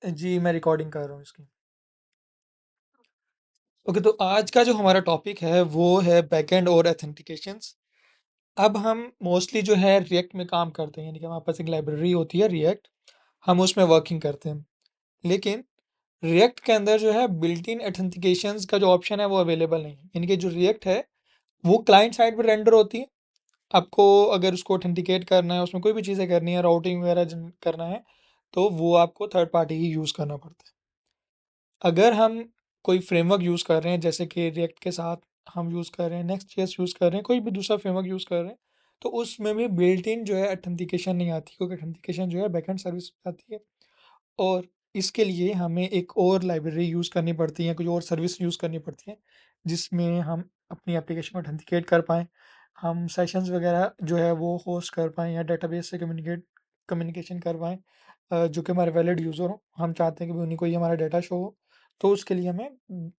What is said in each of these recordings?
जी, मैं रिकॉर्डिंग कर रहा हूँ इसकी। ओके, तो आज का जो हमारा टॉपिक है वो है बैकएंड और एथेंटिकेशंस। अब हम मोस्टली जो है रिएक्ट में काम करते हैं, यानी कि हमारे पास एक लाइब्रेरी होती है रिएक्ट, हम उसमें वर्किंग करते हैं। लेकिन रिएक्ट के अंदर जो है बिल्ट इन एथेंटिकेशंस का जो ऑप्शन है वो अवेलेबल नहीं है, यानी कि जो रिएक्ट है वो क्लाइंट साइड पर रेंडर होती है। आपको अगर उसको ऑथेंटिकेट करना है, उसमें कोई भी चीज़ें करनी है, राउटिंग वगैरह करना है, तो वो आपको थर्ड पार्टी ही यूज़ करना पड़ता है। अगर हम कोई फ्रेमवर्क यूज़ कर रहे हैं, जैसे कि रिएक्ट के साथ हम यूज़ कर रहे हैं, नेक्स्ट जेएस यूज़ कर रहे हैं, कोई भी दूसरा फ्रेमवर्क यूज़ कर रहे हैं, तो उसमें भी बिल्ट इन जो है ऑथेंटिकेशन नहीं आती, क्योंकि ऑथेंटिकेशन जो है बैकएंड सर्विस आती है। और इसके लिए हमें एक और लाइब्रेरी यूज़ करनी पड़ती है, कोई और सर्विस यूज़ करनी पड़ती है, जिसमें हम अपनी एप्लीकेशन को ऑथेंटिकेट कर पाएँ, हम सेशंस वगैरह जो है वो होस्ट कर पाएँ या डेटाबेस से कम्युनिकेशन कर पाएँ, जो कि हमारे वैलिड यूज़र हों। हम चाहते हैं कि उन्हीं को ही हमारा डेटा शो हो, तो उसके लिए हमें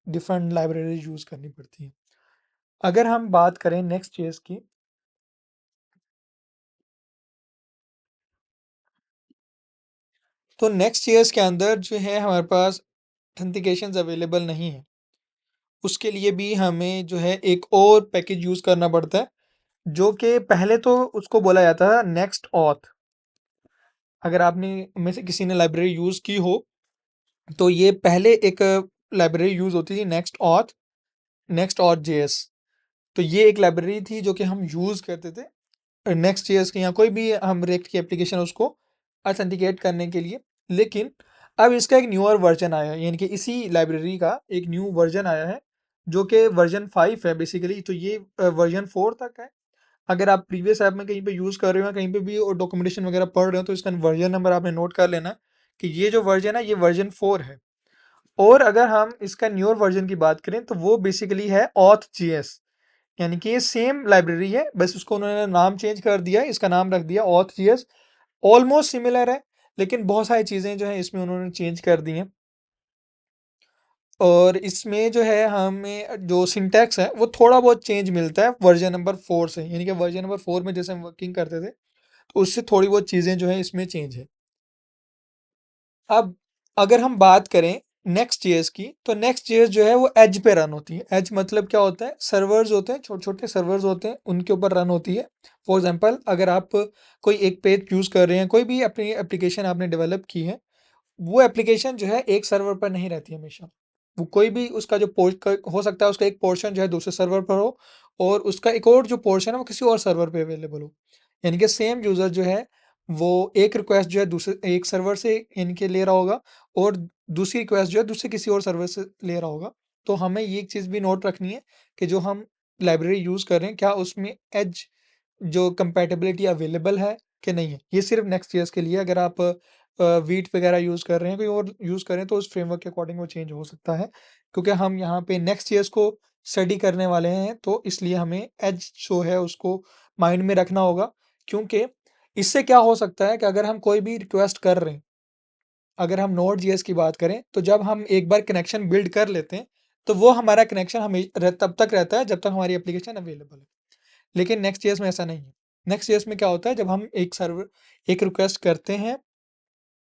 डिफरेंट लाइब्रेरीज यूज़ करनी पड़ती हैं। अगर हम बात करें नेक्स्ट जेएस की, तो नेक्स्ट जेएस के अंदर जो है हमारे पास ऑथेंटिकेशंस अवेलेबल नहीं है। उसके लिए भी हमें जो है एक और पैकेज यूज़ करना पड़ता है, जो कि पहले तो उसको बोला जाता है नेक्स्ट ऑथ। अगर आपने में से किसी ने लाइब्रेरी यूज़ की हो, तो ये पहले एक लाइब्रेरी यूज़ होती थी नेक्स्ट ऑथ जेएस। तो ये एक लाइब्रेरी थी जो कि हम यूज़ करते थे नेक्स्ट जेएस की, या कोई भी हम रिएक्ट की एप्लीकेशन उसको ऑथेंटिकेट करने के लिए। लेकिन अब इसका एक न्यूअर वर्जन आया है, यानी कि इसी लाइब्रेरी का एक न्यू वर्जन आया है, जो कि वर्जन 5 है बेसिकली। तो ये वर्जन 4 तक है। अगर आप प्रीवियस ऐप में कहीं पे यूज़ कर रहे हो या कहीं पे भी डॉक्यूमेंटेशन वगैरह पढ़ रहे हो, तो इसका वर्जन नंबर आपने नोट कर लेना कि ये जो वर्जन है ये वर्जन 4 है। और अगर हम इसका न्यूअर वर्जन की बात करें, तो वो बेसिकली है ऑथ जीएस, यानी कि ये सेम लाइब्रेरी है, बस उसको उन्होंने नाम चेंज कर दिया है, इसका नाम रख दिया ऑथ जीएस। ऑलमोस्ट सिमिलर है, लेकिन बहुत सारी चीज़ें जो है इसमें उन्होंने चेंज कर दी हैं। और इसमें जो है हमें जो सिंटैक्स है वो थोड़ा बहुत चेंज मिलता है वर्जन नंबर 4 से, यानी कि वर्जन नंबर 4 में जैसे हम वर्किंग करते थे, तो उससे थोड़ी बहुत चीज़ें जो है इसमें चेंज है। अब अगर हम बात करें नेक्स्ट जेएस की, तो नेक्स्ट जेएस जो है वो एज पे रन होती है। एज मतलब क्या होता है, सर्वर्स होते हैं, छोटे छोटे सर्वर्स होते हैं, उनके ऊपर रन होती है। फॉर एग्जांपल, अगर आप कोई एक पेज यूज़ कर रहे हैं, कोई भी अपनी एप्लीकेशन आपने डेवलप की है, वो एप्लीकेशन जो है एक सर्वर पर नहीं रहती हमेशा। वो कोई भी उसका जो हो सकता है उसका एक पोर्शन जो है दूसरे सर्वर पर हो, और उसका एक और जो पोर्शन है वो किसी और सर्वर पे अवेलेबल हो। यानी कि सेम यूज़र जो है वो एक रिक्वेस्ट जो है दूसरे एक सर्वर से यानी कि ले रहा होगा, और दूसरी रिक्वेस्ट जो है दूसरे किसी और सर्वर से ले रहा होगा। तो हमें ये चीज़ भी नोट रखनी है कि जो हम लाइब्रेरी यूज़ कर रहे हैं, क्या उसमें एज जो कंपैटिबिलिटी अवेलेबल है कि नहीं है। ये सिर्फ नेक्स्ट ईयर्स के लिए। अगर आप वीट वगैरह यूज़ कर रहे हैं, कोई और यूज़ कर रहे हैं, तो उस फ्रेमवर्क के अकॉर्डिंग वो चेंज हो सकता है, क्योंकि हम यहाँ पे नेक्स्ट ईयर्स को स्टडी करने वाले हैं, तो इसलिए हमें एज जो है उसको माइंड में रखना होगा। क्योंकि इससे क्या हो सकता है कि अगर हम कोई भी रिक्वेस्ट कर रहे हैं, अगर हम नोड जेएस की बात करें, तो जब हम एक बार कनेक्शन बिल्ड कर लेते हैं, तो वो हमारा कनेक्शन हमें तब तक रहता है जब तक हमारी एप्लीकेशन अवेलेबल है। लेकिन नेक्स्ट जेएस में ऐसा नहीं है। नेक्स्ट जेएस में क्या होता है, जब हम एक रिक्वेस्ट करते हैं,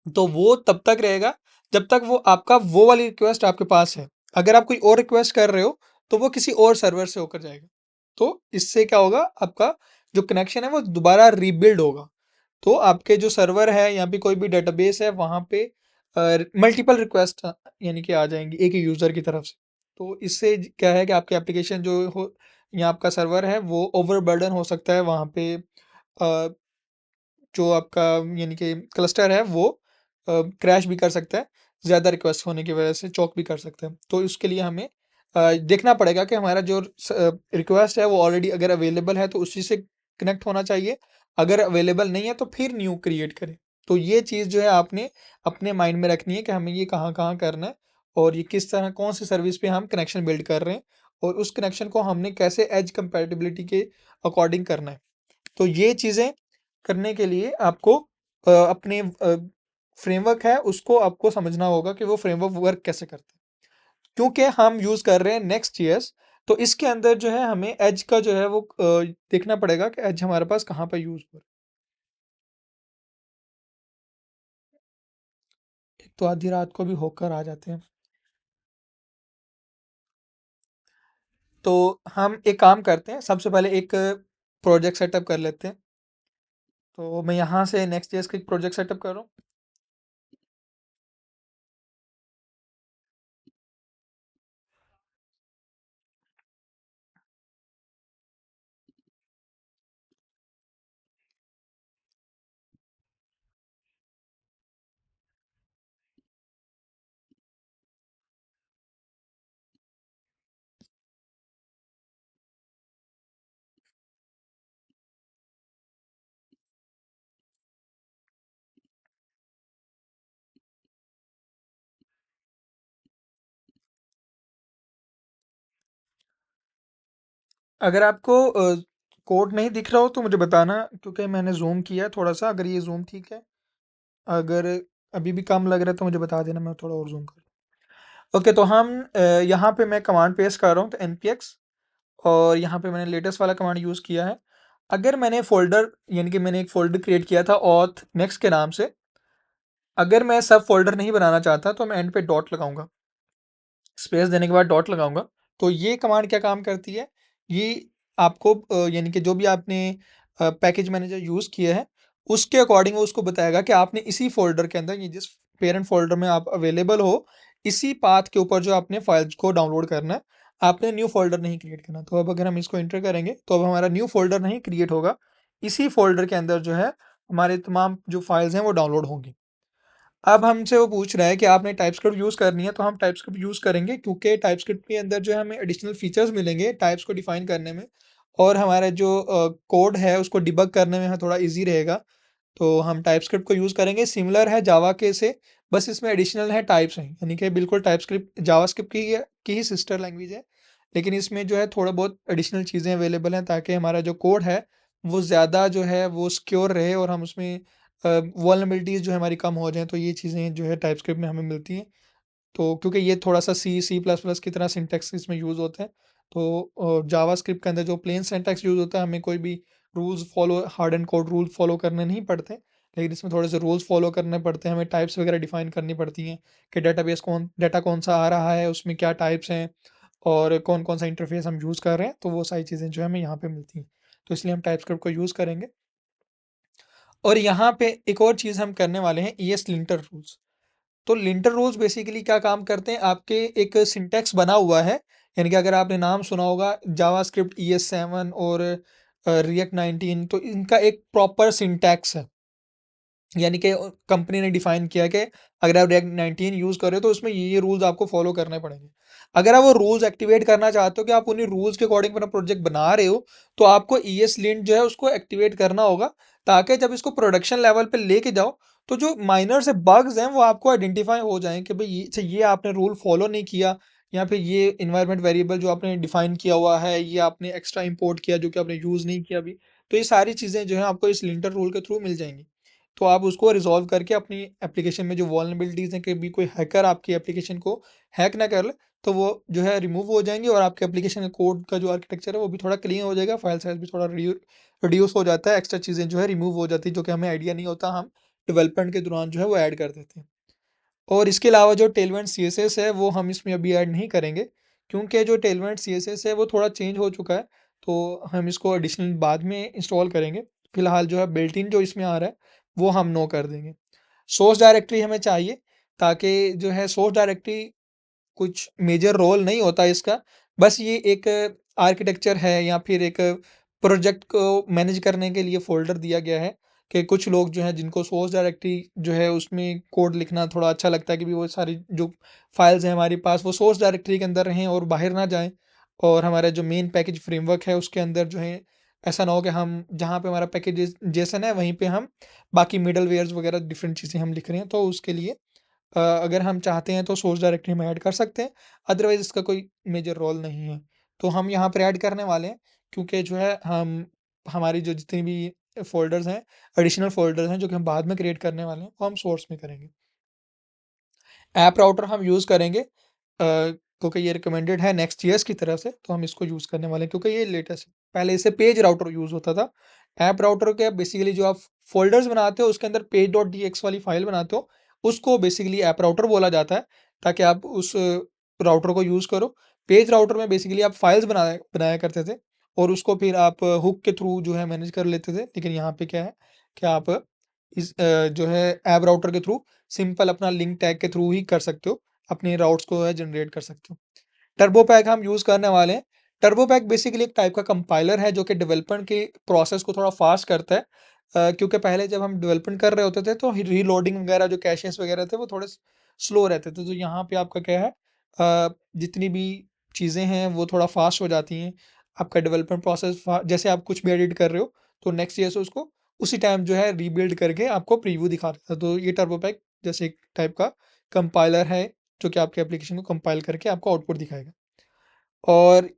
तो वो तब तक रहेगा जब तक वो आपका वो वाली रिक्वेस्ट आपके पास है। अगर आप कोई और रिक्वेस्ट कर रहे हो, तो वो किसी और सर्वर से होकर जाएगा। तो इससे क्या होगा, आपका जो कनेक्शन है वो दोबारा रीबिल्ड होगा। तो आपके जो सर्वर है या भी कोई भी डेटाबेस है, वहाँ पे मल्टीपल रिक्वेस्ट यानी कि आ जाएंगी एक ही यूज़र की तरफ से। तो इससे क्या है कि आपकी एप्लीकेशन जो हो या आपका सर्वर है वो ओवरबर्डन हो सकता है। वहाँ पे जो आपका यानी कि क्लस्टर है वो क्रैश भी कर सकता है, ज़्यादा रिक्वेस्ट होने की वजह से चौक भी कर सकता है। तो इसके लिए हमें देखना पड़ेगा कि हमारा जो रिक्वेस्ट है वो ऑलरेडी अगर अवेलेबल है तो उसी से कनेक्ट होना चाहिए, अगर अवेलेबल नहीं है तो फिर न्यू क्रिएट करें। तो ये चीज़ जो है आपने अपने माइंड में रखनी है कि हमें ये कहाँ कहाँ करना है, और ये किस तरह कौन सी सर्विस पे हम कनेक्शन बिल्ड कर रहे हैं, और उस कनेक्शन को हमने कैसे एज कंपैटिबिलिटी के अकॉर्डिंग करना है। तो ये चीज़ें करने के लिए आपको अपने फ्रेमवर्क है उसको आपको समझना होगा कि वो फ्रेमवर्क वर्क कैसे करता है। क्योंकि हम यूज़ कर रहे हैं नेक्स्ट जेएस, तो इसके अंदर जो है हमें एज का जो है वो देखना पड़ेगा कि एज हमारे पास कहाँ पर यूज़ हो रहा है। तो आधी रात को भी होकर आ जाते हैं। तो हम एक काम करते हैं, सबसे पहले एक प्रोजेक्ट सेटअप कर लेते हैं। तो मैं यहाँ से नेक्स्ट जेएस का एक प्रोजेक्ट सेटअप कर रहा हूँ। अगर आपको कोड नहीं दिख रहा हो तो मुझे बताना, क्योंकि मैंने जूम किया है थोड़ा सा। अगर ये जूम ठीक है, अगर अभी भी कम लग रहा है तो मुझे बता देना, मैं थोड़ा और जूम कर। ओके, तो हम यहाँ पे मैं कमांड पेस्ट कर रहा हूँ, तो npx, और यहाँ पे मैंने लेटेस्ट वाला कमांड यूज़ किया है। अगर मैंने फोल्डर, यानी कि मैंने एक फोल्डर क्रिएट किया था ऑथ नेक्स्ट के नाम से, अगर मैं सब फोल्डर नहीं बनाना चाहता तो मैं एंड पे डॉट लगाऊंगा, स्पेस देने के बाद डॉट लगाऊंगा। तो ये कमांड क्या काम करती है, ये आपको यानी कि जो भी आपने पैकेज मैनेजर यूज़ किया है उसके अकॉर्डिंग वो उसको बताएगा कि आपने इसी फोल्डर के अंदर, ये जिस पेरेंट फोल्डर में आप अवेलेबल हो, इसी पाथ के ऊपर जो आपने फाइल्स को डाउनलोड करना है, आपने न्यू फोल्डर नहीं क्रिएट करना। तो अब अगर हम इसको एंटर करेंगे तो अब हमारा न्यू फोल्डर नहीं क्रिएट होगा, इसी फोल्डर के अंदर जो है हमारे तमाम जो फाइल्स हैं वो डाउनलोड होंगी। अब हमसे वो पूछ रहा है कि आपने टाइपस्क्रिप्ट यूज़ करनी है, तो हम टाइपस्क्रिप्ट यूज़ करेंगे, क्योंकि टाइपस्क्रिप्ट के अंदर जो है हमें एडिशनल फीचर्स मिलेंगे टाइप्स को डिफाइन करने में, और हमारा जो कोड है उसको डिबग करने में थोड़ा इजी रहेगा। तो हम टाइपस्क्रिप्ट को यूज़ करेंगे, सिमिलर है जावा के से, बस इसमें एडिशनल है टाइप्स हैं, यानी कि बिल्कुल टाइपस्क्रिप्ट जावास्क्रिप्ट की ही सिस्टर लैंग्वेज है, लेकिन इसमें जो है थोड़ा बहुत एडिशनल चीज़ें अवेलेबल हैं ताकि हमारा जो कोड है वो ज़्यादा जो है वो सिक्योर रहे, और हम उसमें वल्नरेबिलिटीज़ जो है हमारी कम हो जाएँ। तो ये चीज़ें जो है टाइपस्क्रिप्ट में हमें मिलती हैं। तो क्योंकि ये थोड़ा-सा सी प्लस प्लस की तरह सिंटैक्स इसमें यूज़ होते हैं, तो जावास्क्रिप्ट के अंदर जो प्लेन सिंटैक्स यूज़ होता है, हमें कोई भी rules follow, hard and code rule follow करने नहीं पड़ते, लेकिन इसमें थोड़े से रूल्स फॉलो करने पड़ते हैं, हमें टाइप्स वगैरह डिफाइन करनी पड़ती हैं कि डाटा कौन सा आ रहा है, उसमें क्या टाइप्स हैं, और कौन कौन सा इंटरफेस हम यूज़ कर रहे हैं। तो वो सारी चीज़ें जो है हमें यहाँ पे मिलती हैं, तो इसलिए हम टाइपस्क्रिप्ट को यूज़ करेंगे। और यहाँ पे एक और चीज़ हम करने वाले हैं, ईएस लिंटर रूल्स। तो लिंटर रूल्स बेसिकली क्या काम करते हैं, आपके एक सिंटैक्स बना हुआ है, यानी कि अगर आपने नाम सुना होगा जावास्क्रिप्ट ES7 और रिएक्ट 19, तो इनका एक प्रॉपर सिंटैक्स है, यानी कि कंपनी ने डिफाइन किया कि अगर आप रिएक्ट 19 यूज़ कर रहे हो तो उसमें ये रूल्स आपको फॉलो करने पड़ेंगे। अगर आप वो रूल्स एक्टिवेट करना चाहते हो कि आप उन्हीं रूल्स के अकॉर्डिंग अपना प्रोजेक्ट बना रहे हो, तो आपको ईएस लिंट जो है उसको एक्टिवेट करना होगा, ताकि जब इसको प्रोडक्शन लेवल पे लेके जाओ तो जो माइनर से बग्स हैं वो आपको आइडेंटिफाई हो जाएं कि भाई ये आपने रूल फॉलो नहीं किया, या फिर ये इन्वायरमेंट वेरिएबल जो आपने डिफाइन किया हुआ है ये आपने एक्स्ट्रा इंपोर्ट किया जो कि आपने यूज़ नहीं किया अभी। तो ये सारी चीज़ें जो है आपको इस लिंटर रूल के थ्रू मिल जाएंगी। तो आप उसको रिजॉल्व करके अपनी एप्लीकेशन में जो वल्नरेबिलिटीज़ हैं कि भी कोई हैकर आपकी एप्लीकेशन को हैक ना कर ले, तो वो जो है रिमूव हो जाएंगी, और आपके एप्लीकेशन के कोड का जो आर्किटेक्चर है वो भी थोड़ा क्लीन हो जाएगा, फाइल साइज भी थोड़ा रिड्यूस हो जाता है, एक्स्ट्रा चीज़ें जो है रिमूव हो जाती है जो कि हमें आइडिया नहीं होता, हम डेवलपमेंट के दौरान जो है वो ऐड कर देते हैं। और इसके अलावा जो टेलवेंट CSS है वो हम इसमें अभी ऐड नहीं करेंगे, क्योंकि जो टेलवेंट CSS है वो थोड़ा चेंज हो चुका है, तो हम इसको एडिशनल बाद में इंस्टॉल करेंगे। फिलहाल जो है बिल्ट इन जो इसमें आ रहा है वो हम नो कर देंगे। सोर्स डायरेक्टरी हमें चाहिए, ताकि जो है सोर्स डायरेक्टरी कुछ मेजर रोल नहीं होता इसका, बस ये एक आर्किटेक्चर है या फिर एक प्रोजेक्ट को मैनेज करने के लिए फ़ोल्डर दिया गया है, कि कुछ लोग जो हैं जिनको सोर्स डायरेक्टरी जो है उसमें कोड लिखना थोड़ा अच्छा लगता है कि भी वो सारी जो फाइल्स हैं हमारे पास वो सोर्स डायरेक्टरी के अंदर रहें और बाहर ना जाएँ, और हमारा जो मेन पैकेज फ्रेमवर्क है उसके अंदर जो है ऐसा ना हो कि हम जहाँ पे हमारा पैकेज जेसन है वहीं पे हम बाकी मिडलवेयर्स वगैरह डिफरेंट चीज़ें हम लिख रहे हैं। तो उसके लिए अगर हम चाहते हैं तो सोर्स डायरेक्टरी में ऐड कर सकते हैं, अदरवाइज़ इसका कोई मेजर रोल नहीं है। तो हम यहाँ पर ऐड करने वाले हैं, क्योंकि जो है हम हमारी जो जितनी भी फ़ोल्डर्स हैं, एडिशनल फ़ोल्डर्स हैं जो कि हम बाद में क्रिएट करने वाले हैं, वो हम सोर्स में करेंगे। ऐप राउटर हम यूज़ करेंगे क्योंकि ये रिकमेंडेड है नेक्स्ट.js की तरफ से, तो हम इसको यूज़ करने वाले हैं क्योंकि ये लेटेस्ट है। पहले इसे पेज राउटर यूज़ होता था। ऐप राउटर क्या बेसिकली जो आप फ़ोल्डर्स बनाते हो उसके अंदर page.txt वाली फ़ाइल बनाते हो, उसको बेसिकली ऐप राउटर बोला जाता है, ताकि आप उस राउटर को यूज़ करो। पेज राउटर में बेसिकली आप फाइल्स बनाया बनाया करते थे और उसको फिर आप हुक के थ्रू जो है मैनेज कर लेते थे। लेकिन यहाँ पे क्या है कि आप इस जो है ऐप राउटर के थ्रू सिंपल अपना लिंक टैग के थ्रू ही कर सकते हो, अपने राउट्स को है जनरेट कर सकते हो। टर्बो पैक हम यूज़ करने वाले हैं। टर्बो पैक बेसिकली एक टाइप का कंपाइलर है जो कि डेवलपमेंट के प्रोसेस को थोड़ा फास्ट करता है। क्योंकि पहले जब हम डेवलपमेंट कर रहे होते थे तो रीलोडिंग वगैरह जो कैशेस वगैरह थे वो थोड़े स्लो रहते थे। तो यहाँ पे आपका क्या है, जितनी भी चीज़ें हैं वो थोड़ा फास्ट हो जाती हैं। आपका डेवलपमेंट प्रोसेस जैसे आप कुछ भी एडिट कर रहे हो तो नेक्स्ट ईयर से उसको उसी टाइम जो है रीबिल्ड करके आपको प्रीव्यू दिखा देता है। तो ये टर्बो पैक जैसे एक टाइप का कंपाइलर है जो कि आपके एप्लीकेशन को कंपाइल करके आपको आउटपुट दिखाएगा। और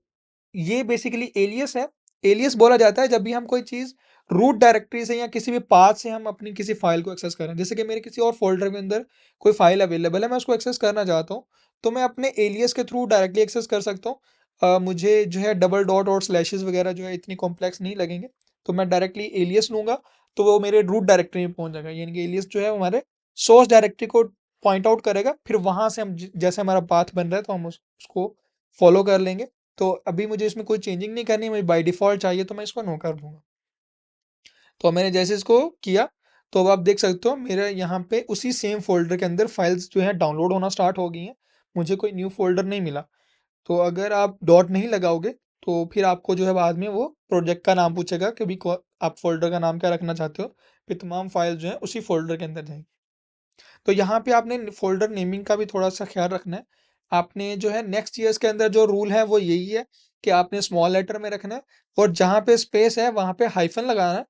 ये बेसिकली एलियस है। एलियस बोला जाता है जब भी हम कोई चीज़ रूट डायरेक्टरी से या किसी भी पाथ से हम अपनी किसी फाइल को एक्सेस करें। जैसे कि मेरे किसी और फ़ोल्डर के अंदर कोई फाइल अवेलेबल है, मैं उसको एक्सेस करना चाहता हूँ, तो मैं अपने एलियस के थ्रू डायरेक्टली एक्सेस कर सकता हूँ। मुझे जो है डबल डॉट और स्लैशेस वगैरह जो है इतनी कॉम्प्लेक्स नहीं लगेंगे। तो मैं डायरेक्टली एलियस लूँगा, तो वो मेरे रूट डायरेक्टरी में पहुँच जाएगा। यानी कि एलियस जो है वो हमारे सोर्स डायरेक्टरी को पॉइंट आउट करेगा, फिर वहाँ से हम जैसे हमारा पाथ बन रहा है तो हम उसको फॉलो कर लेंगे। तो अभी मुझे इसमें कोई चेंजिंग नहीं करनी है, मुझे बाय डिफ़ॉल्ट चाहिए तो मैं इसको नो कर दूँगा। तो मैंने जैसे इसको किया, तो अब आप देख सकते हो मेरे यहाँ पे उसी सेम फ़ोल्डर के अंदर फाइल्स जो हैं डाउनलोड होना स्टार्ट हो गई हैं। मुझे कोई न्यू फ़ोल्डर नहीं मिला। तो अगर आप डॉट नहीं लगाओगे, तो फिर आपको जो है बाद में वो प्रोजेक्ट का नाम पूछेगा कि अभी आप फ़ोल्डर का नाम क्या रखना चाहते हो? फिर तमाम फाइल जो हैं उसी फ़ोल्डर के अंदर जाएँगी। तो यहाँ पे आपने फ़ोल्डर नेमिंग का भी थोड़ा-सा ख़्याल रखना है। आपने जो है नेक्स्ट ईयर्स के अंदर जो रूल है वो यही है कि आपने स्मॉल लेटर में रखना है और जहाँ पे स्पेस है वहाँ पे हाइफ़न लगाना है।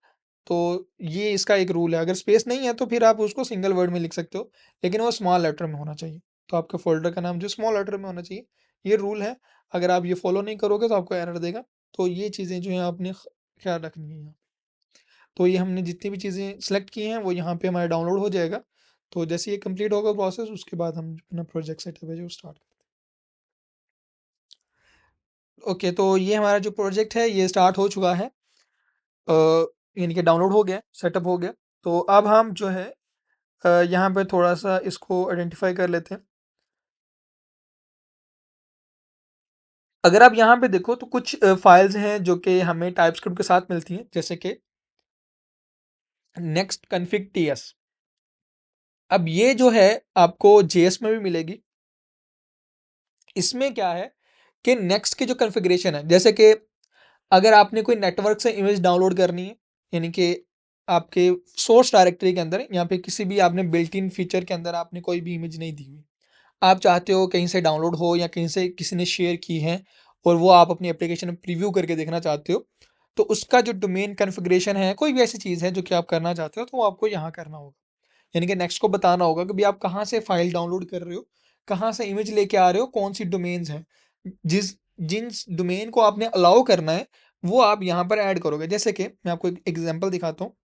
तो ये इसका एक रूल है। अगर स्पेस नहीं है तो फिर आप उसको सिंगल वर्ड में लिख सकते हो, लेकिन वो स्मॉल लेटर में होना चाहिए। तो आपके फ़ोल्डर का नाम जो स्मॉल लेटर में होना चाहिए, ये रूल है। अगर आप ये फ़ॉलो नहीं करोगे तो आपको एरर देगा। तो ये चीज़ें जो हैं आपने ख़्याल रखनी है यहाँ। तो ये हमने जितनी भी चीज़ें सेलेक्ट की हैं वो यहाँ पे हमारा डाउनलोड हो जाएगा। तो जैसे ये कंप्लीट होगा प्रोसेस उसके बाद हम अपना प्रोजेक्ट सेटअप है जो स्टार्ट करते हैं। ओके, तो ये हमारा जो प्रोजेक्ट है ये स्टार्ट हो चुका है। यानी कि डाउनलोड हो गया, सेटअप हो गया। तो अब हम जो है यहाँ पे थोड़ा-सा इसको आइडेंटिफ़ाई कर लेते हैं। अगर आप यहाँ पे देखो तो कुछ फाइल्स हैं जो कि हमें टाइपस्क्रिप्ट के साथ मिलती हैं, जैसे कि नेक्स्ट कॉन्फिग टीएस। अब ये जो है आपको जेएस में भी मिलेगी। इसमें क्या है कि नेक्स्ट की जो कॉन्फ़िगरेशन है, जैसे कि अगर आपने कोई नेटवर्क से इमेज डाउनलोड करनी है, यानी कि आपके सोर्स डायरेक्टरी के अंदर या फिर किसी भी आपने बिल्ट इन फीचर के अंदर आपने कोई भी इमेज नहीं दी हुई, आप चाहते हो कहीं से डाउनलोड हो या कहीं से किसी ने शेयर की है और वो आप अपनी एप्लीकेशन में प्रीव्यू करके देखना चाहते हो, तो उसका जो डोमेन कॉन्फ़िगरेशन है, कोई भी ऐसी चीज़ है जो कि आप करना चाहते हो, तो वो आपको यहाँ करना होगा। यानी कि नेक्स्ट को बताना होगा कि भाई आप कहाँ से फाइल डाउनलोड कर रहे हो, कहाँ से इमेज लेके आ रहे हो, कौन सी डोमेन्स हैं, जिस जिन डोमेन को आपने अलाउ करना है वो आप यहाँ पर ऐड करोगे। जैसे कि मैं आपको एक एग्जांपल दिखाता हूँ।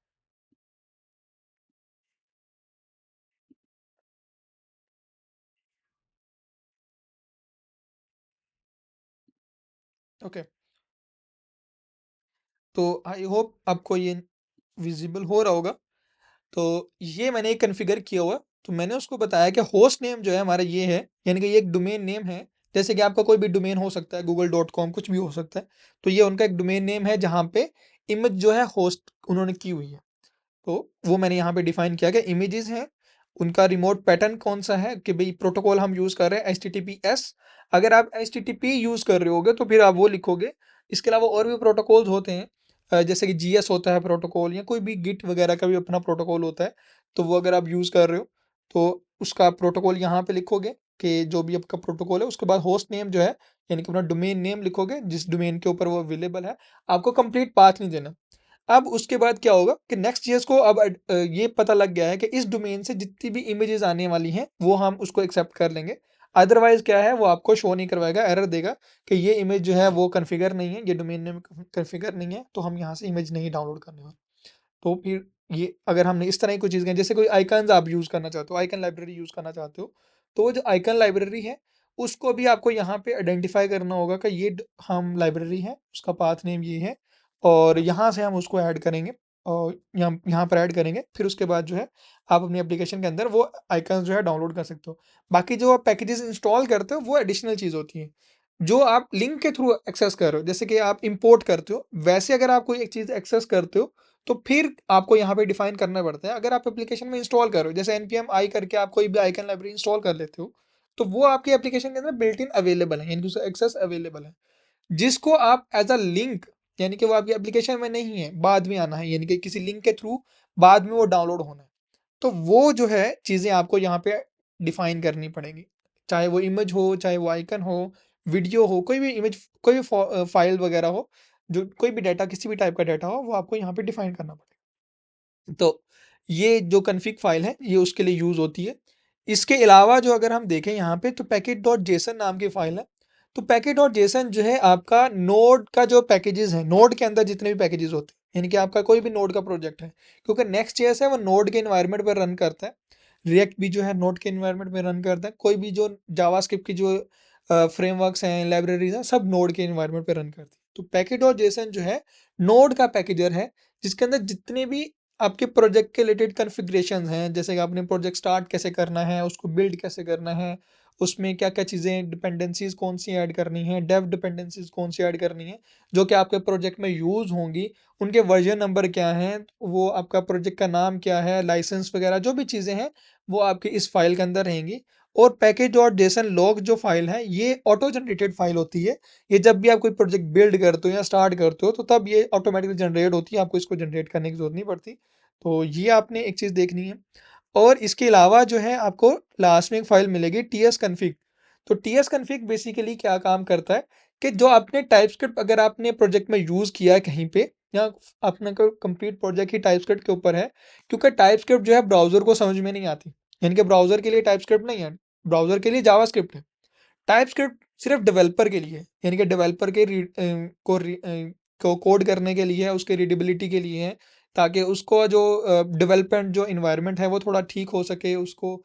ओके, तो आई होप आपको ये विजिबल हो रहा होगा। तो ये मैंने एक कॉन्फ़िगर किया हुआ है। तो मैंने उसको बताया कि होस्ट नेम जो है हमारा ये है, यानी कि ये एक डोमेन नेम है। जैसे कि आपका कोई भी डोमेन हो सकता है, google.com कुछ भी हो सकता है। तो ये उनका एक डोमेन नेम है जहाँ पे इमेज जो है होस्ट उन्होंने की हुई है। तो वो मैंने यहाँ पे डिफाइन किया कि इमेजेस हैं, उनका रिमोट पैटर्न कौन सा है, कि भाई प्रोटोकॉल हम यूज़ कर रहे हैं HTTPS। अगर आप HTTP यूज़ कर रहे होगे तो फिर आप वो लिखोगे। इसके अलावा और भी प्रोटोकॉल्स होते हैं, जैसे कि GS होता है प्रोटोकॉल, या कोई भी गिट वगैरह का भी अपना प्रोटोकॉल होता है। तो वो अगर आप यूज़ कर रहे हो तो उसका प्रोटोकॉल यहाँ पे लिखोगे कि जो भी आपका प्रोटोकॉल है। उसके बाद होस्ट नेम जो है, यानी कि अपना डोमेन नेम लिखोगे जिस डोमेन के ऊपर वो अवेलेबल है। आपको कंप्लीट पाथ नहीं देना। अब उसके बाद क्या होगा कि नेक्स्ट जेएस को अब ये पता लग गया है कि इस डोमेन से जितनी भी इमेजेस आने वाली हैं वो हम उसको एक्सेप्ट कर लेंगे। अदरवाइज क्या है, वो आपको शो नहीं करवाएगा, एरर देगा कि ये इमेज जो है वो कॉन्फ़िगर नहीं है, ये डोमेन नेम कॉन्फ़िगर नहीं है, तो हम यहाँ से इमेज नहीं डाउनलोड करने वाले। तो फिर ये अगर हमने इस तरह की कोई चीज़ की, जैसे कोई आइकन्स आप यूज़ करना चाहते हो, आइकन लाइब्रेरी यूज़ करना चाहते हो, तो वो जो आइकन लाइब्रेरी है उसको भी आपको यहाँ पे आइडेंटिफाई करना होगा कि ये हम लाइब्रेरी है, उसका पाथ नेम ये है और यहाँ से हम उसको ऐड करेंगे। और यहाँ पर ऐड करेंगे, फिर उसके बाद जो है आप अपनी एप्लीकेशन के अंदर वो आइकन्स जो है डाउनलोड कर सकते हो। बाकी जो आप पैकेजेस इंस्टॉल करते हो वो एडिशनल चीज़ होती है, जो आप लिंक के थ्रू एक्सेस कर रहे हो, जैसे कि आप इंपोर्ट करते हो, वैसे अगर आप कोई एक चीज़ एक्सेस करते हो तो फिर आपको यहाँ पे डिफाइन करना पड़ता है। अगर आप एप्लीकेशन में इंस्टॉल करो, जैसे npm i करके आप कोई भी आइकन लाइब्रेरी इंस्टॉल कर लेते हो, तो वो आपकी एप्लीकेशन के अंदर बिल्ट इन अवेलेबल है, यानी कि उसका एक्सेस अवेलेबल है। जिसको आप एज अ लिंक, यानी कि वो आपकी एप्लीकेशन में नहीं है, बाद में आना है, यानी कि किसी लिंक के थ्रू बाद में वो डाउनलोड होना है, तो वो जो है चीज़ें आपको यहाँ पे डिफाइन करनी पड़ेंगी। चाहे वो इमेज हो, चाहे वो आइकन हो, वीडियो हो, कोई भी इमेज, कोई भी फाइल वगैरह हो, जो कोई भी डाटा, किसी भी टाइप का डाटा हो, वो आपको यहाँ पे डिफाइन करना पड़ेगा। तो ये जो कॉन्फ़िग फाइल है, ये उसके लिए यूज़ होती है। इसके अलावा जो अगर हम देखें यहाँ पे, तो पैकेट.जेसन नाम की फाइल है। तो पैकेट.जेसन जो है आपका नोड का जो पैकेजेस है, नोड के अंदर जितने भी पैकेजेस होते हैं, यानी कि आपका कोई भी नोड का प्रोजेक्ट है, क्योंकि नेक्स्ट.जेएस है वो नोड के एनवायरनमेंट पर रन करता है, रिएक्ट भी जो है नोड के एनवायरनमेंट में रन करता है, कोई भी जो जावास्क्रिप्ट की जो फ्रेमवर्क्स हैं, लाइब्रेरीज हैं, सब नोड के एनवायरनमेंट पे रन करती है। तो पैकेट.जेसन जो है नोड का पैकेजर है, जिसके अंदर जितने भी आपके प्रोजेक्ट के रिलेटेड कॉन्फ़िगरेशंस हैं, जैसे कि आपने प्रोजेक्ट स्टार्ट कैसे करना है, उसको बिल्ड कैसे करना है, उसमें क्या-क्या चीज़ें, डिपेंडेंसीज़ कौन सी ऐड करनी है, डेव डिपेंडेंसीज़ कौन सी ऐड करनी है, जो कि आपके प्रोजेक्ट में यूज़ होंगी, उनके वर्जन नंबर क्या हैं, वो आपका प्रोजेक्ट का नाम क्या है, लाइसेंस वगैरह जो भी चीज़ें हैं, वो आपकी इस फाइल के अंदर रहेंगी। और पैकेज.जेसन लॉग जो फाइल है, ये ऑटो जनरेटेड फाइल होती है। ये जब भी आप कोई प्रोजेक्ट बिल्ड करते हो या स्टार्ट करते हो, तो तब ये ऑटोमेटिकली जनरेट होती है, आपको इसको जनरेट करने की ज़रूरत नहीं पड़ती। तो ये आपने एक चीज़ देखनी है। और इसके अलावा जो है आपको लास्ट में एक फाइल मिलेगी tsconfig। तो tsconfig बेसिकली क्या काम करता है कि जो आपने टाइपस्क्रिप्ट अगर आपने प्रोजेक्ट में यूज़ किया है कहीं पे, या अपना कोई कंप्लीट प्रोजेक्ट ही टाइपस्क्रिप्ट के ऊपर है, क्योंकि टाइपस्क्रिप्ट जो है ब्राउज़र को समझ में नहीं आती, यानी कि ब्राउज़र के लिए टाइपस्क्रिप्ट नहीं है, ब्राउज़र के लिए जावास्क्रिप्ट है। टाइपस्क्रिप्ट सिर्फ डेवलपर के लिए है, यानी कि डेवलपर के को कोड करने के लिए है, उसके रीडेबिलिटी के लिए है, ताकि उसको जो डेवलपमेंट जो इन्वायरमेंट है वो थोड़ा ठीक हो सके, उसको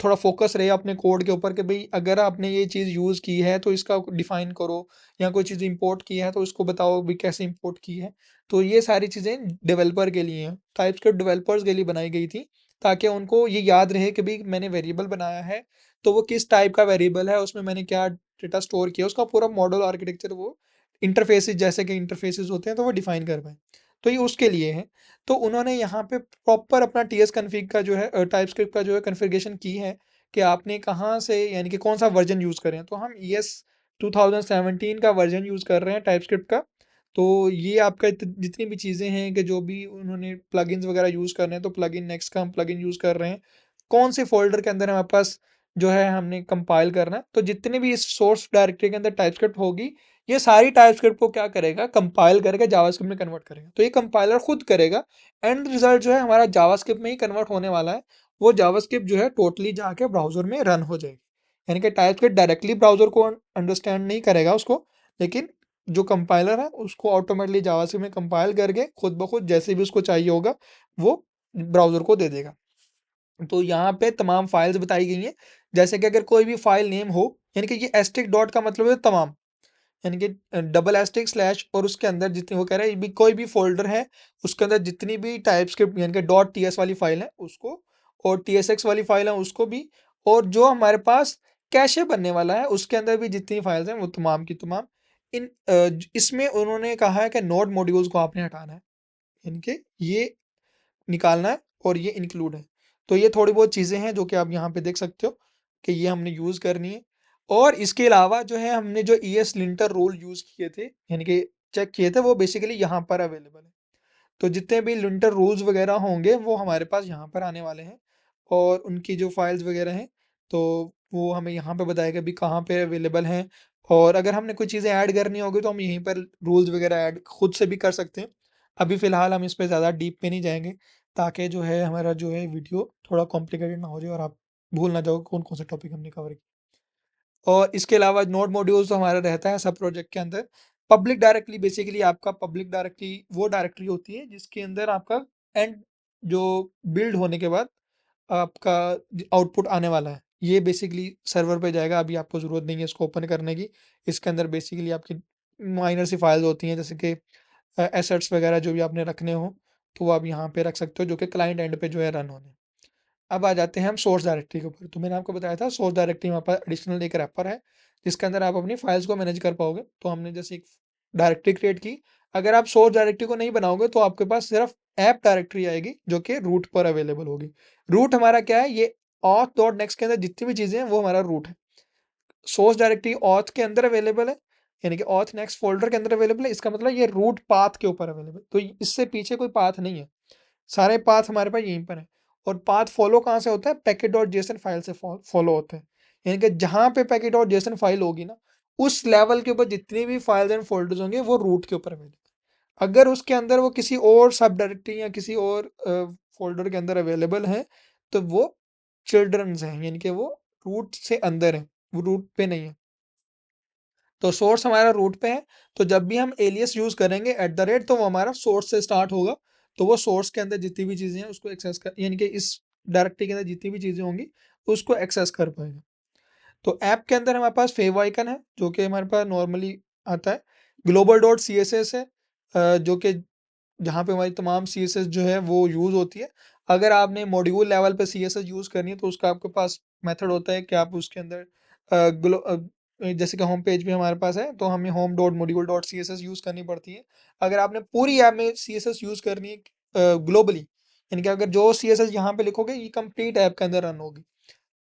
थोड़ा फोकस रहे अपने कोड के ऊपर कि भाई अगर आपने ये चीज़ यूज़ की है तो इसका डिफाइन करो, या कोई चीज़ इंपोर्ट की है तो इसको बताओ भी कैसे इंपोर्ट की है। तो ये सारी चीज़ें डेवलपर के लिए हैं, टाइपस्क्रिप्ट डेवलपर्स के लिए बनाई गई थी, ताकि उनको ये याद रहे कि भाई मैंने वेरिएबल बनाया है, तो वो किस टाइप का वेरिएबल है, उसमें मैंने क्या डेटा स्टोर किया, उसका पूरा मॉडल आर्किटेक्चर, वो इंटरफेसेस जैसे कि इंटरफेसेस होते हैं तो वो डिफाइन कर पाए। तो ये उसके लिए है। तो उन्होंने यहाँ पे प्रॉपर अपना tsconfig का जो है टाइपस्क्रिप्ट का जो है कॉन्फ़िगरेशन की है कि आपने कहाँ से, यानी कि कौन सा वर्जन यूज़ करें। तो हम ES 2017 का वर्जन यूज़ कर रहे हैं टाइपस्क्रिप्ट का। तो ये आपका जितनी भी चीज़ें हैं कि जो भी उन्होंने प्लगइन्स वगैरह यूज़ कर रहे हैं, तो प्लगइन नेक्स्ट का हम प्लगइन यूज़ कर रहे हैं। कौन से फ़ोल्डर के अंदर हमारे पास जो है हमने कंपाइल करना है, तो जितने भी इस सोर्स डायरेक्टरी के अंदर टाइपस्क्रिप्ट होगी, ये सारी टाइपस्क्रिप्ट को क्या करेगा, कंपाइल करके जावास्क्रिप्ट में कन्वर्ट करेगा। तो ये कंपाइलर खुद करेगा, एंड रिजल्ट जो है हमारा जावास्क्रिप्ट में ही कन्वर्ट होने वाला है। वो जावास्क्रिप्ट जो है टोटली जाके ब्राउज़र में रन हो जाएगी, यानी कि टाइपस्क्रिप्ट डायरेक्टली ब्राउज़र को अंडरस्टैंड नहीं करेगा उसको, लेकिन जो कंपाइलर है उसको ऑटोमेटिकली जावास्क्रिप्ट में कंपाइल करके खुद ब खुद जैसे भी उसको चाहिए होगा वो ब्राउज़र को दे देगा। तो यहाँ पे तमाम फाइल्स बताई गई हैं, जैसे कि अगर कोई भी फाइल नेम हो, यानी कि ये एस्टेरिक डॉट का मतलब है तमाम, यानी कि डबल एस्टेरिक स्लैश, और उसके अंदर जितनी, वो कह रहा है भी कोई भी फोल्डर है उसके अंदर जितनी भी टाइपस्क्रिप्ट यानी कि .ts वाली फाइल है उसको, और tsx वाली फाइल है उसको भी, और जो हमारे पास कैशे बनने वाला है उसके अंदर भी जितनी फाइल्स हैं वो तमाम की तमाम। इसमें उन्होंने कहा है कि नोड मॉड्यूल्स को आपने हटाना है, यानी कि ये निकालना है और ये इंक्लूड है। तो ये थोड़ी बहुत चीज़ें हैं जो कि आप यहाँ पे देख सकते हो कि ये हमने यूज़ करनी है। और इसके अलावा जो है हमने जो ES लिंटर रूल यूज़ किए थे, यानी कि चेक किए थे, वो बेसिकली यहाँ पर अवेलेबल है। तो जितने भी लिंटर रूल्स वगैरह होंगे वो हमारे पास यहाँ पर आने वाले हैं, और उनकी जो फाइल्स वगैरह हैं तो वो हमें यहाँ पे बताएगा भी कहाँ पे अवेलेबल हैं। और अगर हमने कोई चीज़ें ऐड करनी होगी तो हम यहीं पर रूल्स वगैरह ऐड खुद से भी कर सकते हैं। अभी फ़िलहाल हम इस पे ज़्यादा डीप में नहीं जाएंगे, ताकि जो है हमारा जो है वीडियो थोड़ा कॉम्प्लिकेटेड ना हो जाए और आप भूल ना जाओ कौन कौन से टॉपिक हमने कवर किए। और इसके अलावा नोड मॉड्यूल्स तो हमारा रहता है सब प्रोजेक्ट के अंदर। पब्लिक डायरेक्टरी, बेसिकली आपका पब्लिक डायरेक्टरी वो डायरेक्टरी होती है जिसके अंदर आपका एंड जो बिल्ड होने के बाद आपका आउटपुट आने वाला है, ये बेसिकली सर्वर पे जाएगा। अभी आपको ज़रूरत नहीं है इसको ओपन करने की। इसके अंदर बेसिकली आपकी माइनर सी फाइल्स होती हैं, जैसे कि एसेट्स वगैरह जो भी आपने रखने हो तो वो आप यहाँ पे रख सकते हो, जो कि क्लाइंट एंड पे जो है रन होने। अब आ जाते हैं हम सोर्स डायरेक्टरी के ऊपर। तो मैंने आपको बताया था सोर्स डायरेक्टरी हमारे पास एडिशनल एक रैपर है जिसके अंदर आप अपनी फाइल्स को मैनेज कर पाओगे। तो हमने जैसे एक डायरेक्टरी क्रिएट की, अगर आप सोर्स डायरेक्टरी को नहीं बनाओगे तो आपके पास सिर्फ ऐप डायरेक्टरी आएगी जो कि रूट पर अवेलेबल होगी। रूट हमारा क्या है, ये ऑथ डॉट नेक्स्ट के अंदर जितनी भी चीज़ें हैं वो हमारा रूट है। सोर्स डायरेक्टरी ऑथ के अंदर अवेलेबल है, यानी कि ऑथ नेक्स्ट फोल्डर के अंदर अवेलेबल है, इसका मतलब ये रूट पाथ के ऊपर अवेलेबल, तो इससे पीछे कोई पाथ नहीं है, सारे पाथ हमारे पास यहीं पर है। और पाथ फॉलो कहाँ से होता है, पैकेट डॉट जेसन फाइल से फॉलो होता है, यानी कि जहाँ पे पैकेट डॉट जेसन फाइल होगी ना, उस लेवल के ऊपर जितनी भी फाइल्स एंड फोल्डर्स होंगे वो रूट के ऊपर अवेलेबल। अगर उसके अंदर वो किसी और सब डायरेक्टरी या किसी और फोल्डर के अंदर अवेलेबल है तो वो चिल्ड्रंस हैं, यानी कि वो रूट से अंदर है, वो रूट पे नहीं है। तो सोर्स हमारा रूट पे है, तो जब भी हम एलियस यूज करेंगे एट द रेट, तो वो हमारा सोर्स से स्टार्ट होगा। तो वो सोर्स के अंदर जितनी भी चीजें हैं उसको एक्सेस कर, यानी कि इस डायरेक्टरी के अंदर जितनी भी चीजें होंगी उसको एक्सेस कर पाएगा। तो ऐप के अंदर हमारे पास फेव आइकन है जो कि हमारे पास नॉर्मली आता है। Global dot C S S है, जो कि जहाँ पे हमारी तमाम सी एस एस जो है वो यूज़ होती है। अगर आपने मॉड्यूल लेवल पे सी एस एस यूज़ करनी है तो उसका आपके पास मेथड होता है कि आप उसके अंदर जैसे कि होम पेज भी हमारे पास है तो हमें home dot module dot C S S use करनी पड़ती है। अगर आपने पूरी ऐप में सी एस एस यूज़ करनी है ग्लोबली, यानी कि अगर जो सी एस एस यहाँ पे लिखोगे ये कंप्लीट ऐप के अंदर रन होगी,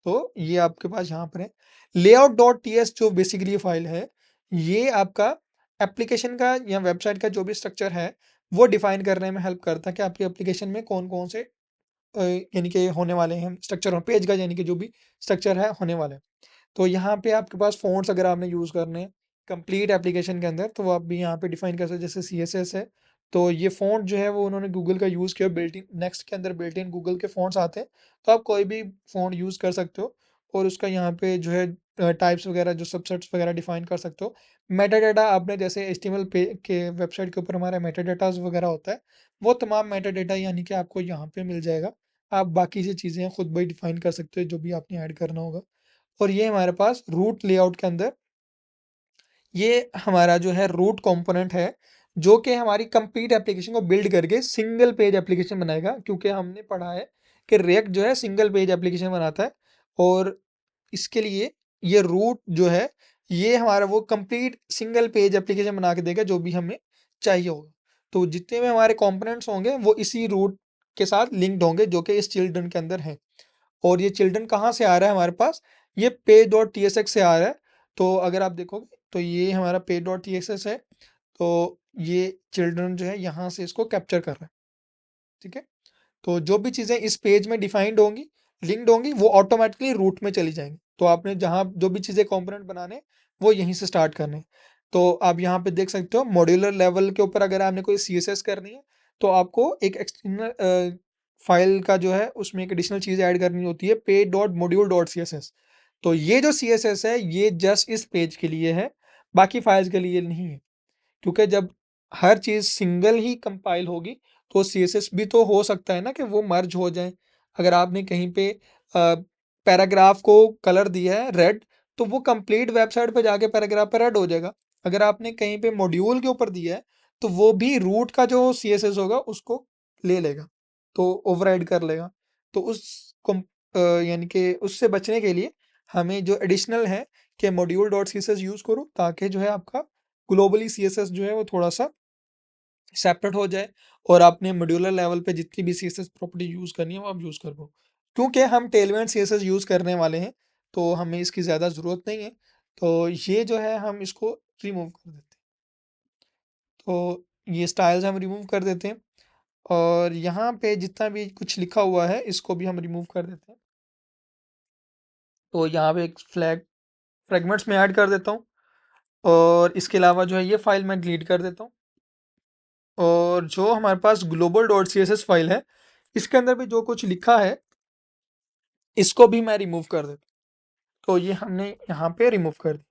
तो ये आपके पास यहाँ पर है। लेआउट डॉट टी एस जो बेसिकली फाइल है, ये आपका एप्लीकेशन का या वेबसाइट का जो भी स्ट्रक्चर है वो डिफाइन करने में हेल्प करता है कि आपकी एप्लीकेशन में कौन कौन से यानी कि होने वाले हैं स्ट्रक्चर, पेज का यानी कि जो भी स्ट्रक्चर है होने वाले हैं। तो यहाँ पे आपके पास फ़ॉन्ट्स अगर आपने यूज़ करने हैं कंप्लीट एप्लीकेशन के अंदर तो वो आप भी यहाँ पे डिफाइन कर सकते हैं, जैसे सीएसएस है। तो ये फ़ॉन्ट जो है वो उन्होंने गूगल का यूज़ किया, बिल्ट इन नेक्स्ट के अंदर बिल्ट इन गूगल के फ़ॉन्ट्स आते हैं, तो आप कोई भी फ़ॉन्ट यूज़ कर सकते हो और उसका यहाँ पे जो है टाइप्स वगैरह जो सबसेट्स वगैरह डिफाइन कर सकते हो। मेटा डाटा आपने जैसे एचटीएमएल पे के वेबसाइट के ऊपर हमारा मेटा डाटाज वगैरह होता है, वो तमाम मेटा डाटा यानी कि आपको यहाँ पे मिल जाएगा। आप बाकी से चीज़ें खुद भी डिफाइन कर सकते हो जो भी आपने ऐड करना होगा। और ये हमारे पास रूट लेआउट के अंदर ये हमारा जो है रूट कंपोनेंट है जो कि हमारी कंप्लीट एप्लीकेशन को बिल्ड करके सिंगल पेज एप्लीकेशन बनाएगा, क्योंकि हमने पढ़ा है कि रिएक्ट जो है सिंगल पेज एप्लीकेशन बनाता है और इसके लिए ये रूट जो है ये हमारा वो कंप्लीट सिंगल पेज एप्लीकेशन बना के देगा जो भी हमें चाहिए होगा। तो जितने भी हमारे कंपोनेंट्स होंगे वो इसी रूट के साथ लिंक्ड होंगे जो कि इस चिल्ड्रन के अंदर है। और ये चिल्ड्रन कहाँ से आ रहा है हमारे पास, ये page dot T S x से आ रहा है। तो अगर आप देखोगे तो ये हमारा page dot T S x है, तो ये चिल्ड्रन जो है यहाँ से इसको कैप्चर कर रहा है। ठीक है, तो जो भी चीज़ें इस पेज में डिफाइंड होंगी लिंक्ड होंगी वो ऑटोमेटिकली रूट में चली जाएंगी। तो आपने जहाँ जो भी चीज़ें कंपोनेंट बनाने वो यहीं से स्टार्ट करने हैं। तो आप यहाँ पे देख सकते हो मॉड्यूलर लेवल के ऊपर अगर आपने कोई सी एस एस करनी है तो आपको एक एक्सटर्नल फाइल का जो है उसमें एक एडिशनल चीज़ ऐड करनी होती है, page dot module dot C S S. तो ये जो सी एस एस है ये जस्ट इस पेज के लिए है, बाकी फाइल्स के लिए नहीं है। क्योंकि जब हर चीज़ सिंगल ही कंपाइल होगी तो सीएसएस भी तो हो सकता है ना कि वो मर्ज हो जाए। अगर आपने कहीं पे पैराग्राफ को कलर दिया है रेड, तो वो कंप्लीट वेबसाइट पे जाके पैराग्राफ पे रेड हो जाएगा। अगर आपने कहीं पे मॉड्यूल के ऊपर दिया है तो वो भी रूट का जो सीएसएस होगा उसको ले लेगा, तो ओवरराइड कर लेगा। तो यानी कि उससे बचने के लिए हमें जो एडिशनल है कि मॉड्यूल डॉट सीएसएस यूज़ करो ताकि जो है आपका ग्लोबली सीएसएस जो है वो थोड़ा-सा सेपरेट हो जाए और आपने मॉड्यूलर लेवल पे जितनी भी सीएसएस प्रॉपर्टी यूज़ करनी है वो आप यूज़ कर पाओ। क्योंकि हम टेलनेट सीएसएस यूज़ करने वाले हैं तो हमें इसकी ज़्यादा ज़रूरत नहीं है। तो ये जो है हम इसको रिमूव कर देते हैं। तो ये स्टाइल्स हम रिमूव कर देते हैं और यहाँ पे जितना भी कुछ लिखा हुआ है इसको भी हम रिमूव कर देते हैं। तो यहाँ पे एक फ्रेगमेंट्स में ऐड कर देता हूँ और इसके अलावा जो है ये फाइल मैं डिलीट कर देता हूँ। और जो हमारे पास global dot C S S file है इसके अंदर भी जो कुछ लिखा है इसको भी मैं रिमूव कर देता हूँ। तो ये हमने यहाँ पे रिमूव कर दिया।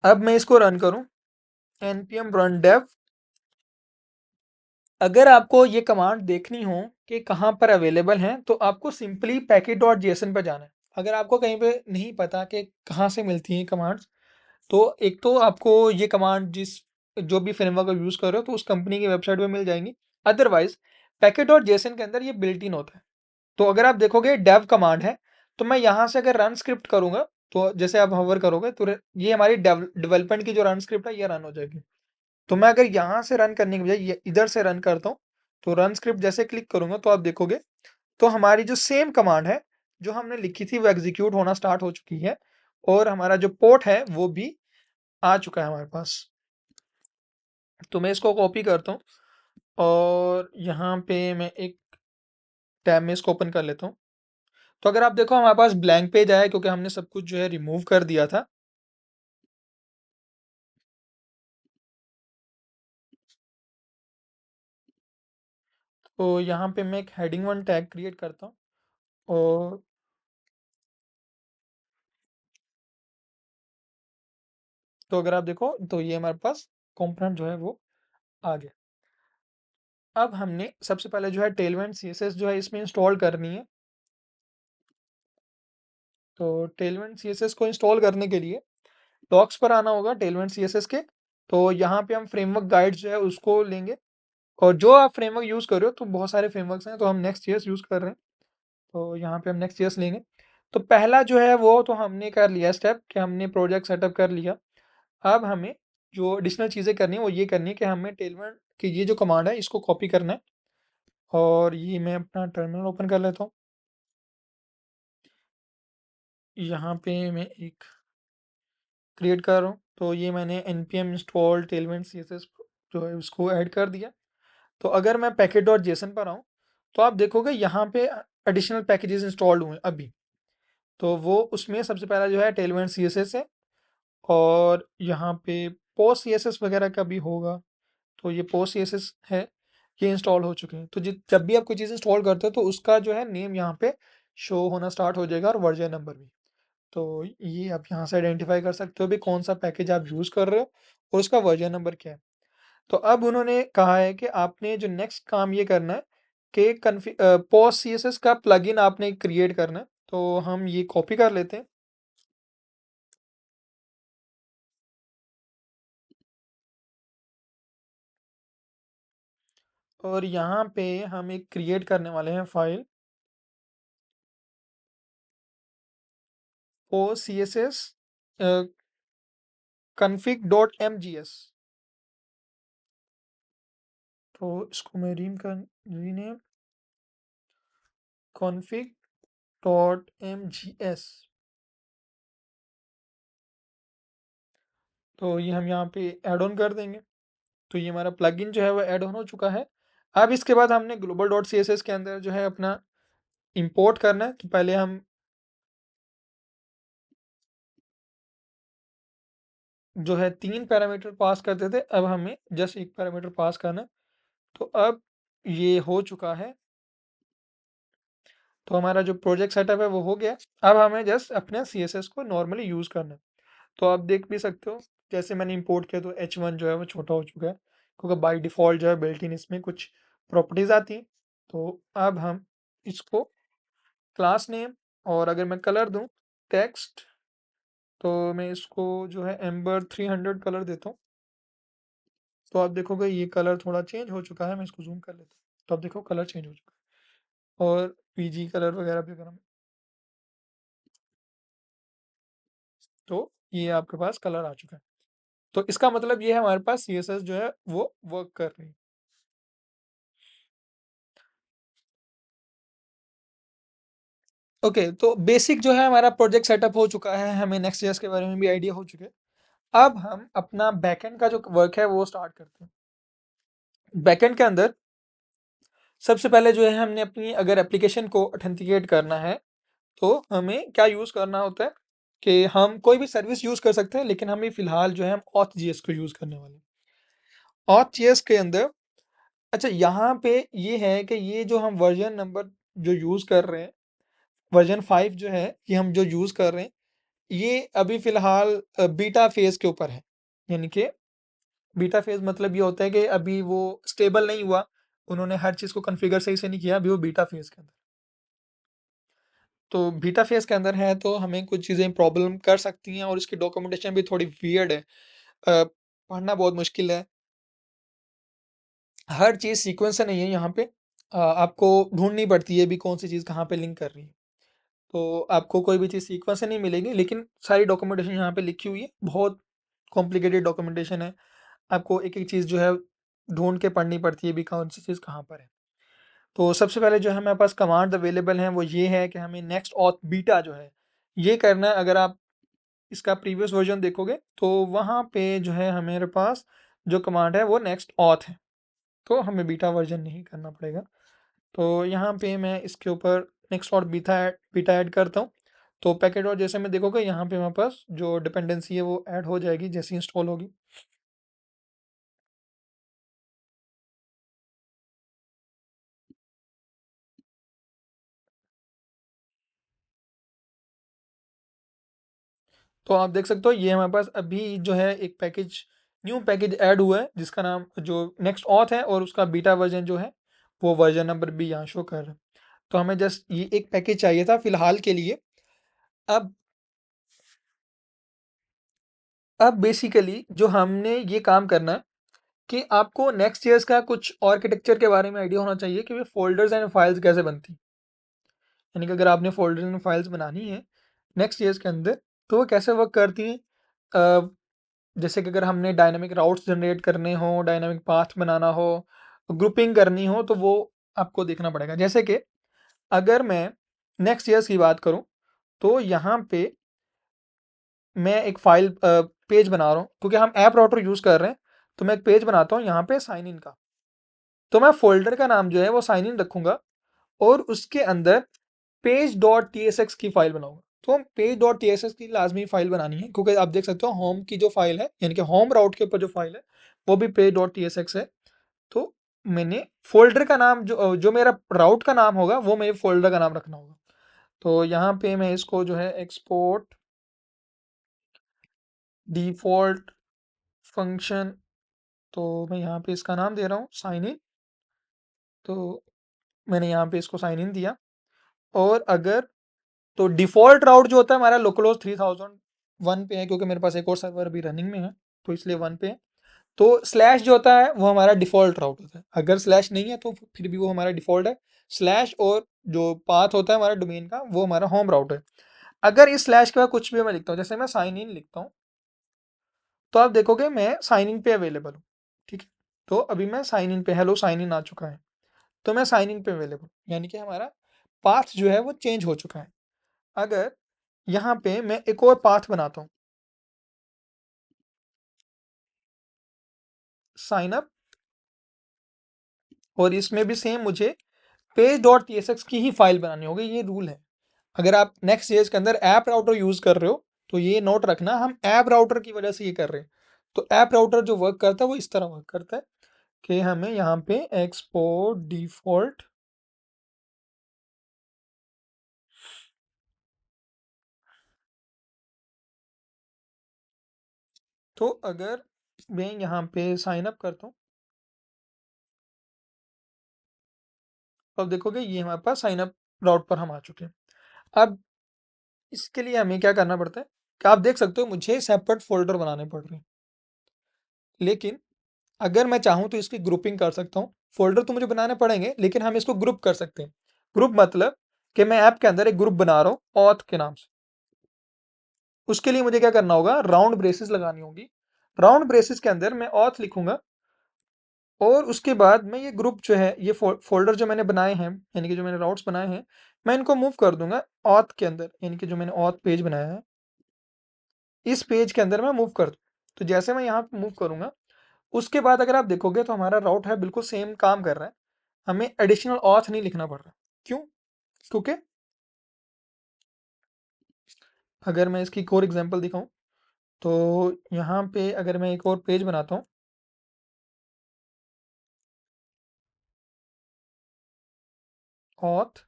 अब मैं इसको रन करूँ npm run dev। अगर आपको ये कमांड देखनी हो कि कहाँ पर अवेलेबल हैं तो आपको सिंपली पैकेट डॉट जेसन पर जाना है। अगर आपको कहीं पे नहीं पता कि कहाँ से मिलती हैं कमांड्स, तो एक तो आपको ये कमांड जिस जो भी फ्रेमवर्क आप यूज़ कर रहे हो तो उस कंपनी की वेबसाइट पे मिल जाएंगी। अदरवाइज पैकेट और जेसन के अंदर ये बिल्ट इन होता है। तो अगर आप देखोगे डेव कमांड है, तो मैं यहाँ से अगर रन स्क्रिप्ट करूंगा, तो जैसे आप होवर करोगे तो ये हमारी डेवलपमेंट की जो रन स्क्रिप्ट है ये रन हो जाएगी। तो मैं अगर यहाँ से रन करने के बजाय इधर से रन करता हूँ, तो रन स्क्रिप्ट जैसे क्लिक करूंगा तो आप देखोगे तो हमारी जो सेम कमांड है जो हमने लिखी थी वो एग्जीक्यूट होना स्टार्ट हो चुकी है, और हमारा जो पोर्ट है वो भी आ चुका है हमारे पास। तो मैं इसको कॉपी करता हूँ और यहाँ पे मैं एक टैब में इसको ओपन कर लेता हूँ। तो अगर आप देखो हमारे पास ब्लैंक पेज आया है क्योंकि हमने सब कुछ जो है रिमूव कर दिया था। तो यहाँ पे मैं एक हेडिंग वन टैग क्रिएट करता हूँ, और तो अगर आप देखो तो ये हमारे पास कंपोनेंट जो है वो आ गया। अब हमने सबसे पहले जो है टेलविंड सीएसएस जो है इसमें इंस्टॉल करनी है। तो टेलविंड सीएसएस को इंस्टॉल करने के लिए डॉक्स पर आना होगा टेलविंड सीएसएस के। तो यहाँ पे हम फ्रेमवर्क गाइड जो है उसको लेंगे, और जो आप फ्रेमवर्क यूज़ कर रहे हो तो बहुत सारे फ्रेमवर्क्स हैं, तो हम नेक्स्ट ईयर्स यूज़ कर रहे हैं। तो यहाँ पे हम नेक्स्ट ईयर्स लेंगे। तो पहला जो है वो तो हमने कर लिया स्टेप कि हमने प्रोजेक्ट सेटअप कर लिया। अब हमें जो एडिशनल चीज़ें करनी है वो ये करनी है कि हमें टेलविंड की ये जो कमांड है इसको कॉपी करना है। और ये मैं अपना टर्मिनल ओपन कर लेता हूँ। यहाँ पे मैं एक क्रिएट कर रहा हूँ, तो ये मैंने npm इंस्टॉल टेलविंड सीएसएस जो है उसको ऐड कर दिया। तो अगर मैं पैकेट डॉट जेसन पर आऊँ, तो आप देखोगे यहाँ पे एडिशनल पैकेजेस इंस्टॉल्ड हुए अभी। तो वो उसमें सबसे पहला जो है टेलविंड सीएसएस है, और यहाँ पे पोस्ट सीएसएस वगैरह का भी होगा। तो ये पोस्ट सीएसएस है, ये इंस्टॉल हो चुके हैं। तो जब भी आप कोई चीज़ इंस्टॉल करते हो तो उसका जो है नेम यहाँ पे शो होना स्टार्ट हो जाएगा, और वर्जन नंबर भी। तो ये आप यहाँ से आइडेंटिफाई कर सकते हो भी कौन सा पैकेज आप यूज़ कर रहे हो और उसका वर्जन नंबर क्या है। तो अब उन्होंने कहा है कि आपने जो नेक्स्ट काम ये करना है कि पोस्ट सीएसएस का प्लगइन आपने क्रिएट करना है। तो हम ये कॉपी कर लेते हैं, और यहाँ पे हम एक क्रिएट करने वाले हैं file post CSS config dot mgs। तो इसको मैं रीनेम config डॉट mgs। तो ये हम यहाँ पे ऐड ऑन कर देंगे। तो ये हमारा प्लगइन जो है वो ऐड ऑन हो चुका है। अब इसके बाद हमने global dot C S S के अंदर जो है अपना इंपोर्ट करना है। तो पहले हम जो है 3 पैरामीटर पास करते थे, अब हमें जस्ट 1 पैरामीटर पास करना है। तो अब ये हो चुका है। तो हमारा जो प्रोजेक्ट सेटअप है वो हो गया। अब हमें जस्ट अपने CSS को नॉर्मली यूज़ करना है। तो आप देख भी सकते हो, जैसे मैंने इंपोर्ट किया तो H1 जो है वो छोटा हो चुका है, क्योंकि बाय डिफ़ॉल्ट जो है बिल्ट इन इसमें कुछ प्रॉपर्टीज़ आती हैं। तो अब हम इसको क्लास नेम, और अगर मैं कलर दूँ टेक्स्ट, तो मैं इसको जो है एम्बर 300 कलर देता हूँ। तो आप देखोगे ये कलर थोड़ा चेंज हो चुका है। मैं इसको जूम कर लेता हूँ, तो आप देखो कलर चेंज हो चुका है। और पीजी कलर वगैरह भी अगर हम, तो ये आपके पास कलर आ चुका है। तो इसका मतलब ये है हमारे पास CSS जो है वो वर्क कर रही है। ओके, तो बेसिक जो है हमारा प्रोजेक्ट सेटअप हो चुका है, हमें नेक्स्ट ईयर्स के बारे में भी आइडिया हो चुके हैं। अब हम अपना बैकएंड का जो वर्क है वो स्टार्ट करते हैं। बैकएंड के अंदर सबसे पहले जो है हमने अपनी अगर एप्लीकेशन को ऑथेंटिकेट करना है, तो हमें क्या यूज़ करना होता है कि हम कोई भी सर्विस यूज़ कर सकते हैं, लेकिन हमें फ़िलहाल जो है हम ऑथ जेएस को यूज़ करने वाले हैं। ऑथ जेएस के अंदर अच्छा यहाँ पे ये है कि ये जो हम वर्जन नंबर जो यूज़ कर रहे हैं, वर्जन 5 जो है ये हम जो यूज़ कर रहे हैं, ये अभी फ़िलहाल बीटा फ़ेज़ के ऊपर है। यानी कि बीटा फ़ेज़ मतलब ये होता है कि अभी वो स्टेबल नहीं हुआ, उन्होंने हर चीज़ को कॉन्फ़िगर सही से नहीं किया, अभी वो बीटा फ़ेज़ के अंदर। तो बीटा फ़ेज़ के अंदर है तो हमें कुछ चीज़ें प्रॉब्लम कर सकती हैं, और इसकी डॉक्यूमेंटेशन भी थोड़ी वियर्ड है। पढ़ना बहुत मुश्किल है। हर चीज़ सीक्वेंस से नहीं है यहाँ पे। आपको ढूँढनी पड़ती है भी कौन सी चीज़ कहाँ पे लिंक कर रही है। तो आपको कोई भी चीज़ सीक्वेंस से नहीं मिलेगी, लेकिन सारी डॉक्यूमेंटेशन यहाँ पे लिखी हुई है। बहुत कॉम्प्लिकेटेड डॉक्यूमेंटेशन है। आपको एक-एक चीज़ जो है ढूँढ के पढ़नी पड़ती है भी कौन सी चीज़ कहाँ पर है। तो सबसे पहले जो है हमारे पास कमांड अवेलेबल हैं वो ये है कि हमें नेक्स्ट ऑथ बीटा जो है ये करना है। अगर आप इसका प्रीवियस वर्जन देखोगे तो वहाँ पे जो है हमारे पास जो कमांड है वो नेक्स्ट ऑथ है, तो हमें बीटा वर्जन नहीं करना पड़ेगा। तो यहाँ पे मैं इसके ऊपर नेक्स्ट ऑथ बीटा ऐड करता हूँ। तो पैकेट और जैसे मैं देखोगे यहाँ पे हमारे पास जो डिपेंडेंसी है वो ऐड हो जाएगी जैसे इंस्टॉल होगी। तो आप देख सकते हो ये हमारे पास अभी जो है एक पैकेज न्यू पैकेज ऐड हुआ है जिसका नाम जो नेक्स्ट ऑथ है, और उसका बीटा वर्जन जो है वो वर्जन नंबर भी यहाँ शो कर रहा है। तो हमें जस्ट ये एक पैकेज चाहिए था फिलहाल के लिए। अब अब बेसिकली जो हमने ये काम करना है कि आपको नेक्स्ट ईयर्स का कुछ आर्किटेक्चर के बारे में आइडिया होना चाहिए कि वे फोल्डर्स एंड फाइल्स कैसे बनती, यानी कि अगर आपने फोल्डर्स एंड फाइल्स बनानी है नेक्स्ट ईयर्स के अंदर तो वो कैसे वर्क करती हैं। जैसे कि अगर हमने डायनामिक राउट्स जनरेट करने हो, डायनामिक पाथ बनाना हो, ग्रुपिंग करनी हो, तो वो आपको देखना पड़ेगा। जैसे कि अगर मैं नेक्स्ट ईयर्स की बात करूं तो यहाँ पे मैं एक फाइल पेज बना रहा हूँ क्योंकि हम ऐप राउटर यूज़ कर रहे हैं। तो मैं एक पेज बनाता हूँ यहाँ पे साइन इन का। तो मैं फोल्डर का नाम जो है वो साइन इन रखूंगा और उसके अंदर page dot T S x की फाइल बनाऊंगा। तो page dot T S x की लाजमी फाइल बनानी है क्योंकि आप देख सकते हो होम की जो फाइल है यानी कि होम राउट के ऊपर जो फाइल है वो भी page dot T S x है। तो मैंने फोल्डर का नाम जो मेरा राउट का नाम होगा वो मेरे फोल्डर का नाम रखना होगा। तो यहाँ पे मैं इसको जो है एक्सपोर्ट डिफॉल्ट फंक्शन, तो मैं यहाँ पे इसका नाम दे रहा हूँ साइन इन। तो मैंने यहाँ पे इसको साइन इन दिया। और अगर तो डिफ़ॉल्ट राउट जो होता है हमारा लोकलहोस्ट 3001 पे है क्योंकि मेरे पास एक और सर्वर अभी रनिंग में है तो इसलिए 1 पे है। तो स्लैश जो होता है वो हमारा डिफ़ॉल्ट राउट होता है। अगर स्लैश नहीं है तो फिर भी वो हमारा डिफ़ॉल्ट है। स्लैश और जो पाथ होता है हमारा डोमेन का वो हमारा होम राउट है। अगर इस स्लैश के बाद कुछ भी मैं लिखता हूँ, जैसे मैं साइन इन लिखता हूँ, तो आप देखोगे मैं साइन इन पे अवेलेबल हूँ। ठीक है, तो अभी मैं साइन इन पे, हेलो साइन इन आ चुका है। तो मैं साइन इन पे अवेलेबल, यानी कि हमारा पाथ जो है वो चेंज हो चुका है। अगर यहाँ पे मैं एक और पाथ बनाता हूँ साइन अप, और इसमें भी सेम मुझे page dot T S x की ही फाइल बनानी होगी। ये रूल है। अगर आप नेक्स्ट जेएस के अंदर ऐप राउटर यूज कर रहे हो तो ये नोट रखना हम ऐप राउटर की वजह से ये कर रहे हैं। तो ऐप राउटर जो वर्क करता है वो इस तरह वर्क करता है कि हमें यहाँ पे एक्सपोर्ट डिफॉल्ट, तो अगर मैं यहाँ पे साइन अप करता हूँ तो अब देखोगे ये हमारे पास साइन अप राउट पर हम आ चुके हैं। अब इसके लिए हमें क्या करना पड़ता है कि आप देख सकते हो मुझे सेपरेट फोल्डर बनाने पड़ रहे हैं, लेकिन अगर मैं चाहूँ तो इसकी ग्रुपिंग कर सकता हूँ। फोल्डर तो मुझे बनाने पड़ेंगे लेकिन हम इसको ग्रुप कर सकते हैं। ग्रुप मतलब कि मैं ऐप के अंदर एक ग्रुप बना रहा हूँ ऑथ के नाम से। उसके लिए मुझे क्या करना होगा, राउंड ब्रेसेस लगानी होगी। राउंड ब्रेसेस के अंदर मैं ऑथ लिखूंगा और उसके बाद मैं ये ग्रुप जो है ये फोल्डर जो मैंने बनाए हैं यानी कि जो मैंने राउट्स बनाए हैं मैं इनको मूव कर दूंगा ऑथ के अंदर, यानी कि जो मैंने ऑथ पेज बनाया है इस पेज के अंदर मैं मूव कर दूँ। तो जैसे मैं यहाँ पे मूव करूंगा उसके बाद अगर आप देखोगे तो हमारा राउट है बिल्कुल सेम काम कर रहा है। हमें एडिशनल ऑथ नहीं लिखना पड़ रहा। क्यों? क्योंकि अगर मैं इसकी एक और एग्जांपल दिखाऊं तो यहाँ पे अगर मैं एक और पेज बनाता हूँ ऑथ,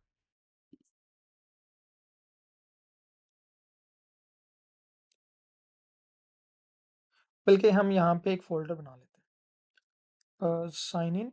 बल्कि हम यहाँ पे एक फोल्डर बना लेते हैं साइन इन,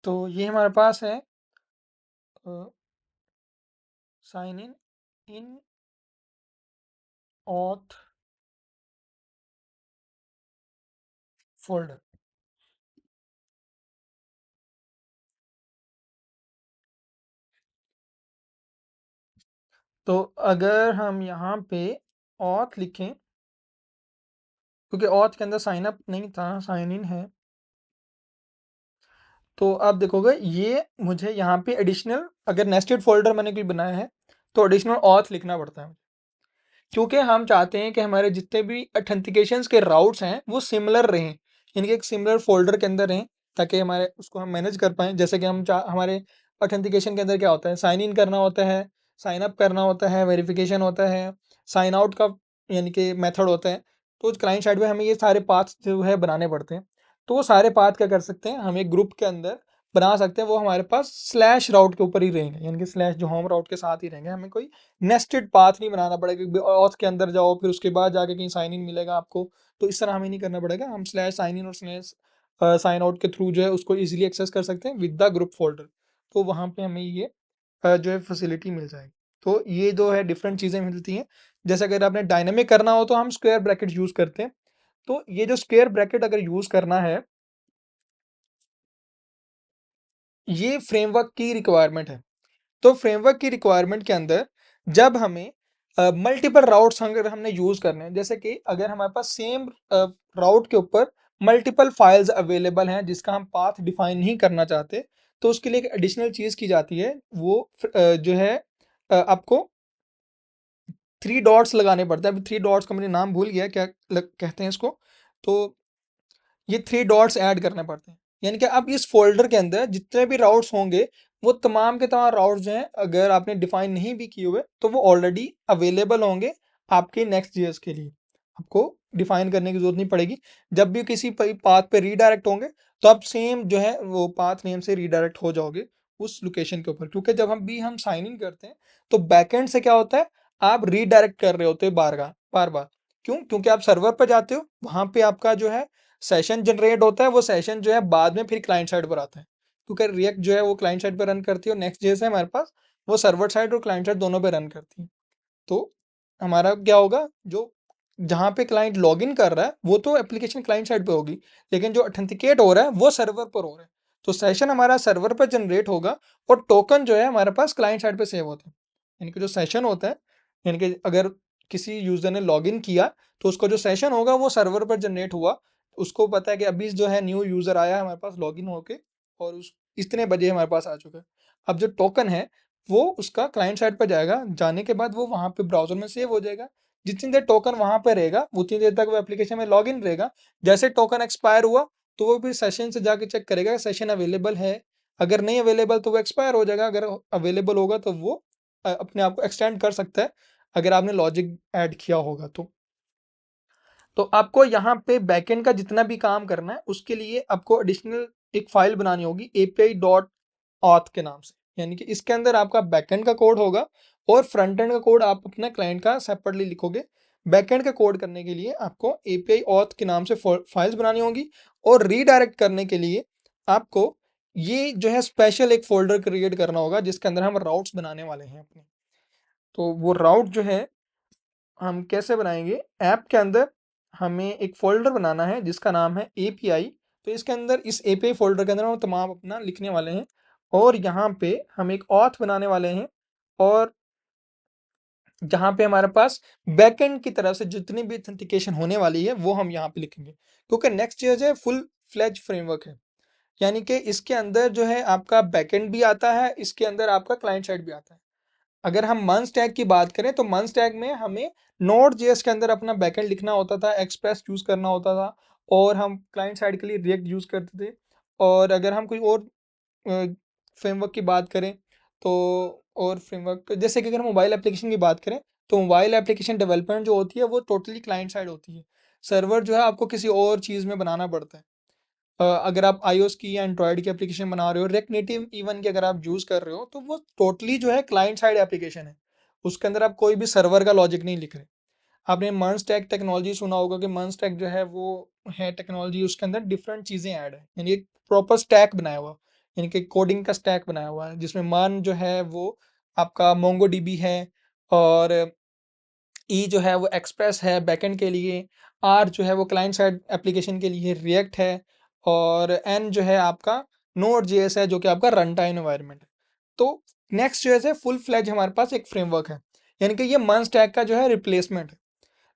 तो ये हमारे पास है sign in in auth folder. तो अगर हम यहाँ पे ऑथ लिखें, क्योंकि ऑथ के अंदर साइन अप नहीं था, साइन इन है, तो आप देखोगे ये मुझे यहाँ पे एडिशनल, अगर नेस्टेड फोल्डर मैंने कोई बनाया है तो एडिशनल ऑथ लिखना पड़ता है, क्योंकि हम चाहते हैं कि हमारे जितने भी ऑथेंटिकेशंस के राउट्स हैं वो सिमिलर रहें, यानी कि एक सिमिलर फोल्डर के अंदर रहें, ताकि हमारे उसको हम मैनेज कर पाएँ। जैसे कि हमारे ऑथेंटिकेशन के अंदर क्या होता है, साइन इन करना होता है, साइन अप करना होता है, वेरिफिकेशन होता है, साइन आउट का यानी कि मेथड होता है। तो क्लाइंट साइड में हमें ये सारे पाथ जो है बनाने पड़ते हैं। तो वो सारे पाथ क्या कर सकते हैं, हम एक ग्रुप के अंदर बना सकते हैं, वो हमारे पास स्लैश राउट के ऊपर ही रहेंगे, यानी कि स्लैश जो होम राउट के साथ ही रहेंगे। हमें कोई नेस्टेड पाथ नहीं बनाना पड़ेगा कि ऑथ के अंदर जाओ फिर उसके बाद जाके कहीं साइन इन मिलेगा आपको, तो इस तरह हमें नहीं करना पड़ेगा। हम स्लैश साइन इन और स्लैश साइन आउट के थ्रू जो है उसको इजीली एक्सेस कर सकते हैं विद द ग्रुप फोल्डर। तो वहाँ पे हमें ये जो है फैसिलिटी मिल जाएगी। तो ये जो है डिफरेंट चीज़ें मिलती हैं। जैसे अगर आपने डायनामिक करना हो तो हम स्क्वायर ब्रैकेट यूज़ करते हैं। तो ये जो स्क्वायर ब्रैकेट अगर यूज़ करना है, ये फ्रेमवर्क की रिक्वायरमेंट है। तो फ्रेमवर्क की रिक्वायरमेंट के अंदर जब हमें मल्टीपल राउट्स अगर हमने यूज करने हैं, जैसे कि अगर हमारे पास सेम राउट के ऊपर मल्टीपल फाइल्स अवेलेबल हैं जिसका हम पाथ डिफाइन नहीं करना चाहते, तो उसके लिए एक एडिशनल चीज की जाती है, वो जो है आपको थ्री डॉट्स लगाने पड़ते हैं। अभी थ्री डॉट्स का मैंने नाम भूल गया क्या कहते हैं इसको। तो ये थ्री डॉट्स ऐड करने पड़ते हैं, यानी कि अब इस फोल्डर के अंदर जितने भी राउट्स होंगे वो तमाम के तमाम राउट्स जो हैं अगर आपने डिफाइन नहीं भी किए हुए तो वो ऑलरेडी अवेलेबल होंगे आपके नेक्स्ट जीएस के लिए। आपको डिफाइन करने की जरूरत नहीं पड़ेगी। जब भी किसी पाथ पे रीडायरेक्ट होंगे तो आप सेम जो है वो पाथ नेम से रीडायरेक्ट हो जाओगे उस लोकेशन के ऊपर, क्योंकि जब हम साइन इन करते हैं तो बैकएंड से क्या होता है, आप रीडायरेक्ट कर रहे होते हो बार बार। क्यों? क्योंकि आप सर्वर पर जाते हो, वहां पे आपका जो है सेशन जनरेट होता है, वो सेशन जो है बाद में फिर क्लाइंट साइड पर आता है, क्योंकि रिएक्ट जो है वो क्लाइंट साइड पर रन करती है और नेक्स्ट जेस है हमारे पास, वो सर्वर साइड और क्लाइंट साइड दोनों पे रन करती है। तो हमारा क्या होगा, जो जहाँ पे क्लाइंट लॉग इन कर रहा है वो तो एप्लीकेशन क्लाइंट साइड पे होगी, लेकिन जो ऑथेंटिकेट हो रहा है वो सर्वर पर हो रहा है। तो सेशन हमारा सर्वर पर जनरेट होगा और टोकन जो है हमारे पास क्लाइंट साइड पे सेव होता है। यानी कि जो सेशन होता है, यानी कि अगर किसी यूजर ने लॉग इन किया तो उसका जो सेशन होगा वो सर्वर पर जनरेट हुआ, उसको पता है कि अभी जो है न्यू यूजर आया है हमारे पास लॉग इन होके और उस इतने बजे हमारे पास आ चुका है। अब जो टोकन है वो उसका क्लाइंट साइड पर जाएगा, जाने के बाद वो वहाँ पे ब्राउज़र में सेव हो जाएगा। जितनी देर टोकन वहाँ पे रहेगा उतनी देर तक वो एप्लीकेशन में लॉगिन रहेगा। जैसे टोकन एक्सपायर हुआ तो वो फिर सेशन से जाके चेक करेगा सेशन अवेलेबल है, अगर नहीं अवेलेबल तो वो एक्सपायर हो जाएगा, अगर अवेलेबल होगा तो वो अपने आप को एक्सटेंड कर सकता है, अगर आपने लॉजिक ऐड किया होगा तो आपको यहाँ पे बैकएंड का जितना भी काम करना है उसके लिए आपको एडिशनल एक फाइल बनानी होगी एपीआई डॉट ऑथ के नाम से, यानी कि इसके अंदर आपका बैकएंड का कोड होगा और फ्रंट एंड का कोड आप अपना क्लाइंट का सेपरेटली लिखोगे। बैकएंड का कोड करने के लिए आपको एपीआई ऑथ के नाम से फाइल्स बनानी होगी और रीडायरेक्ट करने के लिए आपको ये जो है स्पेशल एक फोल्डर क्रिएट करना होगा जिसके अंदर हम राउट्स बनाने वाले हैं अपने। तो वो राउट जो है हम कैसे बनाएंगे, ऐप के अंदर हमें एक फोल्डर बनाना है जिसका नाम है एपीआई। तो इसके अंदर इस एपीआई फोल्डर के अंदर हम तमाम अपना लिखने वाले हैं और यहाँ पे हम एक ऑथ बनाने वाले हैं और जहाँ पे हमारे पास बैकएंड की तरफ से जितनी भी ऑथेंटिकेशन होने वाली है वो हम यहाँ पे लिखेंगे, क्योंकि नेक्स्ट जो है फुल फ्लेज फ्रेमवर्क है, यानी कि इसके अंदर जो है आपका बैकएंड भी आता है, इसके अंदर आपका क्लाइंट साइड भी आता है। अगर हम मंस टैग की बात करें तो मंस टैग में हमें नोड जेएस के अंदर अपना बैकएंड लिखना होता था, एक्सप्रेस यूज करना होता था और हम क्लाइंट साइड के लिए रिएक्ट यूज करते थे। और अगर हम कोई और फ्रेमवर्क की बात करें तो और फ्रेमवर्क जैसे कि अगर मोबाइल एप्लीकेशन की बात करें तो मोबाइल एप्लीकेशन डेवलपमेंट जो होती है वो टोटली क्लाइंट साइड होती है। सर्वर जो है आपको किसी और चीज़ में बनाना पड़ता है। अगर आप iOS की या एंड्रॉयड की एप्लीकेशन बना रहे हो, रिएक्ट नेटिव इवन की अगर आप यूज़ कर रहे हो तो वो टोटली जो है क्लाइंट साइड एप्लीकेशन है। उसके अंदर आप कोई भी सर्वर का लॉजिक नहीं लिख रहे। आपने मर्ज टैग टेक्नोलॉजी सुना होगा कि मर्ज टैग जो है वो है टेक्नोलॉजी, उसके अंदर डिफरेंट चीज़ें ऐड है, यानी एक प्रॉपर स्टैक बनाया हुआ। यानी कि कोडिंग का स्टैक बनाया हुआ है, जिसमें मान जो है वो आपका मोंगोडीबी है, और ई जो है वो एक्सप्रेस है बैकएंड के लिए, आर जो है वो क्लाइंट साइड एप्लीकेशन के लिए रिएक्ट है, और एन जो है आपका नोड जेएस है जो कि आपका रन टाइम एनवायरनमेंट है। तो नेक्स्ट जो है फुल फ्लैज हमारे पास एक फ्रेमवर्क है, यानी कि ये मन स्टैक का जो है रिप्लेसमेंट है।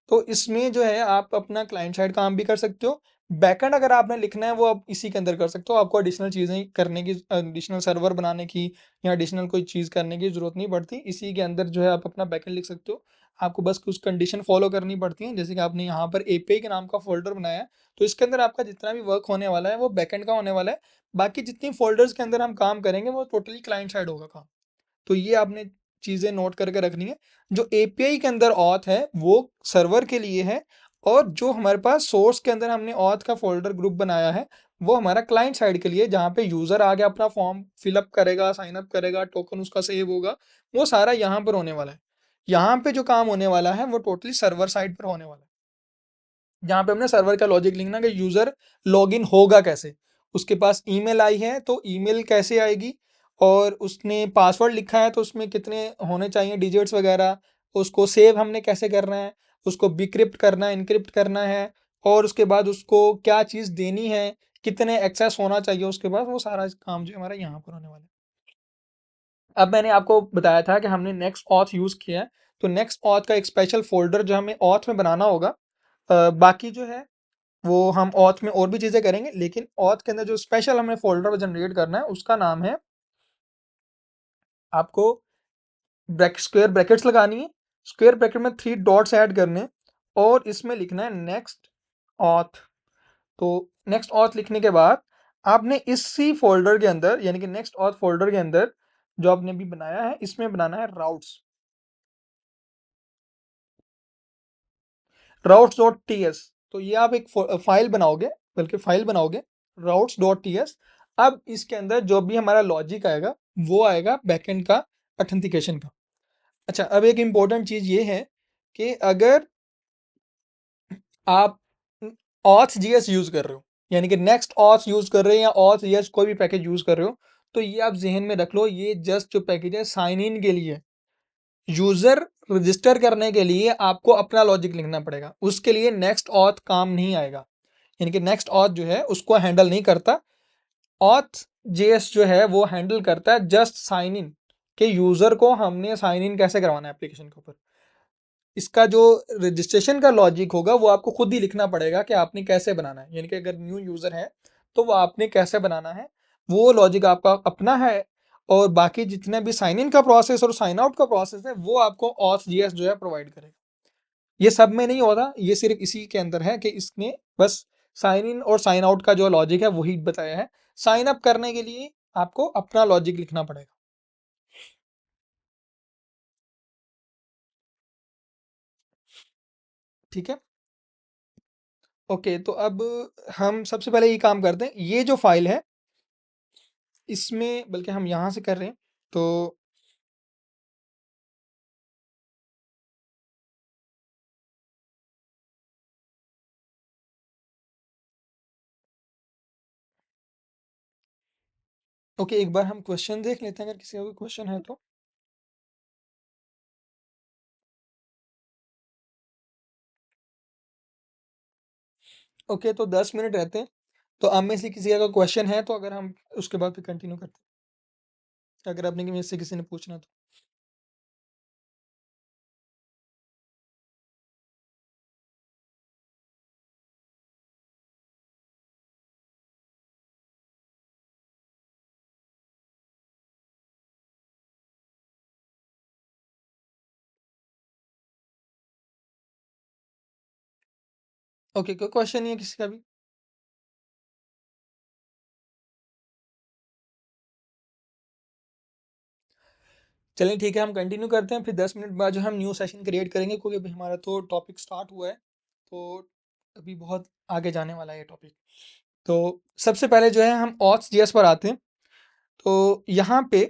तो इसमें जो है आप अपना क्लाइंट साइड काम भी कर सकते हो, बैकएंड अगर आपने लिखना है वो आप इसी के अंदर कर सकते हो, आपको एडिशनल चीज़ें करने की, एडिशनल सर्वर बनाने की या एडिशनल कोई चीज़ करने की ज़रूरत नहीं पड़ती, इसी के अंदर जो है आप अपना बैकएंड लिख सकते हो। आपको बस कुछ कंडीशन फॉलो करनी पड़ती है, जैसे कि आपने यहाँ पर एपीआई के नाम का फोल्डर बनाया है, तो इसके अंदर आपका जितना भी वर्क होने वाला है वो बैकएंड का होने वाला है, बाकी जितनी फोल्डर्स के अंदर हम काम करेंगे वो टोटली क्लाइंट साइड होगा काम। तो ये आपने चीज़ें नोट करके रखनी है। जो एपीआई के अंदर ऑथ है वो सर्वर के लिए है, और जो हमारे पास सोर्स के अंदर हमने ऑथ का फोल्डर ग्रुप बनाया है वो हमारा क्लाइंट साइड के लिए, जहाँ पे यूज़र आगे अपना फॉर्म फिलअप करेगा, साइन अप करेगा, टोकन उसका सेव होगा, वो सारा यहाँ पर होने वाला है। यहाँ पे जो काम होने वाला है वो टोटली सर्वर साइड पर होने वाला है, जहाँ पे हमने सर्वर का लॉजिक लिखना कि यूज़र लॉगिन होगा कैसे, उसके पास ईमेल आई है तो ईमेल कैसे आएगी, और उसने पासवर्ड लिखा है तो उसमें कितने होने चाहिए डिजिट्स वगैरह, उसको सेव हमने कैसे करना है, उसको डिक्रिप्ट करना है, इनक्रिप्ट करना है, और उसके बाद उसको क्या चीज़ देनी है, कितने एक्सेस होना चाहिए उसके पास, वो सारा काम जो हमारा यहाँ पर होने वाला है। अब मैंने आपको बताया था कि हमने नेक्स्ट ऑथ यूज़ किया है, तो नेक्स्ट ऑथ का एक स्पेशल फोल्डर जो हमें ऑथ में बनाना होगा। बाकी जो है वो हम ऑथ में और भी चीज़ें करेंगे, लेकिन ऑथ के अंदर जो स्पेशल हमें फोल्डर जनरेट करना है उसका नाम है, आपको स्क्वायर ब्रैकेट्स लगानी है, स्क्वायर ब्रैकेट में 3 डॉट्स ऐड करने, और इसमें लिखना है नेक्स्ट ऑथ। तो नेक्स्ट ऑथ लिखने के बाद आपने इसी फोल्डर के अंदर, यानी कि नेक्स्ट ऑथ फोल्डर के अंदर जो आपने अभी बनाया है इसमें बनाना है राउट्स, routes.ts। तो ये आप एक फाइल बनाओगे, बल्कि फाइल बनाओगे routes.ts। अब इसके अंदर जो भी हमारा लॉजिक आएगा वो आएगा बैकएंड का ऑथेंटिकेशन का। अच्छा, अब एक इंपॉर्टेंट चीज ये है कि अगर आप ऑथ जीएस यूज कर रहे हो, यानी कि नेक्स्ट ऑथ यूज कर रहे हो या ऑथ जीएस कोई भी पैकेज यूज कर रहे हो, तो ये आप जहन में रख लो, ये जस्ट जो पैकेज है साइन इन के लिए, यूजर रजिस्टर करने के लिए आपको अपना लॉजिक लिखना पड़ेगा, उसके लिए नेक्स्ट ऑथ काम नहीं आएगा, यानी कि नेक्स्ट ऑथ जो है उसको हैंडल नहीं करता। ऑथ जेएस जो है वो हैंडल करता है जस्ट साइन इन, के यूजर को हमने साइन इन कैसे करवाना है एप्लीकेशन के ऊपर। इसका जो रजिस्ट्रेशन का लॉजिक होगा वो आपको खुद ही लिखना पड़ेगा कि आपने कैसे बनाना है, यानी कि अगर न्यू यूजर है तो वो आपने कैसे बनाना है, वो लॉजिक आपका अपना है। और बाकी जितने भी साइन इन का प्रोसेस और साइन आउट का प्रोसेस है वो आपको ऑथ जीएस जो है प्रोवाइड करेगा। ये सब में नहीं होता, ये सिर्फ इसी के अंदर है कि इसने बस साइन इन और साइन आउट का जो लॉजिक है वही बताया है। साइन अप करने के लिए आपको अपना लॉजिक लिखना पड़ेगा। ठीक है, ओके। तो अब हम सबसे पहले ये काम करते हैं, ये जो फाइल है इसमें, बल्कि हम यहाँ से कर रहे हैं, तो ओके, एक बार हम क्वेश्चन देख लेते हैं अगर किसी का कोई क्वेश्चन है तो। ओके, तो 10 मिनट रहते हैं, तो आप में से किसी का क्वेश्चन है तो अगर हम उसके बाद फिर कंटिन्यू करते हैं, अगर आपने में से किसी ने पूछना तो। ओके, कोई क्वेश्चन नहीं है किसी का भी? चलिए ठीक है, हम कंटिन्यू करते हैं, फिर 10 मिनट बाद जो हम न्यू सेशन क्रिएट करेंगे, क्योंकि अभी हमारा तो टॉपिक स्टार्ट हुआ है, तो अभी बहुत आगे जाने वाला है ये टॉपिक। तो सबसे पहले जो है हम ऑथ्स जीएस पर आते हैं। तो यहाँ पे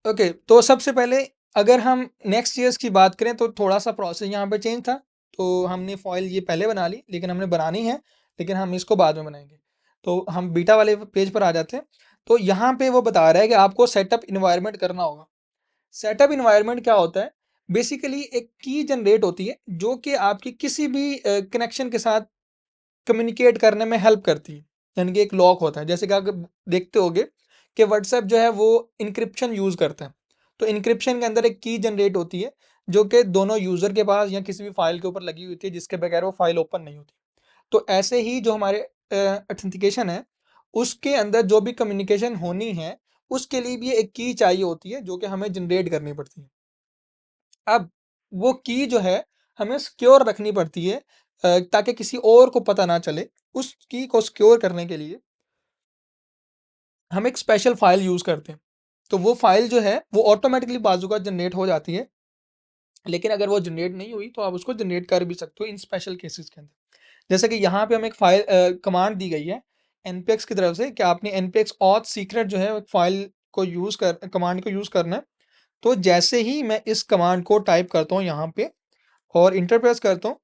ओके, तो सबसे पहले अगर हम नेक्स्ट ईयर्स की बात करें तो थोड़ा सा प्रोसेस यहाँ पे चेंज था। तो हमने फॉइल ये पहले बना ली, लेकिन हमने बनानी है, लेकिन हम इसको बाद में बनाएंगे। तो हम बीटा वाले पेज पर आ जाते हैं। तो यहाँ पे वो बता रहा है कि आपको सेटअप इन्वायरमेंट करना होगा। सेटअप इन्वायरमेंट क्या होता है? बेसिकली एक की जनरेट होती है जो कि आपकी किसी भी कनेक्शन के साथ कम्युनिकेट करने में हेल्प करती है। यानी कि एक लॉक होता है, जैसे कि आप देखते होगे कि व्हाट्सएप जो है वो इंक्रिप्शन यूज करता है। तो इंक्रिप्शन के अंदर एक की जनरेट होती है जो कि दोनों यूजर के पास या किसी भी फाइल के ऊपर लगी हुई होती है, जिसके बगैर वो फाइल ओपन नहीं होती। तो ऐसे ही जो हमारे ऑथेंटिकेशन है उसके अंदर जो भी कम्युनिकेशन होनी है उसके लिए भी एक की चाहिए होती है जो कि हमें जनरेट करनी पड़ती है। अब वो की जो है हमें सिक्योर रखनी पड़ती है ताकि किसी और को पता ना चले। उस की को सिक्योर करने के लिए हम एक स्पेशल फाइल यूज करते हैं। तो वो फाइल जो है वो ऑटोमेटिकली बाजू का जनरेट हो जाती है, लेकिन अगर वो जनरेट नहीं हुई तो आप उसको जनरेट कर भी सकते हो इन स्पेशल केसेस के अंदर। जैसे कि यहाँ पे हमें एक फाइल कमांड दी गई है npx की तरफ से कि आपने npx auth secret जो है फाइल को यूज कर कमांड को यूज करना है। तो जैसे ही मैं इस कमांड को टाइप करता हूँ यहाँ पे और इंटर प्रेस करता हूँ,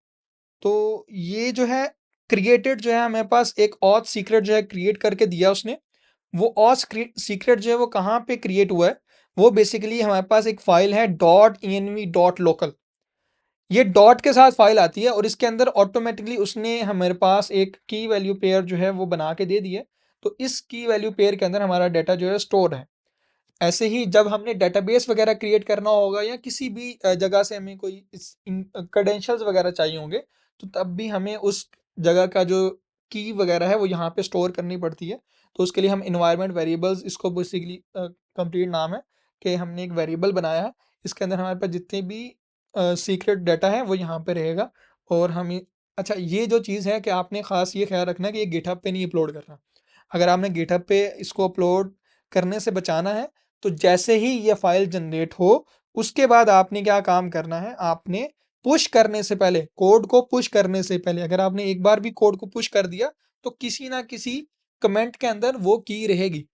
तो ये जो है क्रिएटेड जो है हमारे पास एक ऑथ सीक्रेट जो है क्रिएट करके दिया उसने। वो ऑथ सीक्रेट जो है वो कहाँ पे क्रिएट हुआ है? वो बेसिकली हमारे पास एक फाइल है .env.local। ये डॉट के साथ फाइल आती है और इसके अंदर ऑटोमेटिकली उसने हमारे पास एक की वैल्यू पेयर जो है वो बना के दे दी है। तो इस की वैल्यू पेयर के अंदर हमारा डाटा जो है स्टोर है। ऐसे ही जब हमने डेटाबेस वगैरह क्रिएट करना होगा या किसी भी जगह से हमें कोई क्रेडेंशियल्स वगैरह चाहिए होंगे, तो तब भी हमें उस जगह का जो की वगैरह है वो यहाँ पे स्टोर करनी पड़ती है। तो उसके लिए हम इन्वायरमेंट वेरिएबल्स, इसको बेसिकली कंप्लीट नाम है कि हमने एक वेरिएबल बनाया है। इसके अंदर हमारे पास जितने भी सीक्रेट डाटा है वो यहाँ पे रहेगा। और हम अच्छा, ये जो चीज़ है कि आपने ख़ास ये ख्याल रखना है कि ये गिटहब पे नहीं अपलोड करना। अगर आपने गिटहब पे इसको अपलोड करने से बचाना है तो जैसे ही ये फाइल जनरेट हो उसके बाद आपने क्या काम करना है? आपने पुश करने से पहले, कोड को पुश करने से पहले, अगर आपने एक बार भी कोड को पुश कर दिया तो किसी ना किसी कमेंट के अंदर वो की रहेगी।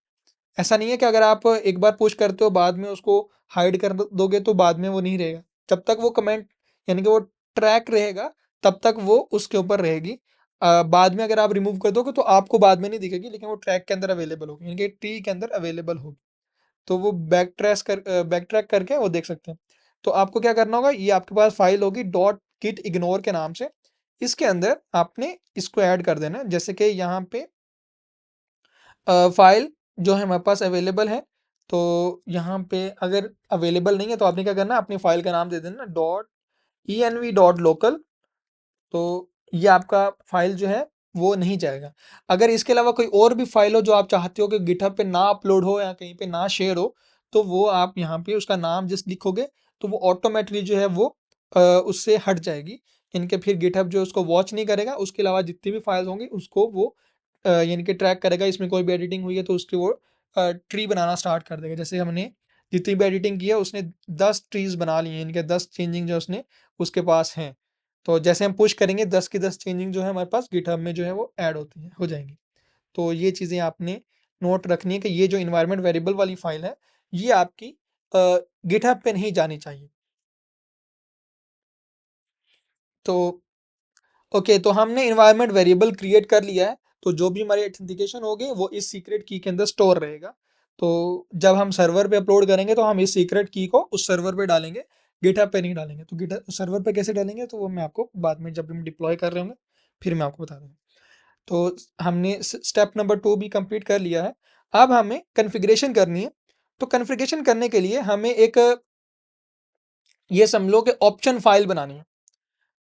ऐसा नहीं है कि अगर आप एक बार पुश करते हो बाद में उसको हाइड कर दोगे तो बाद में वो नहीं रहेगा। जब तक वो कमेंट यानी कि वो ट्रैक रहेगा तब तक वो उसके ऊपर रहेगी। बाद में अगर आप रिमूव कर दोगे तो आपको बाद में नहीं दिखेगी, लेकिन वो ट्रैक के अंदर अवेलेबल होगी, यानी कि ट्री के अंदर अवेलेबल होगी। तो वो बैक ट्रैक करके वो देख सकते हैं। तो आपको क्या करना होगा, ये आपके पास फाइल होगी डॉट किट इग्नोर के नाम से। इसके अंदर आपने इसको ऐड कर देना है। जैसे कि यहाँ पे फाइल जो है हमारे पास अवेलेबल है, तो यहाँ पे अगर अवेलेबल नहीं है तो आपने क्या करना है, अपनी फाइल का नाम दे देना .env.local। तो ये आपका फाइल जो है वो नहीं जाएगा। अगर इसके अलावा कोई और भी फाइल हो जो आप चाहते हो कि गिटहब पे ना अपलोड हो या कहीं पे ना शेयर हो, तो वो आप यहाँ पे उसका नाम जस्ट लिखोगे तो वो ऑटोमेटिकली जो है वो उससे हट जाएगी। इनके फिर गिटहब जो है उसको वॉच नहीं करेगा। उसके अलावा जितनी भी फाइल्स होंगी उसको वो यानी कि ट्रैक करेगा। इसमें कोई भी एडिटिंग हुई है तो उसकी वो ट्री बनाना स्टार्ट कर देगा। जैसे हमने जितनी भी एडिटिंग की है उसने 10 ट्रीज बना ली हैं, इनके 10 चेंजिंग जो उसने उसके पास हैं। तो जैसे हम पुश करेंगे 10 की 10 चेंजिंग जो है हमारे पास गिटहब में जो है वो ऐड होती हैं, हो जाएंगी। तो ये चीज़ें आपने नोट रखनी है कि ये जो इन्वायरमेंट वेरिएबल वाली फाइल है ये आपकी गिटहब पे नहीं जानी चाहिए। तो ओके, तो हमने इन्वायरमेंट वेरिएबल क्रिएट कर लिया है। तो जो भी हमारे ऑथेंटिकेशन होंगे वो इस सीक्रेट की के अंदर स्टोर रहेगा। तो जब हम सर्वर पे अपलोड करेंगे तो हम इस सीक्रेट की को उस सर्वर पे डालेंगे, गिटहब पे नहीं डालेंगे। तो गिटहब सर्वर पे कैसे डालेंगे तो वो मैं आपको बाद में जब हम डिप्लॉय कर रहे होंगे फिर मैं आपको बता दूंगा। तो हमने स्टेप नंबर 2 भी कंप्लीट कर लिया है। अब हमें कॉन्फ़िगरेशन करनी है। तो कॉन्फ़िगरेशन करने के लिए हमें एक ये समझ लो कि ऑप्शन फाइल बनानी है।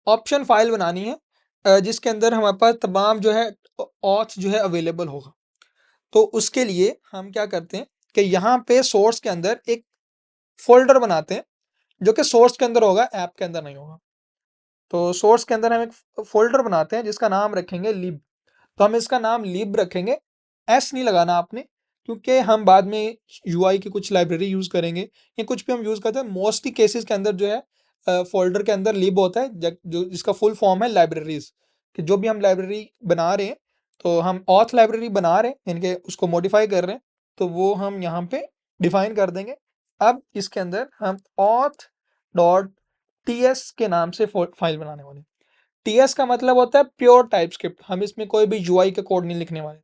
ऑप्शन फाइल बनानी है जिसके अंदर हमारे पास तमाम जो है ऑथ जो है अवेलेबल होगा। तो उसके लिए हम क्या करते हैं कि यहाँ पे सोर्स के अंदर एक फ़ोल्डर बनाते हैं जो कि सोर्स के अंदर होगा, ऐप के अंदर नहीं होगा। तो सोर्स के अंदर हम एक फ़ोल्डर बनाते हैं जिसका नाम रखेंगे लिब। तो हम इसका नाम लिब रखेंगे, एस नहीं लगाना आपने, क्योंकि हम बाद में यूआई की कुछ लाइब्रेरी यूज़ करेंगे या कुछ भी हम यूज़ करते हैं। मोस्टली केसेस के अंदर जो है फोल्डर के अंदर लिब होता है जो जिसका फुल फॉर्म है लाइब्रेरीज। कि जो भी हम लाइब्रेरी बना रहे हैं तो हम ऑथ लाइब्रेरी बना रहे हैं, यानी कि उसको मॉडिफाई कर रहे हैं, तो वो हम यहाँ पे डिफाइन कर देंगे। अब इसके अंदर हम ऑथ डॉट टी एस के नाम से फाइल बनाने वाले हैं। टीएस का मतलब होता है प्योर टाइपस्क्रिप्ट। हम इसमें कोई भी यूआई का कोड नहीं लिखने वाले।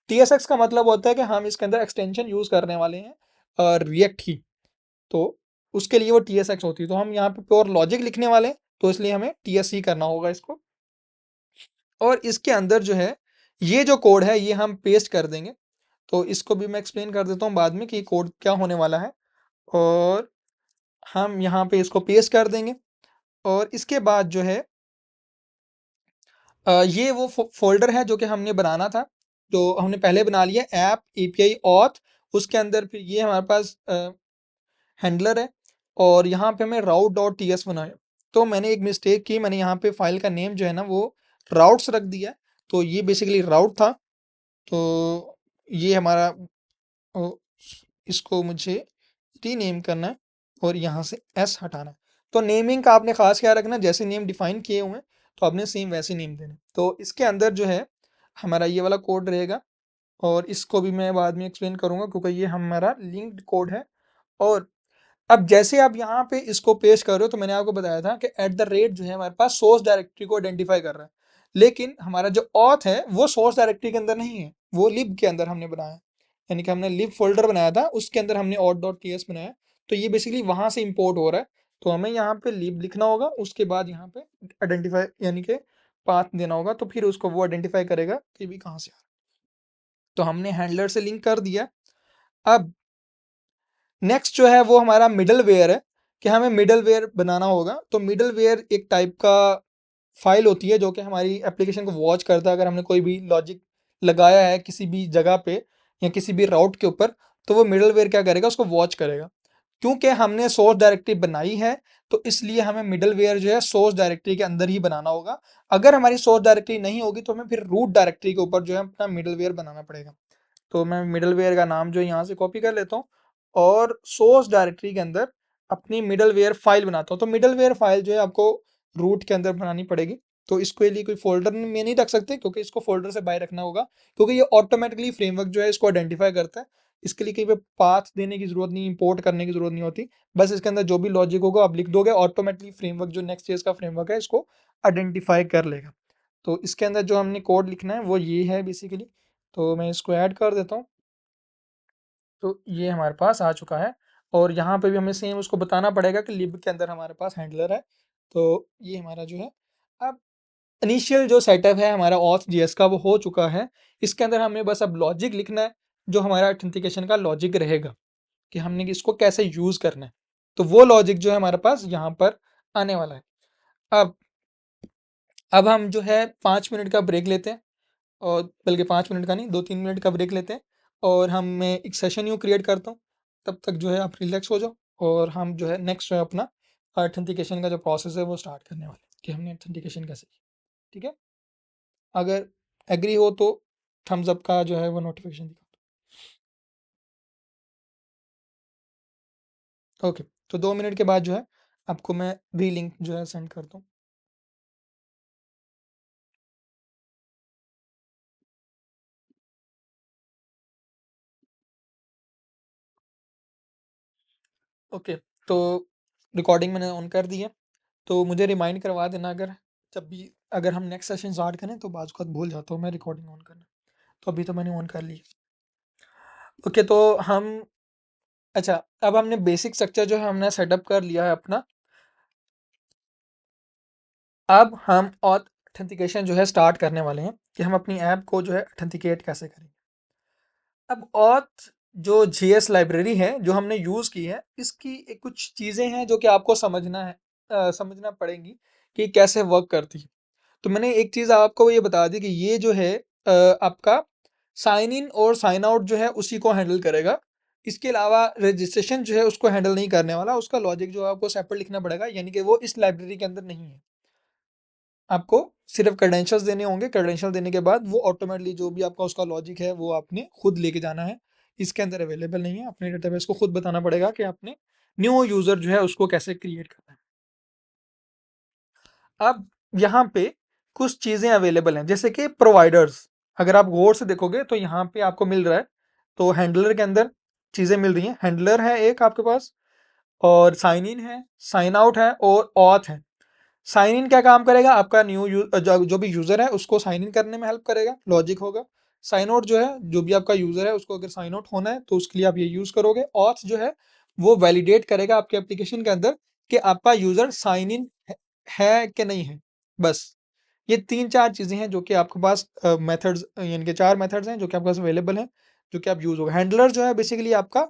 TSX का मतलब होता है कि हम इसके अंदर एक्सटेंशन यूज करने वाले हैं रिएक्ट की, तो उसके लिए वो TSX होती है। तो हम यहाँ पे प्योर लॉजिक लिखने वाले हैं, तो इसलिए हमें TSC करना होगा इसको। और इसके अंदर जो है ये जो कोड है ये हम पेस्ट कर देंगे। तो इसको भी मैं एक्सप्लेन कर देता हूँ बाद में कि कोड क्या होने वाला है। और हम यहाँ पे इसको पेस्ट कर देंगे। और इसके बाद जो है ये वो फोल्डर है जो कि हमने बनाना था, जो हमने पहले बना लिया, ऐप API ऑथ। उसके अंदर फिर ये हमारे पास हैंडलर है, और यहाँ पे हमें राउट डॉट टीएस बनाया। तो मैंने एक मिस्टेक की, मैंने यहाँ पे फाइल का नेम जो है ना वो राउट्स रख दिया। तो ये बेसिकली राउट था। तो ये हमारा इसको मुझे रीनेम करना है और यहाँ से एस हटाना है। तो नेमिंग का आपने खास ख्याल रखना, जैसे नेम डिफाइन किए हुए हैं तो आपने सेम वैसे नेम देने। तो इसके अंदर जो है हमारा ये वाला कोड रहेगा, और इसको भी मैं बाद में एक्सप्लेन करूंगा क्योंकि ये हमारा लिंक्ड कोड है। और अब जैसे आप यहाँ पे इसको पेश कर रहे हो, तो मैंने आपको बताया था कि एट द रेट जो है हमारे पास सोर्स डायरेक्टरी को आइडेंटिफाई कर रहा है, लेकिन हमारा जो ऑथ है वो सोर्स डायरेक्टरी के अंदर नहीं है, वो लिब के अंदर हमने बनाया। यानी कि हमने लिब फोल्डर बनाया था, उसके अंदर हमने ऑथ डॉट टी एस बनाया। तो ये बेसिकली वहां से इंपोर्ट हो रहा है। तो हमें यहाँ पे लिब लिखना होगा, उसके बाद यहाँ पे आइडेंटिफाई यानी कि पाथ देना होगा, तो फिर उसको वो आइडेंटिफाई करेगा कि भी कहाँ से आ रहा है। तो हमने हैंडलर से लिंक कर दिया। अब नेक्स्ट जो है वो हमारा मिडल वेयर है, कि हमें मिडल वेयर बनाना होगा। तो मिडल वेयर एक टाइप का फाइल होती है जो कि हमारी एप्लीकेशन को वॉच करता है। अगर हमने कोई भी लॉजिक लगाया है किसी भी जगह पे या किसी भी राउट के ऊपर, तो वो मिडल वेयर क्या करेगा, उसको वॉच करेगा। क्योंकि हमने सोर्स डायरेक्टरी बनाई है, तो इसलिए हमें मिडल वेयर जो है सोर्स डायरेक्टरी के अंदर ही बनाना होगा। अगर हमारी सोर्स डायरेक्टरी नहीं होगी तो हमें फिर रूट डायरेक्टरी के ऊपर जो है अपना मिडल वेयर बनाना पड़ेगा। तो मैं मिडल वेयर का नाम जो है यहाँ से कॉपी कर लेता हूँ, और सोर्स डायरेक्टरी के अंदर अपनी मिडल वेयर फाइल बनाता हूँ। तो मिडल वेयर फाइल जो है आपको रूट के अंदर बनानी पड़ेगी। तो इसके लिए कोई फोल्डर में नहीं रख सकते, क्योंकि इसको फोल्डर से बाहर रखना होगा, क्योंकि ये ऑटोमेटिकली फ्रेमवर्क जो है इसको आइडेंटिफाई करता है। इसके लिए कहीं पे पाथ देने की जरूरत नहीं, इंपोर्ट करने की जरूरत नहीं होती। बस इसके अंदर जो भी लॉजिक होगा आप लिख दोगे, ऑटोमेटिकली फ्रेमवर्क जो नेक्स्ट जेएस का फ्रेमवर्क है इसको आइडेंटिफाई कर लेगा। तो इसके अंदर जो हमने कोड लिखना है वो ये है बेसिकली। तो मैं इसको ऐड कर देता हूँ। तो ये हमारे पास आ चुका है, और यहाँ पे भी हमें सेम उसको बताना पड़ेगा कि लिब के अंदर हमारे पास हैंडलर है। तो ये हमारा जो है अब इनिशियल जो सेटअप है हमारा ऑथ जेएस का वो हो चुका है। इसके अंदर हमें बस अब लॉजिक लिखना है, जो हमारा ऑथेंटिकेशन का लॉजिक रहेगा कि हमने इसको कैसे यूज करना है। तो वो लॉजिक जो है हमारे पास यहाँ पर आने वाला है। अब अब हम जो है 5 मिनट का ब्रेक लेते हैं, और बल्कि 5 मिनट का नहीं, 2-3 मिनट का ब्रेक लेते हैं। और हम मैं एक सेशन यूँ क्रिएट करता हूँ, तब तक जो है आप रिलैक्स हो जाओ, और हम जो है नेक्स्ट जो है अपना ऑथेंटिकेशन का जो प्रोसेस है वो स्टार्ट करने वाले हैं कि हमने ऑथेंटिकेशन कैसे की। ठीक है, अगर एग्री हो तो थम्स अप का जो है वो नोटिफिकेशन दिखा दो। ओके, तो 2 मिनट के बाद जो है आपको मैं भी लिंक जो है सेंड करता हूँ। ओके, तो रिकॉर्डिंग मैंने ऑन कर दी है। तो मुझे रिमाइंड करवा देना, अगर जब भी अगर हम नेक्स्ट सेशन स्टार्ट करें तो बाज़ वक़्त भूल जाता हूँ मैं रिकॉर्डिंग ऑन करना। तो अभी तो मैंने ऑन कर ली। ओके, तो हम अच्छा, अब हमने बेसिक स्ट्रक्चर जो है हमने सेटअप कर लिया है अपना। अब हम ऑथेंटिकेशन जो है स्टार्ट करने वाले हैं कि हम अपनी ऐप को जो है ऑथेंटिकेट कैसे करेंगे। अब ऑथ जो जेएस लाइब्रेरी है जो हमने यूज़ की है, इसकी कुछ चीज़ें हैं जो कि आपको समझना है, समझना पड़ेंगी कि कैसे वर्क करती है। तो मैंने एक चीज़ आपको ये बता दी कि ये जो है आपका साइन इन और साइन आउट जो है उसी को हैंडल करेगा। इसके अलावा रजिस्ट्रेशन जो है उसको हैंडल नहीं करने वाला, उसका लॉजिक जो है आपको सेपरेट लिखना पड़ेगा, यानी कि वो इस लाइब्रेरी के अंदर नहीं है। आपको सिर्फ क्रेडेंशियल्स देने होंगे, क्रेडेंशियल देने के बाद वो ऑटोमेटिकली जो भी आपका उसका लॉजिक है वो आपने खुद लेके जाना है। इसके अंदर अवेलेबल नहीं है, अपने डेटाबेस को खुद बताना पड़ेगा कि आपने न्यू यूज़र जो है उसको कैसे क्रिएट करना है। अब यहाँ पे कुछ चीज़ें अवेलेबल हैं, जैसे कि प्रोवाइडर्स। अगर आप गौर से देखोगे तो यहाँ पे आपको मिल रहा है, तो हैंडलर के अंदर चीज़ें मिल रही हैं। हैंडलर है एक आपके पास, और साइन इन है, साइन आउट है, और ऑथ है। साइन इन क्या काम करेगा, आपका न्यू जो भी यूज़र है उसको साइन इन करने में हेल्प करेगा, लॉजिक होगा। साइन आउट जो है, जो भी आपका यूजर है उसको अगर साइन आउट होना है तो उसके लिए आप ये यूज करोगे। ऑथ जो है वो वैलिडेट करेगा आपके एप्लीकेशन के अंदर कि आपका यूजर साइन इन है कि नहीं है। बस ये 3-4 चीज़ें हैं जो कि आपके पास मेथड्स, यानी कि 4 मेथड्स हैं जो कि आपके पास अवेलेबल हैं, जो कि आप यूज़ होगा। हैंडलर जो है बेसिकली आपका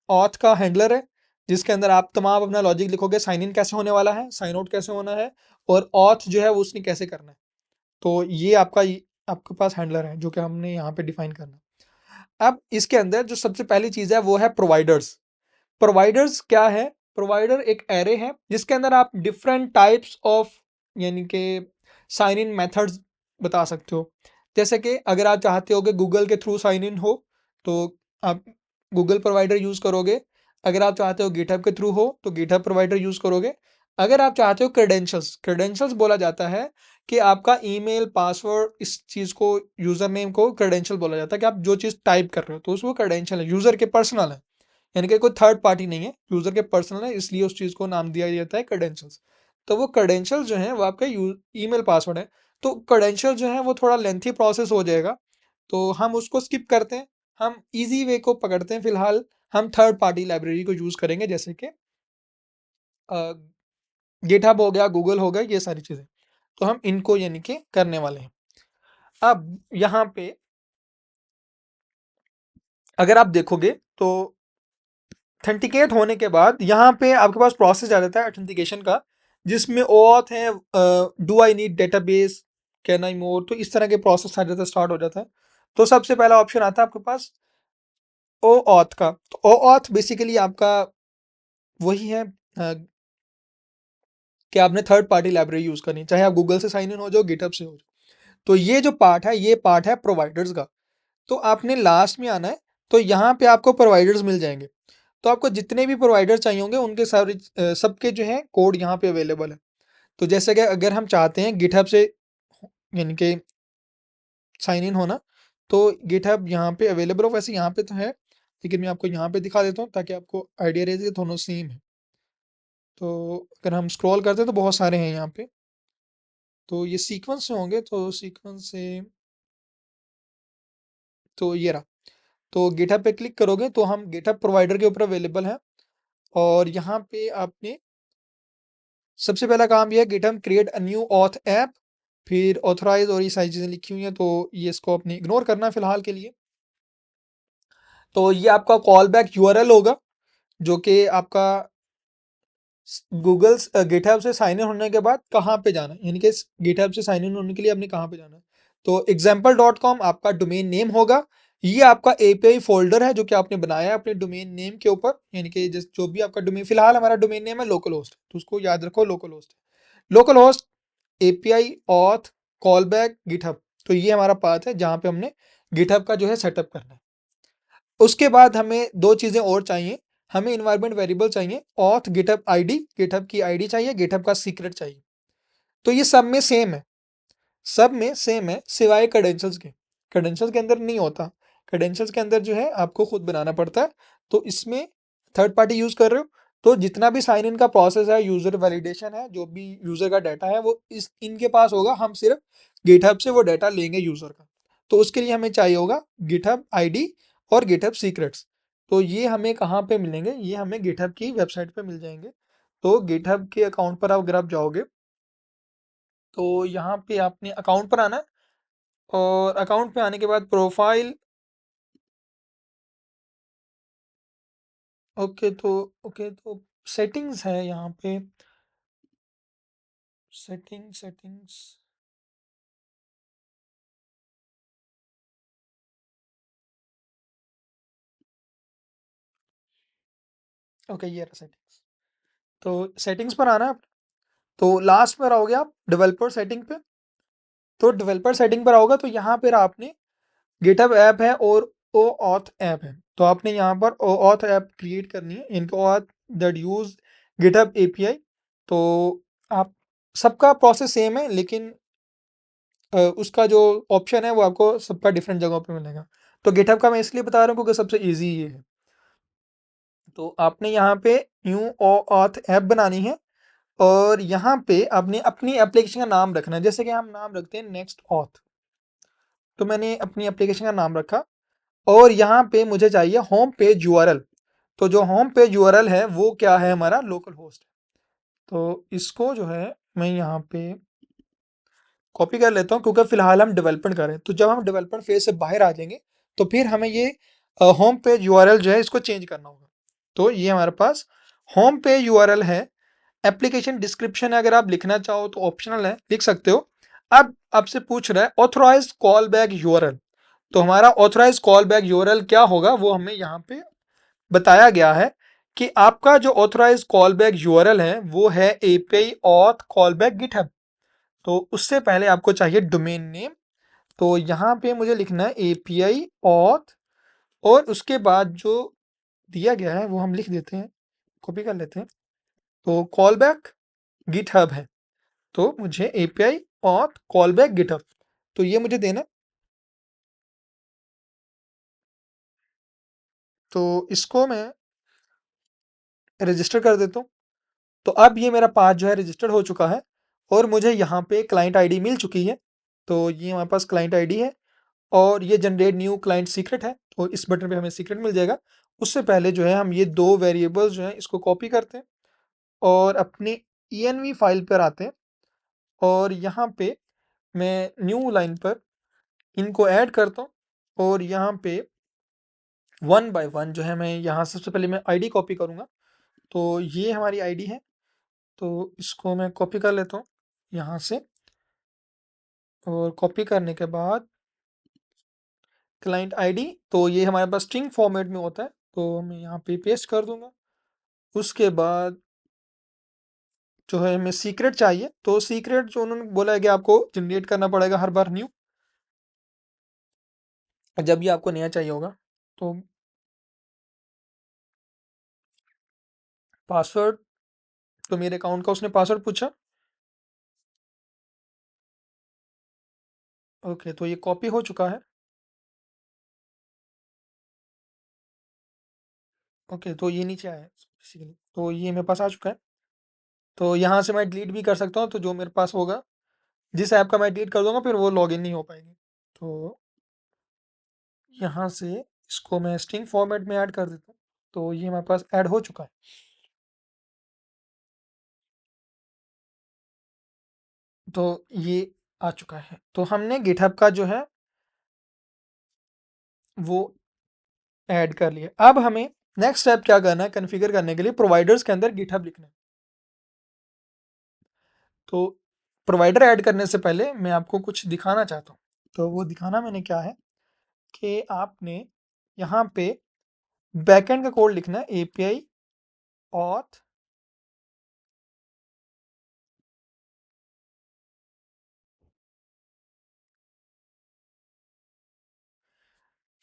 ऑथ का हैंडलर है, जिसके अंदर आप तमाम अपना लॉजिक लिखोगे, साइन इन कैसे होने वाला है, साइन आउट कैसे होना है, और ऑथ जो है वो उसने कैसे करना है। तो ये आपके पास हैंडलर है जो कि हमने यहाँ पे डिफाइन करना है। अब इसके अंदर जो सबसे पहली चीज़ है वो है प्रोवाइडर्स। प्रोवाइडर्स क्या है? प्रोवाइडर एक एरे है जिसके अंदर आप डिफरेंट टाइप्स ऑफ, यानी कि साइन इन मेथड्स बता सकते हो। जैसे कि अगर आप चाहते हो कि गूगल के थ्रू साइन इन हो तो आप गूगल प्रोवाइडर यूज़ करोगे। अगर आप चाहते हो गिटहब के थ्रू हो तो गिटहब प्रोवाइडर यूज़ करोगे। अगर आप चाहते हो क्रेडेंशियल्स, क्रेडेंशियल्स बोला जाता है कि आपका ईमेल, पासवर्ड, इस चीज़ को, यूज़र नेम को क्रेडेंशियल बोला जाता है कि आप जो चीज़ टाइप कर रहे हो तो उसको क्रेडेंशियल है, यूज़र के पर्सनल है, यानी कि कोई थर्ड पार्टी नहीं है, यूजर के पर्सनल है, इसलिए उस चीज को नाम दिया जाता है क्रेडेंशियल्स। तो वो क्रेडेंशियल्स जो है वो आपका ईमेल पासवर्ड है। तो क्रेडेंशियल जो है वो थोड़ा लेंथी प्रोसेस हो जाएगा, तो हम उसको स्किप करते हैं। हम इजी वे को पकड़ते हैं फिलहाल। हम थर्ड पार्टी लाइब्रेरी को यूज करेंगे, जैसे कि गिटहब हो गया, गूगल हो गया, ये सारी चीजें। तो हम इनको यानी कि करने वाले हैं। अब यहाँ पे अगर आप देखोगे तो ऑथेंटिकेट होने के बाद यहाँ पे आपके पास प्रोसेस आ जाता है ऑथेंटिकेशन का, जिसमें ऑथ है, do I need database, can I more, तो इस तरह के प्रोसेस आ जाता है, स्टार्ट हो जाता है। तो सबसे पहला ऑप्शन आता है आपके पास ओ ऑथ का। तो ओ ऑथ बेसिकली आपका वही है कि आपने थर्ड पार्टी लाइब्रेरी यूज करनी, चाहे आप गूगल से साइन इन हो जाओ, गिटहब से हो जाओ। तो ये जो पार्ट है, ये पार्ट है प्रोवाइडर्स का। तो आपने लास्ट में आना है, तो यहाँ पे आपको प्रोवाइडर्स मिल जाएंगे। तो आपको जितने भी प्रोवाइडर चाहिए होंगे उनके सारे सबके जो है कोड यहाँ पे अवेलेबल है। तो जैसे कि अगर हम चाहते हैं गिटहब से यानी कि साइन इन होना, तो गिटहब यहाँ पे अवेलेबल हो, वैसे यहाँ पे तो है लेकिन मैं आपको यहाँ पे दिखा देता हूँ ताकि आपको आइडिया रहे कि दोनों सेम है। तो अगर हम स्क्रॉल करते हैं तो बहुत सारे हैं यहाँ पे। तो ये सीक्वेंस से होंगे, तो सीक्वेंस से तो ये रहा। तो गिटहब पे क्लिक करोगे तो हम गिटहब प्रोवाइडर के ऊपर अवेलेबल हैं। और यहाँ पे आपने सबसे पहला काम यह है GitHub create a new auth app, फिर ऑथराइज और ये सारी चीज़ें लिखी हुई हैं, तो ये इसको अपने इग्नोर करना है फिलहाल के लिए। तो ये आपका कॉल बैक यूआरएल होगा जो कि आपका गूगल गिटहब से साइन इन होने के बाद कहाँ पे जाना है, यानी कि गिटहब से साइन इन होने के लिए आपने कहाँ पे जाना है। तो example.com आपका डोमेन नेम होगा। ये आपका एपीआई फोल्डर है जो कि आपने बनाया है अपने डोमेन नेम के ऊपर, यानी कि जो भी आपका डोमेन, फिलहाल हमारा डोमेन नेम है लोकल होस्ट, तो उसको याद रखो, local host. Local host, API, auth, call back, GitHub, तो ये हमारा पाथ है जहाँ पे हमने गिटहब का जो है सेटअप करना है। उसके बाद हमें दो चीज़ें और चाहिए। हमें इन्वायरमेंट वेरिएबल चाहिए, ऑथ गिटहब आईडी, गिटहब की आईडी चाहिए, गिटहब का सीक्रेट चाहिए। तो ये सब में सेम है, सब में सेम है सिवाय क्रेडेंशियल्स के। क्रेडेंशियल्स के अंदर नहीं होता, क्रेडेंशियल्स के अंदर जो है आपको खुद बनाना पड़ता है। तो इसमें थर्ड पार्टी यूज कर रहे हो तो जितना भी साइन इन का प्रोसेस है, यूजर वैलिडेशन है, जो भी यूजर का डाटा है वो इस इनके पास होगा। हम सिर्फ गिटहब से वो डाटा लेंगे यूजर का। तो उसके लिए हमें चाहिए होगा गिटहब आईडी और गिटहब सीक्रेट्स। तो ये हमें कहाँ पे मिलेंगे? ये हमें गिटहब की वेबसाइट पे मिल जाएंगे। तो गिटहब के अकाउंट पर अगर आप जाओगे तो यहाँ पे आपने अकाउंट पर आना है, और अकाउंट पे आने के बाद प्रोफाइल, ओके तो सेटिंग्स है यहाँ पे, सेटिंग्स, ओके ये रहा सेटिंग्स। तो सेटिंग्स पर आना है। तो लास्ट में आओगे आप डेवलपर सेटिंग पे। तो डेवलपर सेटिंग पर आओगा तो यहाँ पर आपने गिटहब ऐप है और ओ ऑथ ऐप है, तो आपने यहाँ पर ओ ऑथ ऐप क्रिएट करनी है, इनको auth that use GitHub API. तो आप सबका प्रोसेस सेम है, लेकिन उसका जो ऑप्शन है वो आपको सबका डिफरेंट जगहों पे मिलेगा। तो गिटहब का मैं इसलिए बता रहा हूँ क्योंकि सबसे इजी ये है। तो आपने यहाँ पे न्यू ऑथ ऐप बनानी है, और यहाँ पे आपने अपनी एप्लीकेशन का नाम रखना है, जैसे कि हम नाम रखते हैं नेक्स्ट ऑथ। तो मैंने अपनी एप्लीकेशन का नाम रखा और यहाँ पे मुझे चाहिए होम पेज यूआरएल। तो जो होम पेज यूआरएल है वो क्या है, हमारा लोकल होस्ट है। तो इसको जो है मैं यहाँ पे कॉपी कर लेता हूँ, क्योंकि फिलहाल हम डेवलपमेंट कर रहे हैं। तो जब हम डेवलपमेंट फेज से बाहर आ जाएंगे तो फिर हमें ये होम पेज यूआरएल जो है इसको चेंज करना होगा। तो ये हमारे पास होम पेज यूआरएल है। एप्लीकेशन डिस्क्रिप्शन अगर आप लिखना चाहो तो ऑप्शनल है, लिख सकते हो। अब आपसे पूछ रहा है ऑथराइज्ड कॉल बैक यूआरएल। तो हमारा ऑथराइज्ड कॉल बैक यूआरएल क्या होगा वो हमें यहाँ पे बताया गया है कि आपका जो ऑथराइज्ड कॉल बैक यूआरएल है वो है API auth call back GitHub. तो उससे पहले आपको चाहिए डोमेन नेम। तो यहाँ पे मुझे लिखना है एपीआई ऑथ, और उसके बाद जो दिया गया है वो हम लिख देते हैं, कॉपी कर लेते हैं। तो कॉल बैक गिटहब है, तो मुझे API auth call back GitHub, तो ये मुझे देना। तो इसको मैं रजिस्टर कर देता हूँ। तो अब ये मेरा पाथ जो है रजिस्टर्ड हो चुका है और मुझे यहाँ पे क्लाइंट आईडी मिल चुकी है। तो ये हमारे पास क्लाइंट आईडी है और ये जनरेट न्यू क्लाइंट सीक्रेट है, तो इस बटन पे हमें सीक्रेट मिल जाएगा। उससे पहले जो है हम ये दो वेरिएबल्स जो हैं इसको कॉपी करते हैं और अपनी env फाइल पर आते हैं और यहाँ पे मैं न्यू लाइन पर इनको ऐड करता हूँ और यहाँ पे वन बाय वन जो है मैं यहाँ सबसे पहले मैं आईडी कॉपी करूँगा। तो ये हमारी आईडी है, तो इसको मैं कॉपी कर लेता हूँ यहाँ से, और कॉपी करने के बाद क्लाइंट आईडी, तो ये हमारे पास स्ट्रिंग फॉर्मेट में होता है, तो मैं यहाँ पे पेस्ट कर दूंगा। उसके बाद जो है हमें सीक्रेट चाहिए, तो सीक्रेट जो उन्होंने बोला है कि आपको जनरेट करना पड़ेगा हर बार न्यू, जब भी आपको नया चाहिए होगा। तो पासवर्ड, तो मेरे अकाउंट का उसने पासवर्ड पूछा। ओके, तो ये कॉपी हो चुका है। ओके, तो ये नीचे आया है basically। तो ये मेरे पास आ चुका है। तो यहाँ से मैं डिलीट भी कर सकता हूँ, तो जो मेरे पास होगा जिस ऐप का मैं डिलीट कर दूंगा फिर वो लॉगिन नहीं हो पाएगी। तो यहाँ से इसको मैं स्ट्रिंग फॉर्मेट में ऐड कर देता हूँ। तो ये हमारे पास ऐड हो चुका है। तो ये आ चुका है, तो हमने गिटहब का जो है वो ऐड कर लिया। अब हमें नेक्स्ट स्टेप क्या करना है, कॉन्फ़िगर करने के लिए प्रोवाइडर्स के अंदर गिटहब लिखना है। तो प्रोवाइडर ऐड करने से पहले मैं आपको कुछ दिखाना चाहता हूँ। तो वो दिखाना मैंने क्या है कि आपने यहाँ पे बैकएंड का कोड लिखना है, एपीआई ऑथ।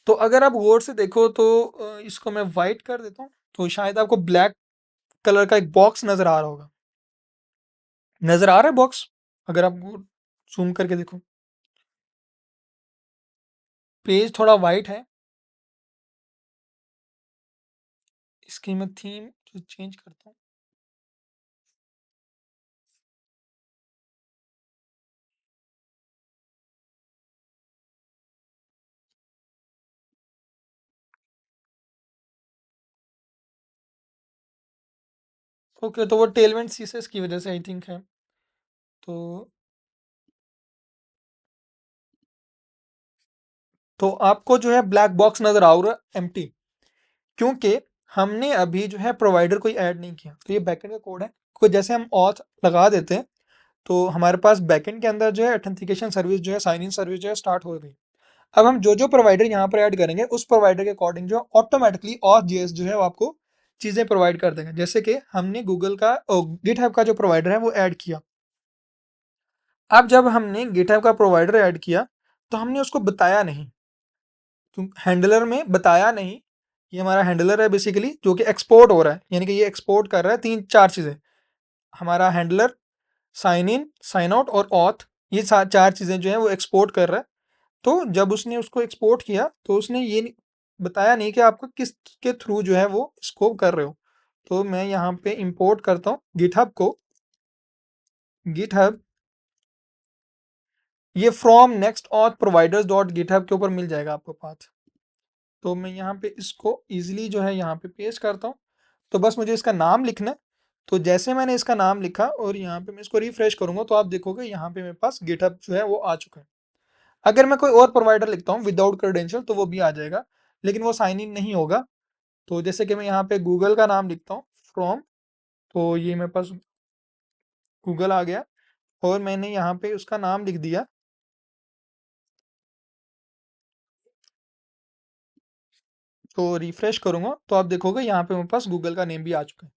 तो अगर आप गौर से देखो तो इसको मैं वाइट कर देता हूँ, तो शायद आपको ब्लैक कलर का एक बॉक्स नजर आ रहा होगा। नजर आ रहा है बॉक्स? अगर आप जूम करके देखो, पेज थोड़ा वाइट है। इसकी मैं थीम जो चेंज करता हूँ। ओके, तो वो टेलविंड सीसेस की वजह से आई थिंक है। तो आपको जो है ब्लैक बॉक्स नजर आ रहा है एम्प्टी, क्योंकि हमने अभी जो है प्रोवाइडर कोई ऐड नहीं किया। तो ये बैकएंड का कोड है, को जैसे हम ऑथ लगा देते हैं तो हमारे पास बैकएंड के अंदर जो है ऑथेंटिकेशन सर्विस जो है, साइन इन सर्विस जो है स्टार्ट हो गई। अब हम जो जो प्रोवाइडर यहाँ पर ऐड करेंगे उस प्रोवाइडर के अकॉर्डिंग जो ऑटोमेटिकली ऑथ जेएस जो है वो आपको चीजें प्रोवाइड कर देगा। जैसे कि हमने गूगल का गिटहब का जो प्रोवाइडर है वो ऐड किया। अब जब हमने गिटहब का प्रोवाइडर ऐड किया तो हमने उसको बताया नहीं, तो हैंडलर में बताया नहीं। ये हमारा हैंडलर है बेसिकली, जो कि एक्सपोर्ट हो रहा है, यानी कि ये एक्सपोर्ट कर रहा है तीन चार चीज़ें। हमारा handler sign in, sign out और ऑथ, ये चार चीज़ें जो है वो एक्सपोर्ट कर रहा है। तो जब उसने उसको एक्सपोर्ट किया तो उसने ये बताया नहीं कि आपको किस के थ्रू जो है वो इसको कर रहे हो। तो मैं यहाँ पे इंपोर्ट करता हूँ गिटहब को। गिटहब ये from next auth providers dot GitHub के ऊपर मिल जाएगा आपको पाथ। तो मैं यहाँ पे इसको इजीली जो है यहाँ पे पेस्ट करता हूँ। तो बस मुझे इसका नाम लिखना है। तो जैसे मैंने इसका नाम लिखा और यहाँ पे मैं इसको रिफ्रेश करूंगा तो आप देखोगे यहाँ पे मेरे पास गिटहब जो है वो आ चुका है। अगर मैं कोई और प्रोवाइडर लिखता हूँ विदाउट क्रेडेंशियल तो वो भी आ जाएगा, लेकिन वो साइन इन नहीं होगा। तो जैसे कि मैं यहाँ पे गूगल का नाम लिखता हूँ फ्रॉम, तो ये मेरे पास गूगल आ गया और मैंने यहाँ पे उसका नाम लिख दिया। तो रिफ्रेश करूंगा तो आप देखोगे यहाँ पे मेरे पास गूगल का नेम भी आ चुका है।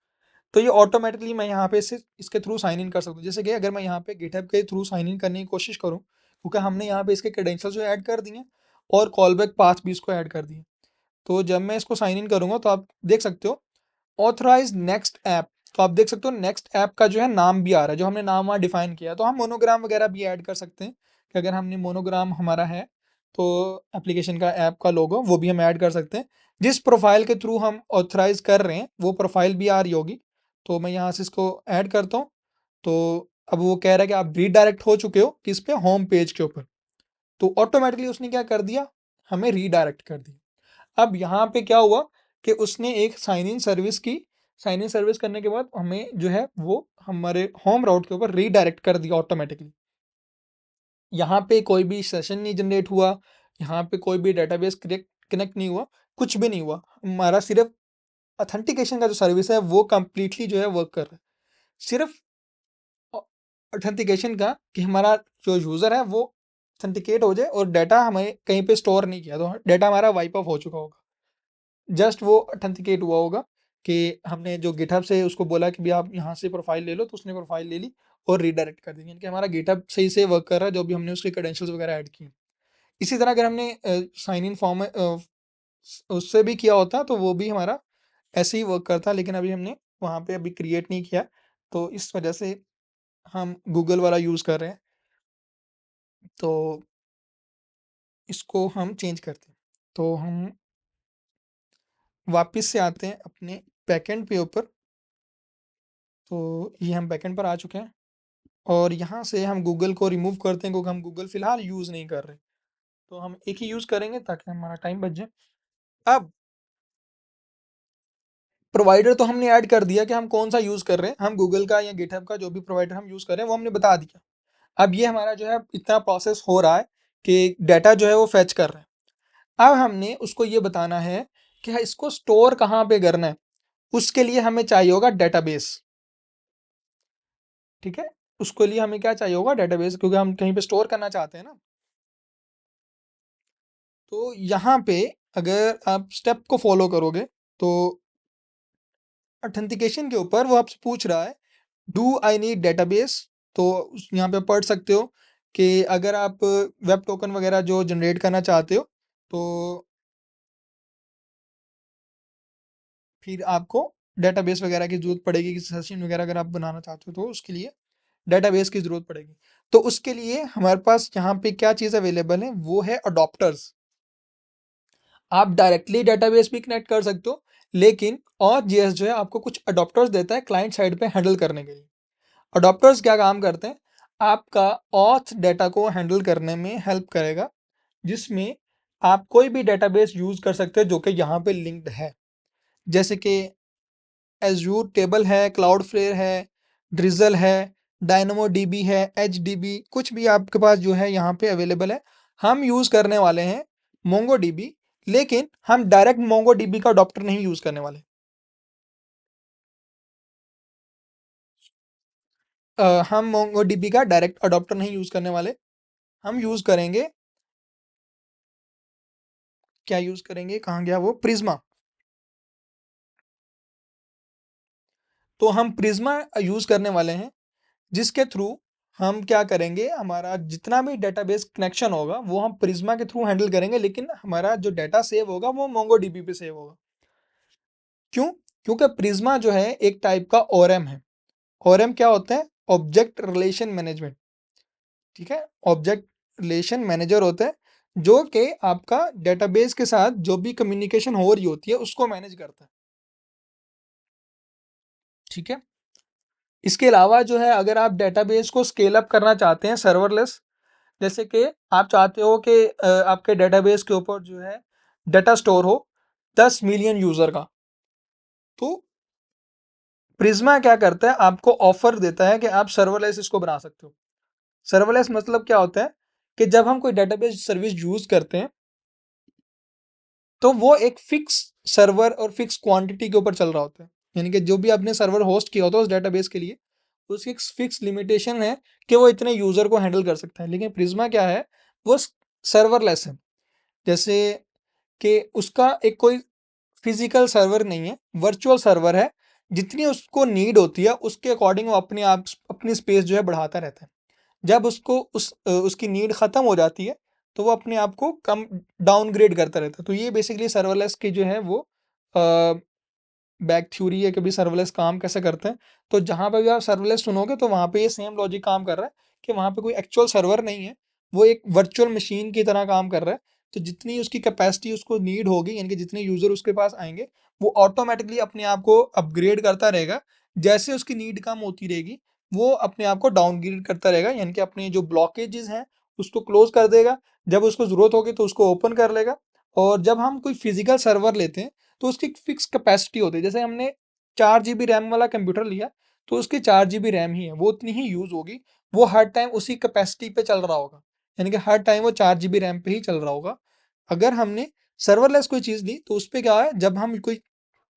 तो ये ऑटोमेटिकली मैं यहाँ पे इसके थ्रू साइन इन कर सकता हूँ। जैसे कि अगर मैं यहाँ पे गिटहब के थ्रू साइन इन करने की कोशिश करूँ, क्योंकि हमने यहाँ पे इसके क्रेडेंशियल जो ऐड कर दिए और कॉल बैक पाथ भी इसको ऐड कर दिए। तो जब मैं इसको साइन इन करूंगा तो आप देख सकते हो ऑथराइज नेक्स्ट ऐप। तो आप देख सकते हो नेक्स्ट ऐप का जो है नाम भी आ रहा है, जो हमने नाम वहाँ डिफाइन किया। तो हम मोनोग्राम वगैरह भी ऐड कर सकते हैं कि अगर हमने मोनोग्राम हमारा है तो एप्लीकेशन का ऐप का लोगो वो भी हम ऐड कर सकते हैं। जिस प्रोफाइल के थ्रू हम ऑथराइज कर रहे हैं वो प्रोफाइल भी आ रही होगी। तो मैं यहाँ से इसको ऐड करता हूँ। तो अब वो कह रहा है कि आप रीडायरेक्ट हो चुके हो किस पे, होम पेज के ऊपर। तो ऑटोमेटिकली उसने क्या कर दिया, हमें रीडायरेक्ट कर दिया। अब यहाँ पे क्या हुआ कि उसने एक साइन इन सर्विस की। साइन इन सर्विस करने के बाद हमें जो है वो हमारे होम राउट के ऊपर रीडायरेक्ट कर दिया ऑटोमेटिकली। यहाँ पे कोई भी सेशन नहीं जनरेट हुआ, यहाँ पे कोई भी डेटाबेस कनेक्ट नहीं हुआ, कुछ भी नहीं हुआ। हमारा सिर्फ ऑथेंटिकेशन का जो सर्विस है वो कंप्लीटली जो है वर्क कर रहा है। सिर्फ ऑथेंटिकेशन का कि हमारा जो यूज़र है वो ऑथेंटिकेट हो जाए और डाटा हमें कहीं पे स्टोर नहीं किया, तो डाटा हमारा वाइप ऑफ हो चुका होगा। जस्ट वो ऑथेंटिकेट हुआ होगा कि हमने जो गिटहब से उसको बोला कि भी आप यहाँ से प्रोफाइल ले लो, तो उसने प्रोफाइल ले ली और रीडायरेक्ट कर दी, यानी कि हमारा गिटहब सही से वर्क कर रहा है जो भी हमने उसके क्रेडेंशियल्स वगैरह ऐड किए। इसी तरह अगर हमने साइन इन फॉर्म उससे भी किया होता तो वो भी हमारा ऐसे ही वर्क करता, लेकिन अभी हमने वहाँ पे अभी क्रिएट नहीं किया, तो इस वजह से हम गूगल वाला यूज़ कर रहे हैं। तो इसको हम चेंज करते हैं। तो हम वापस से आते हैं अपने बैकएंड पे ऊपर। तो ये हम बैकएंड पर आ चुके हैं और यहाँ से हम गूगल को रिमूव करते हैं क्योंकि हम गूगल फिलहाल यूज़ नहीं कर रहे। तो हम एक ही यूज़ करेंगे ताकि हमारा टाइम बच जाए। अब प्रोवाइडर तो हमने ऐड कर दिया कि हम कौन सा यूज़ कर रहे हैं, हम गूगल का या गिटहब का जो भी प्रोवाइडर हम यूज़ कर रहे हैं वो हमने बता दिया। अब ये हमारा जो है इतना प्रोसेस हो रहा है कि डाटा जो है वो फैच कर रहा है। अब हमने उसको ये बताना है कि इसको स्टोर कहाँ पे करना है। उसके लिए हमें चाहिए होगा डेटाबेस। ठीक है, उसके लिए हमें क्या चाहिए होगा, डेटाबेस, क्योंकि हम कहीं पे स्टोर करना चाहते हैं ना। तो यहाँ पे अगर आप स्टेप को फॉलो करोगे तो ऑथेंटिकेशन के ऊपर वो आपसे पूछ रहा है डू आई नीड डेटाबेस। तो यहाँ पे पढ़ सकते हो कि अगर आप वेब टोकन वगैरह जो जनरेट करना चाहते हो तो फिर आपको डेटाबेस वगैरह की ज़रूरत पड़ेगी कि सेशन वगैरह अगर आप बनाना चाहते हो तो उसके लिए डेटाबेस की ज़रूरत पड़ेगी। तो उसके लिए हमारे पास यहाँ पे क्या चीज़ अवेलेबल है, वो है अडॉप्टर्स। आप डायरेक्टली डेटाबेस भी कनेक्ट कर सकते हो, लेकिन और जीएस जो है आपको कुछ अडॉप्टर्स देता है क्लाइंट साइड पे हैंडल करने के लिए। अडॉप्टर्स क्या काम करते हैं, आपका ऑथ डाटा को हैंडल करने में हेल्प करेगा, जिसमें आप कोई भी डेटाबेस यूज़ कर सकते हो जो कि यहाँ पे लिंक्ड है। जैसे कि एज्यूर टेबल है, क्लाउडफ्लेयर है, ड्रिजल है, डायनामो डीबी है, एच डीबी, कुछ भी आपके पास जो है यहाँ पे अवेलेबल है। हम यूज़ करने वाले हैं मोंगो डीबी, लेकिन हम डायरेक्ट मोंगो डीबी का अडॉप्टर नहीं यूज़ करने वाले। हम मोंगो डीबी का डायरेक्ट अडॉप्टर नहीं यूज़ करने वाले। हम यूज़ करेंगे, क्या यूज़ करेंगे, कहाँ गया वो, प्रिज्मा। तो हम प्रिज्मा यूज़ करने वाले हैं, जिसके थ्रू हम क्या करेंगे, हमारा जितना भी डेटाबेस कनेक्शन होगा वो हम प्रिज्मा के थ्रू हैंडल करेंगे, लेकिन हमारा जो डाटा सेव होगा वो मोंगोडीबी पे सेव होगा। क्यों? क्योंकि प्रिज्मा जो है एक टाइप का ओरएम है। ओरएम क्या होता है, ऑब्जेक्ट रिलेशन मैनेजमेंट। ठीक है, ऑब्जेक्ट रिलेशन मैनेजर होता है जो कि आपका डेटाबेस के साथ जो भी कम्युनिकेशन हो रही होती है उसको मैनेज करता है। ठीक है, इसके अलावा जो है अगर आप डेटाबेस को स्केल अप करना चाहते हैं सर्वरलेस, जैसे कि आप चाहते हो कि आपके डेटाबेस के ऊपर जो है डाटा स्टोर हो 10 मिलियन यूजर का, तो प्रिज्मा क्या करता है, आपको ऑफर देता है कि आप सर्वरलेस इसको बना सकते हो। सर्वरलेस मतलब क्या होता है कि जब हम कोई डेटाबेस सर्विस यूज करते हैं तो वो एक फिक्स सर्वर और फिक्स क्वांटिटी के ऊपर चल रहा होता है। यानी कि जो भी आपने सर्वर होस्ट किया होता है उस डेटाबेस के लिए, उसकी एक फिक्स लिमिटेशन है कि वो इतने यूजर को हैंडल कर सकता है। लेकिन प्रिज्मा क्या है, वो सर्वरलेस है। जैसे कि उसका एक कोई फिजिकल सर्वर नहीं है, वर्चुअल सर्वर है। जितनी उसको नीड होती है उसके अकॉर्डिंग वो अपने आप अपनी स्पेस जो है बढ़ाता रहता है। जब उसको उसकी नीड खत्म हो जाती है तो वो अपने आप को कम डाउनग्रेड करता रहता है। तो ये बेसिकली सर्वरलेस की जो है वो बैक थ्योरी है कि भाई सर्वलेस काम कैसे करते हैं। तो जहाँ पे भी आप सर्वलेस सुनोगे तो वहाँ पे ये सेम लॉजिक काम कर रहा है कि वहाँ पे कोई एक्चुअल सर्वर नहीं है, वो एक वर्चुअल मशीन की तरह काम कर रहा है। तो जितनी उसकी कैपेसिटी उसको नीड होगी, यानी कि जितने यूजर उसके पास आएंगे, वो ऑटोमेटिकली अपने आप को अपग्रेड करता रहेगा। जैसे उसकी नीड कम होती रहेगी वो अपने आप को डाउनग्रेड करता रहेगा, यानी कि अपने जो ब्लॉकेजेस हैं उसको क्लोज कर देगा। जब उसको जरूरत होगी तो उसको ओपन कर लेगा। और जब हम कोई फिजिकल सर्वर लेते हैं तो उसकी एक फिक्स कैपेसिटी होती है। जैसे हमने 4 GB रैम वाला कंप्यूटर लिया तो उसकी 4 GB रैम ही है, वो उतनी ही यूज होगी, वो हर टाइम उसी कैपेसिटी पे चल रहा होगा, यानी कि हर टाइम वो 4 GB रैम पे ही चल रहा होगा। अगर हमने सर्वरलेस कोई चीज़ ली तो उस पर क्या है, जब हम कोई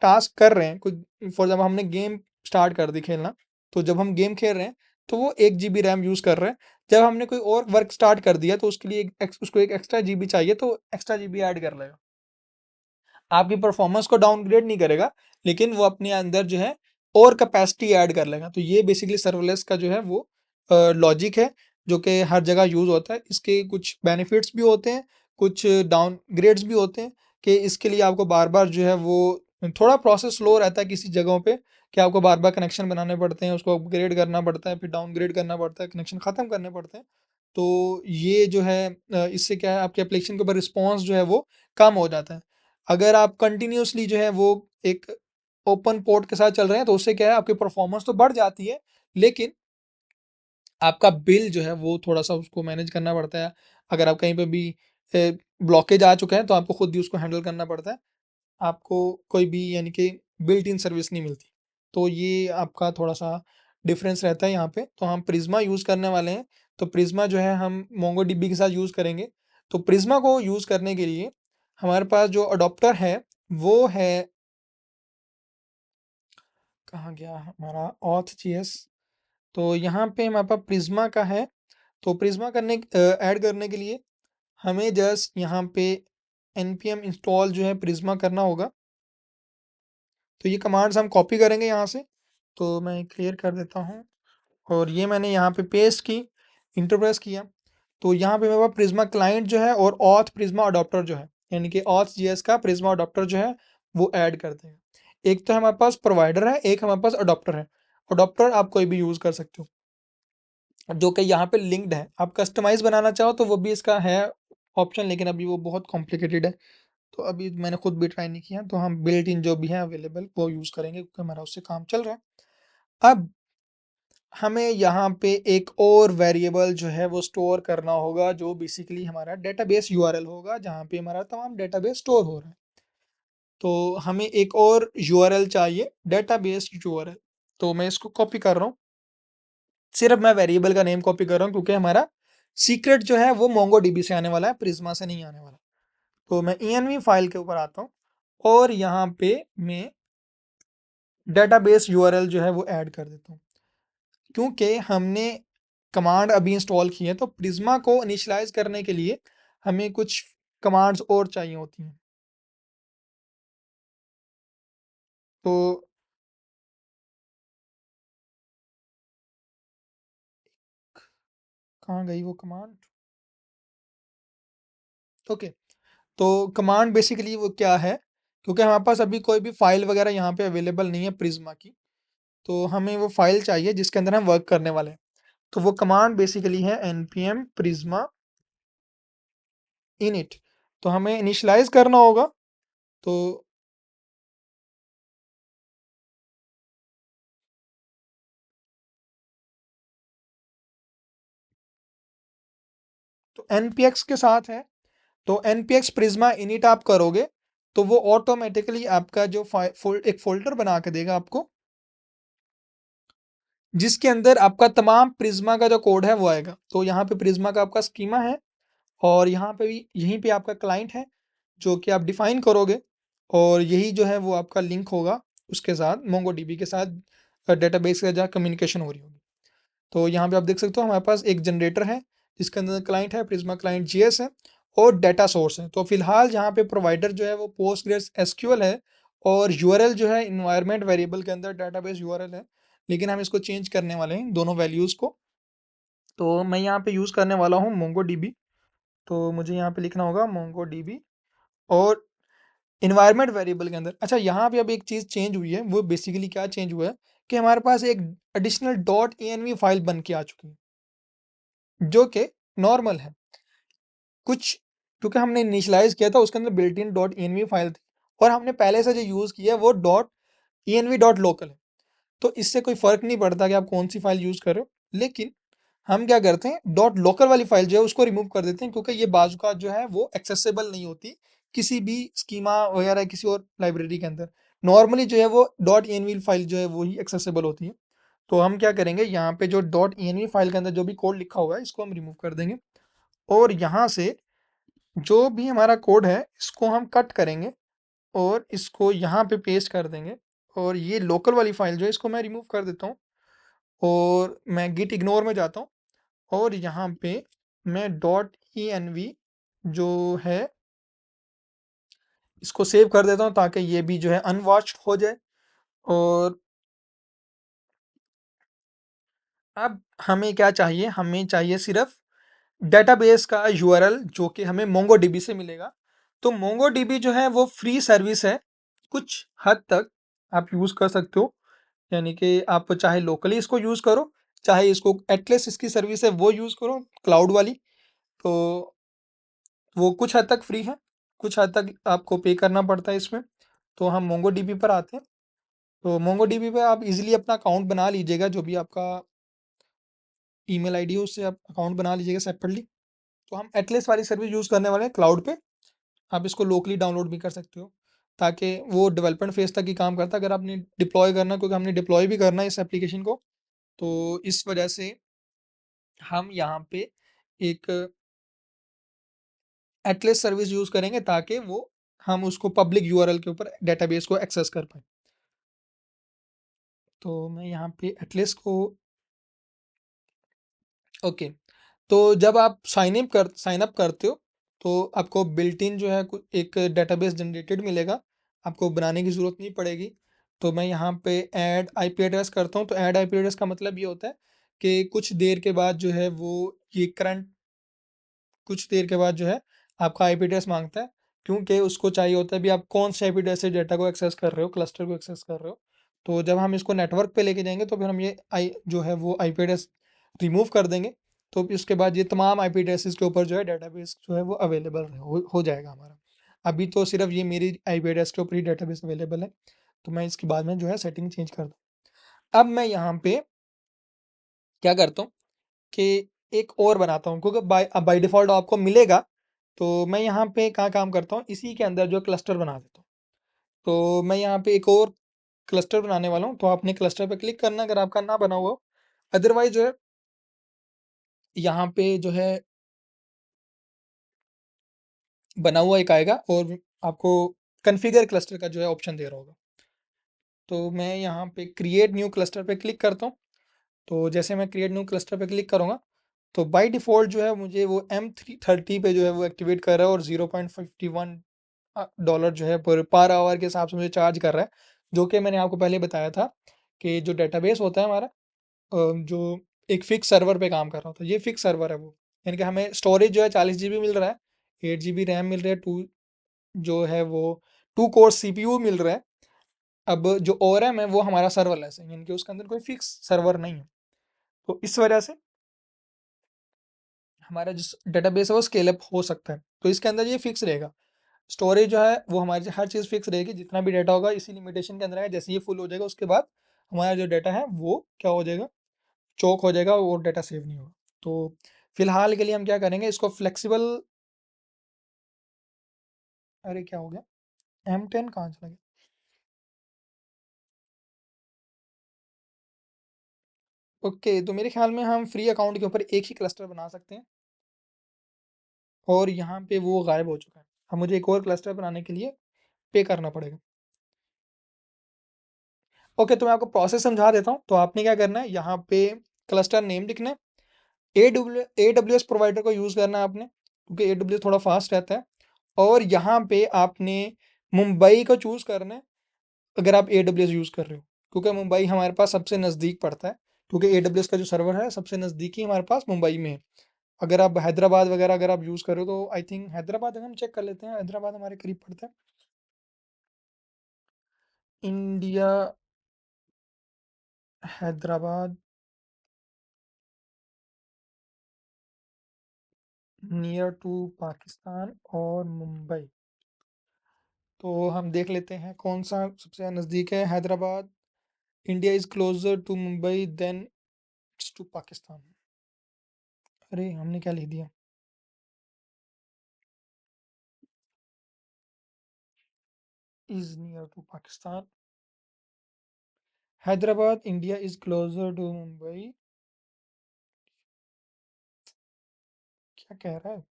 टास्क कर रहे हैं, कोई फॉर एग्जाम्पल हमने गेम स्टार्ट कर दी खेलना, तो जब हम गेम खेल रहे हैं तो वो 1 GB रैम यूज़ कर रहे हैं। जब हमने कोई और वर्क स्टार्ट कर दिया तो उसके लिए उसको एक एक्स्ट्रा जीबी चाहिए तो एक्स्ट्रा जीबी ऐड कर लेगा। आपकी परफॉर्मेंस को डाउनग्रेड नहीं करेगा, लेकिन वो अपने अंदर जो है और कैपेसिटी ऐड कर लेगा। तो ये बेसिकली सर्वलेस का जो है वो लॉजिक है जो कि हर जगह यूज होता है। इसके कुछ बेनिफिट्स भी होते हैं, कुछ डाउनग्रेड्स भी होते हैं कि इसके लिए आपको बार बार जो है वो थोड़ा प्रोसेस स्लो रहता है किसी जगहों पे, कि आपको बार बार कनेक्शन बनाने पड़ते हैं, उसको अपग्रेड करना पड़ता है, फिर डाउनग्रेड करना पड़ता है, कनेक्शन ख़त्म करने पड़ते हैं। तो ये जो है इससे क्या है, आपके एप्लीकेशन के ऊपर रिस्पॉन्स जो है वो कम हो जाता है। अगर आप कंटिन्यूअसली जो है वो एक ओपन पोर्ट के साथ चल रहे हैं तो उससे क्या है, आपकी परफॉर्मेंस तो बढ़ जाती है, लेकिन आपका बिल जो है वो थोड़ा-सा उसको मैनेज करना पड़ता है। अगर आप कहीं पे भी ब्लॉकेज आ चुका है तो आपको खुद ही उसको हैंडल करना पड़ता है। आपको कोई भी यानी कि बिल्ट इन सर्विस नहीं मिलती। तो ये आपका थोड़ा-सा डिफरेंस रहता है यहाँ पे। तो हम प्रिज़्मा यूज़ करने वाले हैं, तो प्रिज़्मा जो है हम मोंगोडीबी के साथ यूज़ करेंगे। तो प्रिज़्मा को यूज़ करने के लिए हमारे पास जो अडॉप्टर है वो है, कहाँ गया हमारा ऑथ जीएस। तो यहाँ पे हमारे पास प्रिज़्मा का है। तो प्रिज़्मा ऐड करने के लिए हमें जस्ट यहाँ पे npm इंस्टॉल जो है प्रिज़्मा करना होगा। तो ये कमांड्स हम कॉपी करेंगे यहाँ से, तो मैं क्लियर कर देता हूँ। और ये मैंने यहाँ पे पेस्ट की, इंटर प्रेस किया, तो यहाँ पे मेरे पास प्रिज्मा क्लाइंट जो है और ऑथ प्रिज्मा अडॉप्टर जो है, यानी कि ऑथ जीएस का प्रिज्मा अडॉप्टर जो है वो ऐड करते हैं। एक तो हमारे पास प्रोवाइडर है, एक हमारे पास अडॉप्टर है। अडॉप्टर आप कोई भी यूज़ कर सकते हो जो कि यहाँ पे लिंक्ड है। आप कस्टमाइज बनाना चाहो तो वो भी इसका है ऑप्शन, लेकिन अभी वो बहुत कॉम्प्लिकेटेड है तो अभी मैंने खुद भी ट्राई नहीं किया। तो हम बिल्ट इन जो भी है अवेलेबल वो यूज़ करेंगे क्योंकि हमारा उससे काम चल रहा है। अब हमें यहाँ पे एक और वेरिएबल जो है वो स्टोर करना होगा जो बेसिकली हमारा डेटाबेस यूआरएल होगा, जहाँ पे हमारा तमाम डेटाबेस स्टोर हो रहा है। तो हमें एक और यूआरएल चाहिए, डेटाबेस यूआरएल। तो मैं इसको कॉपी कर रहा हूँ, सिर्फ मैं वेरिएबल का नेम कॉपी कर रहा हूँ क्योंकि हमारा सीक्रेट जो है वो मोंगोडीबी से आने वाला है, प्रिज्मा से नहीं आने वाला। तो मैं env फाइल के ऊपर आता हूँ और यहाँ पे मैं डेटाबेस यूआरएल जो है वो ऐड कर देता हूँ। क्योंकि हमने कमांड अभी इंस्टॉल की है तो प्रिज्मा को इनिशियलाइज करने के लिए हमें कुछ कमांड्स और चाहिए होती हैं। तो कहाँ गई वो कमांड? ओके, तो कमांड बेसिकली वो क्या है, क्योंकि हमारे पास अभी कोई भी फाइल वगैरह यहाँ पे अवेलेबल नहीं है प्रिज्मा की, तो हमें वो फाइल चाहिए जिसके अंदर हम वर्क करने वाले हैं। तो वो कमांड बेसिकली है npm prisma init। तो हमें इनिशियलाइज करना होगा। तो तो npx के साथ है, तो npx prisma init आप करोगे तो वो ऑटोमेटिकली आपका जो एक फोल्डर बना के देगा आपको, जिसके अंदर आपका तमाम प्रिज्मा का जो कोड है वो आएगा। तो यहाँ पे प्रिज्मा का आपका स्कीमा है और यहाँ पे भी यहीं पे आपका क्लाइंट है जो कि आप डिफाइन करोगे, और यही जो है वो आपका लिंक होगा उसके साथ, मोंगोडीबी के साथ डेटाबेस का जहाँ कम्युनिकेशन हो रही होगी। तो यहाँ पे आप देख सकते हो हमारे पास एक जनरेटर है जिसके अंदर क्लाइंट है, प्रिज्मा क्लाइंट जीएस है और डेटा सोर्स है। तो फिलहाल यहाँ पे प्रोवाइडर जो है वो पोस्टग्रेस एसक्यूएल है और यूआरएल जो है इन्वायरमेंट वेरिएबल के अंदर डेटाबेस यूआरएल है, लेकिन हम इसको चेंज करने वाले हैं दोनों वैल्यूज़ को। तो मैं यहाँ पे यूज़ करने वाला हूँ मोंगोडीबी, तो मुझे यहाँ पे लिखना होगा मोंगोडीबी और इन्वायरमेंट वेरिएबल के अंदर। अच्छा, यहाँ पे अब एक चीज़ चेंज हुई है, वो बेसिकली क्या चेंज हुआ है कि हमारे पास एक एडिशनल डॉट env फाइल बन के आ चुकी है जो कि नॉर्मल है कुछ, क्योंकि हमने इनिशियलाइज किया था उसके अंदर built in dot env file थी और हमने पहले से जो यूज़ किया है वो डॉट env डॉट लोकल है। तो इससे कोई फ़र्क नहीं पड़ता कि आप कौन सी फाइल यूज़ कर रहे हो, लेकिन हम क्या करते हैं डॉट लोकल वाली फाइल जो है उसको रिमूव कर देते हैं, क्योंकि ये बाजू का जो है वो एक्सेसिबल नहीं होती किसी भी स्कीमा वगैरह किसी और लाइब्रेरी के अंदर। नॉर्मली जो है वो डॉट env फाइल जो है वो ही एक्सेसिबल होती है। तो हम क्या करेंगे, यहाँ पे जो डॉट env फाइल के अंदर जो भी कोड लिखा हुआ है इसको हम रिमूव कर देंगे और यहाँ से जो भी हमारा कोड है इसको हम कट करेंगे और इसको यहाँ पे पेस्ट कर देंगे, और ये लोकल वाली फाइल जो है इसको मैं रिमूव कर देता हूँ और मैं गिट इग्नोर में जाता हूँ और यहाँ पे मैं डॉट env जो है इसको सेव कर देता हूँ ताकि ये भी जो है अनवॉच्ड हो जाए। और अब हमें क्या चाहिए, हमें चाहिए सिर्फ डेटाबेस का यूआरएल जो कि हमें मोंगोडीबी से मिलेगा। तो मोंगोडीबी जो है वो फ्री सर्विस है, कुछ हद तक आप यूज़ कर सकते हो, यानी कि आप चाहे लोकली इसको यूज़ करो, चाहे इसको एटलस इसकी सर्विस है वो यूज़ करो क्लाउड वाली, तो वो कुछ हद तक फ्री है, कुछ हद तक आपको पे करना पड़ता है इसमें। तो हम मोंगोडीबी पर आते हैं। तो मोंगोडीबी पे आप इजीली अपना अकाउंट बना लीजिएगा, जो भी आपका ईमेल आईडी है उससे आप अकाउंट बना लीजिएगा सेपरेटली। तो हम एटलस वाली सर्विस यूज़ करने वाले हैं क्लाउड पे, आप इसको लोकली डाउनलोड भी कर सकते हो ताकि वो डेवलपमेंट फेज तक ही काम करता है। अगर आपने डिप्लॉय करना, क्योंकि हमने डिप्लॉय भी करना है इस एप्लीकेशन को, तो इस वजह से हम यहाँ पे एक एटलस सर्विस यूज़ करेंगे ताकि वो हम उसको पब्लिक यूआरएल के ऊपर डेटाबेस को एक्सेस कर पाए। तो मैं यहाँ पे एटलस को ओके। तो जब आप साइन अप करते हो तो आपको बिल्ट इन जो है एक डेटाबेस जनरेटेड मिलेगा, आपको बनाने की ज़रूरत नहीं पड़ेगी। तो मैं यहाँ पे ऐड आईपी एड्रेस करता हूँ। तो ऐड आईपी एड्रेस का मतलब ये होता है कि कुछ देर के बाद जो है वो ये करंट कुछ देर के बाद जो है आपका आईपी एड्रेस मांगता है, क्योंकि उसको चाहिए होता है भी आप कौन से आईपी एड्रेस से डेटा को एक्सेस कर रहे हो, क्लस्टर को एक्सेस कर रहे हो। तो जब हम इसको नेटवर्क पे लेके जाएंगे तो फिर हम ये आई जो है वो आईपी एड्रेस रिमूव कर देंगे। तो फिर उसके बाद ये तमाम आईपी एड्रेसेस के ऊपर जो है डेटाबेस जो है वो अवेलेबल हो जाएगा हमारा। अभी तो सिर्फ ये मेरी आईपी एड्रेस के ऊपर ही डेटाबेस अवेलेबल है, तो मैं इसके बाद में जो है सेटिंग चेंज कर दूँ। अब मैं यहाँ पे क्या करता हूँ कि एक और बनाता हूँ, क्योंकि बाय डिफ़ॉल्ट आपको मिलेगा। तो मैं यहाँ पे क्या काम करता हूँ, इसी के अंदर जो क्लस्टर बना देता हूँ। तो मैं यहाँ पे एक और क्लस्टर बनाने वाला हूँ, तो आपने क्लस्टर पे क्लिक करना अगर आपका ना बना हुआ हो। अदरवाइज़ जो है यहाँ पे जो है बना हुआ एक आएगा और आपको कॉन्फ़िगर क्लस्टर का जो है ऑप्शन दे रहा होगा। तो मैं यहाँ पे क्रिएट न्यू क्लस्टर पे क्लिक करता हूँ। तो जैसे मैं क्रिएट न्यू क्लस्टर पे क्लिक करूँगा तो बाय डिफ़ॉल्ट जो है मुझे वो M330 पे जो है वो एक्टिवेट कर रहा है और 0.51 डॉलर जो है पर आवर के हिसाब से मुझे चार्ज कर रहा है। जो कि मैंने आपको पहले बताया था कि जो डेटाबेस होता है हमारा जो एक फ़िक्स सर्वर पे काम कर रहा होता है, ये फ़िक्स सर्वर है वो। यानी कि हमें स्टोरेज जो है 40 जीबी मिल रहा है, 8 जीबी रैम मिल रहा है, 2 जो है वो 2 कोर सीपीयू मिल रहा है। अब जो ओआरएम है वो हमारा सर्वरलेस है, यानी कि उसके अंदर कोई फ़िक्स सर्वर नहीं है। तो इस वजह से हमारा जो डेटाबेस है वो स्केल अप हो सकता है। तो इसके अंदर ये फ़िक्स रहेगा। स्टोरेज जो है वो हमारी हर चीज़ फिक्स रहेगी, जितना भी डाटा होगा इसी लिमिटेशन के अंदर आएगा। जैसे ये फुल हो जाएगा उसके बाद हमारा जो डाटा है वो क्या हो जाएगा, चोक हो जाएगा और डाटा सेव नहीं होगा। तो फिलहाल के लिए हम क्या करेंगे, इसको फ्लेक्सिबल, अरे क्या हो गया, M10 कहाँ चला गया? ओके, तो मेरे ख्याल में हम फ्री अकाउंट के ऊपर एक ही क्लस्टर बना सकते हैं, और यहाँ पे वो गायब हो चुका है। अब मुझे एक और क्लस्टर बनाने के लिए पे करना पड़ेगा। ओके, तो मैं आपको प्रोसेस समझा देता हूँ। तो आपने क्या करना है, यहाँ पे क्लस्टर नेम लिखना है, AWS प्रोवाइडर को यूज़ करना है आपने, क्योंकि AWS थोड़ा फास्ट रहता है। और यहाँ पे आपने मुंबई को चूज़ करना है, अगर आप AWS यूज़ कर रहे हो, क्योंकि मुंबई हमारे पास सबसे नज़दीक पड़ता है, क्योंकि AWS का जो सर्वर है सबसे नज़दीकी हमारे पास मुंबई में है। अगर आप हैदराबाद वगैरह अगर आप यूज़ कर रहे हो, तो आई थिंक हैदराबाद, अगर हम चेक कर लेते हैं, हैदराबाद हमारे करीब पड़ता है। India, Hyderabad near to Pakistan और मुंबई। तो हम देख लेते हैं कौन सा सबसे नज़दीक है। Hyderabad, India is closer to Mumbai than it's to Pakistan. अरे हमने क्या लिख दिया, is near to Pakistan. Hyderabad, India is closer to Mumbai, क्या कह रहा है?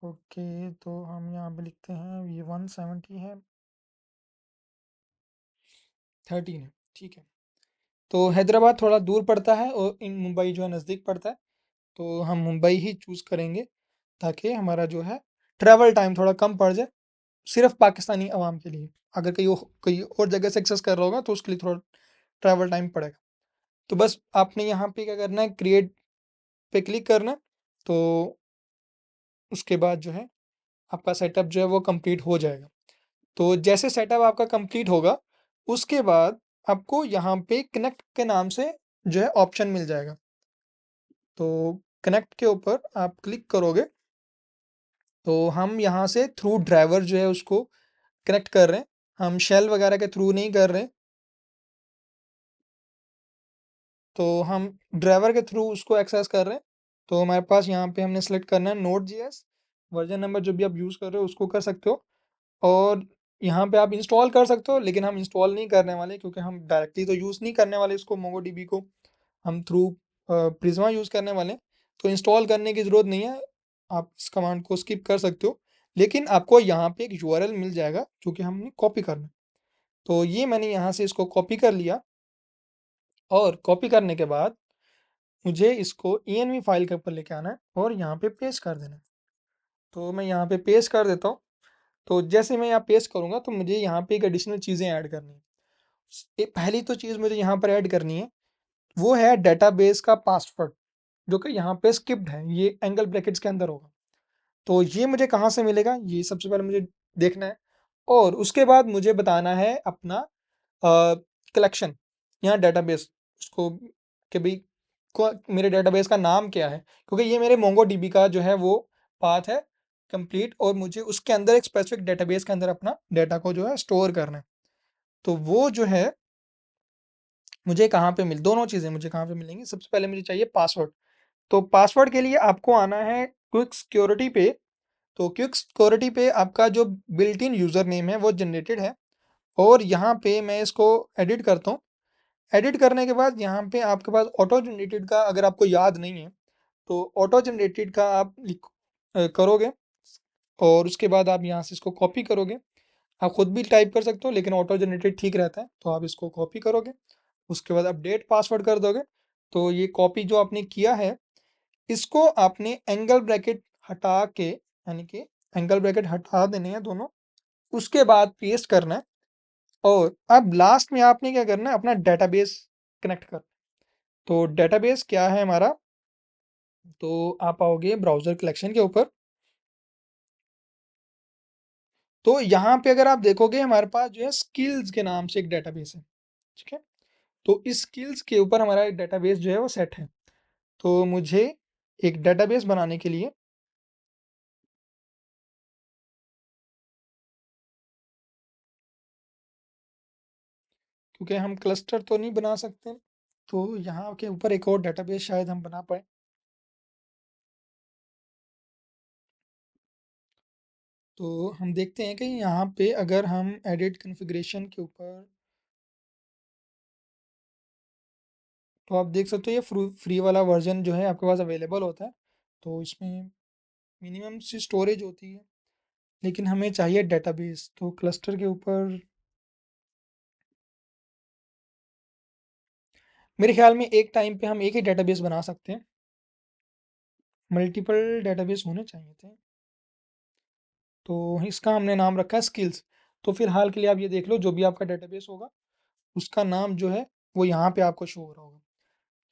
ओके, तो हम यहाँ पे लिखते हैं ये 170 है, 13 है, ठीक है। तो हैदराबाद थोड़ा दूर पड़ता है और इन मुंबई जो है नज़दीक पड़ता है, तो हम मुंबई ही चूज़ करेंगे, ताकि हमारा जो है ट्रैवल टाइम थोड़ा कम पड़ जाए, सिर्फ पाकिस्तानी अवाम के लिए। अगर कहीं और जगह से एक्सेस कर रहा होगा तो उसके लिए थोड़ा ट्रैवल टाइम पड़ेगा। तो बस आपने यहाँ पे क्या करना है, क्रिएट पे क्लिक करना है, तो उसके बाद जो है आपका सेटअप जो है वो कंप्लीट हो जाएगा। तो जैसे सेटअप आपका कंप्लीट होगा, उसके बाद आपको यहाँ पे कनेक्ट के नाम से जो है ऑप्शन मिल जाएगा। तो कनेक्ट के ऊपर आप क्लिक करोगे, तो हम यहाँ से थ्रू ड्राइवर जो है उसको कनेक्ट कर रहे हैं, हम शेल वगैरह के थ्रू नहीं कर रहे हैं। तो हम ड्राइवर के थ्रू उसको एक्सेस कर रहे हैं। तो हमारे पास यहाँ पे हमने सेलेक्ट करना है Node.js, वर्जन नंबर जो भी आप यूज़ कर रहे हो उसको कर सकते हो, और यहाँ पे आप इंस्टॉल कर सकते हो, लेकिन हम इंस्टॉल नहीं करने वाले, क्योंकि हम डायरेक्टली तो यूज़ नहीं करने वाले इसको, मोंगोडीबी को हम थ्रू प्रिज्मा यूज़ करने वाले हैं। तो इंस्टॉल करने की ज़रूरत नहीं है, आप इस कमांड को स्किप कर सकते हो। लेकिन आपको यहाँ पे एक यूआरएल मिल जाएगा जो कि हमने कॉपी करना है। तो ये मैंने यहाँ से इसको कॉपी कर लिया, और कॉपी करने के बाद मुझे इसको env फाइल के ऊपर लेके आना है और यहाँ पे पेस्ट कर देना है। तो मैं यहाँ पे पेस्ट कर देता हूँ। तो जैसे मैं यहाँ पेस्ट करूँगा, तो मुझे यहाँ पे एक एडिशनल चीज़ें ऐड करनी है। पहली तो चीज़ मुझे यहाँ पर ऐड करनी है, वो है डेटाबेस का पासवर्ड, जो कि यहाँ पे स्किप्ड है, ये एंगल ब्रैकेट्स के अंदर होगा। तो ये मुझे कहाँ से मिलेगा, ये सबसे पहले मुझे देखना है। और उसके बाद मुझे बताना है अपना कलेक्शन, यहाँ डेटाबेस उसको, कि भाई मेरे डेटाबेस का नाम क्या है, क्योंकि ये मेरे मोंगोडीबी का जो है वो पाथ है कंप्लीट, और मुझे उसके अंदर एक स्पेसिफिक डेटाबेस के अंदर अपना डेटा को जो है स्टोर करना है। तो वो जो है मुझे कहाँ पे दोनों चीज़ें मुझे कहाँ पे मिलेंगी, सबसे पहले मुझे चाहिए पासवर्ड। तो पासवर्ड के लिए आपको आना है क्विक सिक्योरिटी पे। तो क्विक सिक्योरिटी पे आपका जो बिल्ट इन यूज़र नेम है वो जनरेटेड है, और यहाँ पे मैं इसको एडिट करता हूँ। एडिट करने के बाद यहाँ पे आपके पास ऑटो जनरेटेड का अगर आपको याद नहीं है, तो ऑटो जनरेटेड का आप करोगे, और उसके बाद आप यहाँ से इसको कॉपी करोगे। आप खुद भी टाइप कर सकते हो, लेकिन ऑटो जनरेटेड ठीक रहता है, तो आप इसको कॉपी करोगे, उसके बाद अपडेट पासवर्ड कर दोगे। तो ये कॉपी जो आपने किया है, इसको आपने एंगल ब्रैकेट हटा के, यानी कि एंगल ब्रैकेट हटा देने हैं दोनों, उसके बाद पेस्ट करना है। और अब लास्ट में आपने क्या करना है, अपना डेटाबेस कनेक्ट कर। तो डेटाबेस क्या है हमारा, तो आप आओगे ब्राउज़र कलेक्शन के ऊपर। तो यहाँ पे अगर आप देखोगे, हमारे पास जो है स्किल्स के नाम से एक डेटाबेस है। ठीक है। तो इस स्किल्स के ऊपर हमारा डेटाबेस जो है वो सेट है। तो मुझे एक डेटाबेस बनाने के लिए क्योंकि हम क्लस्टर तो नहीं बना सकते, तो यहाँ के ऊपर एक और डेटाबेस शायद हम बना पाए। तो हम देखते हैं कि यहाँ पे अगर हम एडिट कॉन्फ़िगरेशन के ऊपर, तो आप देख सकते हो ये फ्री वाला वर्जन जो है आपके पास अवेलेबल होता है। तो इसमें मिनिमम सी स्टोरेज होती है, लेकिन हमें चाहिए डेटाबेस। तो क्लस्टर के ऊपर मेरे ख्याल में एक टाइम पे हम एक ही डेटाबेस बना सकते हैं, मल्टीपल डेटाबेस होने चाहिए थे। तो इसका हमने नाम रखा है स्किल्स। तो फिलहाल के लिए आप ये देख लो, जो भी आपका डेटाबेस होगा उसका नाम जो है वो यहाँ पे आपको शो हो रहा होगा।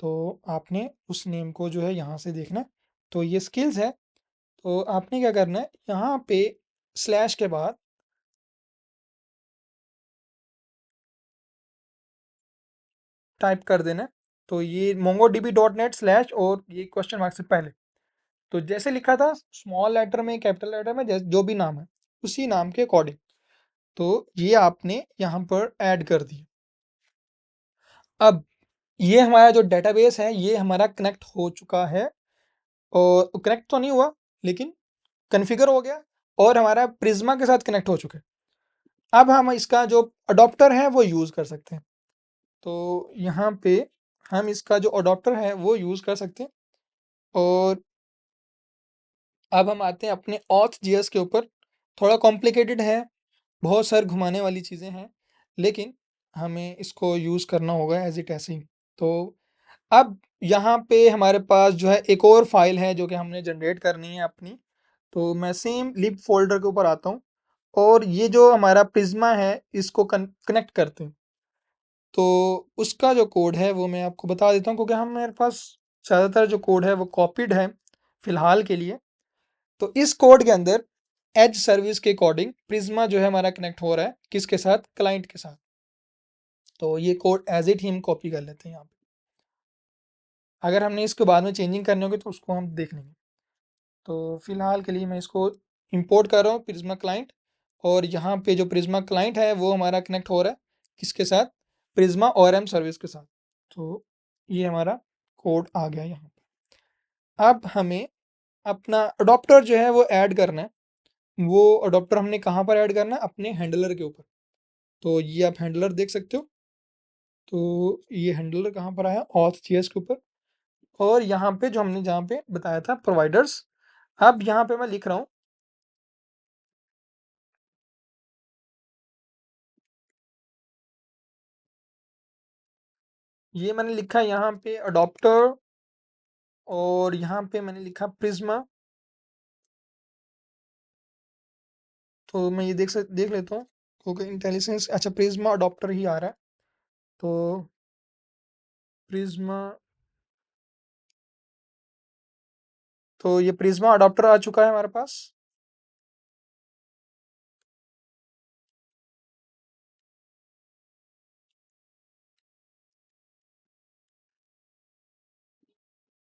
तो आपने उस नेम को जो है यहाँ से देखना है। तो ये स्किल्स है। तो आपने क्या करना है, यहाँ पे स्लैश के बाद टाइप कर देना है। तो ये mongodb.net स्लैश और ये क्वेश्चन मार्क से पहले, तो जैसे लिखा था स्मॉल लेटर में कैपिटल लेटर में, जैसे जो भी नाम है उसी नाम के अकॉर्डिंग, तो ये आपने यहाँ पर ऐड कर दिया। अब ये हमारा जो डेटाबेस है ये हमारा कनेक्ट हो चुका है, और कनेक्ट तो नहीं हुआ लेकिन कन्फिगर हो गया, और हमारा प्रिज्मा के साथ कनेक्ट हो चुके हैं। अब हम इसका जो अडॉप्टर है वो यूज़ कर सकते हैं। तो यहाँ पे हम इसका जो अडॉप्टर है वो यूज़ कर सकते हैं। और अब हम आते हैं अपने ऑथ जीएस के ऊपर। थोड़ा कॉम्प्लिकेटेड है, बहुत सारे घुमाने वाली चीज़ें हैं, लेकिन हमें इसको यूज़ करना होगा एज इट ऐसे ही। तो अब यहाँ पे हमारे पास जो है एक और फाइल है जो कि हमने जनरेट करनी है अपनी। तो मैं सेम लिब फोल्डर के ऊपर आता हूँ, और ये जो हमारा प्रिज्मा है इसको कनेक्ट करते हैं। तो उसका जो कोड है वो मैं आपको बता देता हूँ, क्योंकि हम मेरे पास ज़्यादातर जो कोड है वो कॉपीड है फिलहाल के लिए। तो इस कोड के अंदर एज सर्विस के अकॉर्डिंग प्रिज्मा जो है हमारा कनेक्ट हो रहा है किसके साथ, क्लाइंट के साथ। तो ये कोड एज इट ही हम कॉपी कर लेते हैं यहाँ पे। अगर हमने इसके बाद में चेंजिंग करनी होगी तो उसको हम देख लेंगे। तो फिलहाल के लिए मैं इसको इंपोर्ट कर रहा हूँ प्रिज्मा क्लाइंट, और यहाँ पे जो प्रिज्मा क्लाइंट है वो हमारा कनेक्ट हो रहा है किसके साथ, प्रिज्मा ORM सर्विस के साथ। तो ये हमारा कोड आ गया यहाँ पे। अब हमें अपना अडॉप्टर जो है वो ऐड करना है। वो अडॉप्टर हमने कहाँ पर ऐड करना है, अपने हैंडलर के ऊपर। तो ये आप हैंडलर देख सकते हो। तो ये हैंडलर कहाँ पर आया, ऑथ जीएस के ऊपर, और यहाँ पे जो हमने जहाँ पे बताया था प्रोवाइडर्स। अब यहाँ पे मैं लिख रहा हूँ, ये मैंने लिखा है यहाँ पे अडॉप्टर, और यहाँ पे मैंने लिखा प्रिज्मा। तो मैं ये देख लेता हूँ, क्योंकि इंटेलिजेंस, अच्छा प्रिज्मा अडॉप्टर ही आ रहा है। तो प्रिज्मा, तो ये प्रिज्मा अडॉप्टर आ चुका है हमारे पास।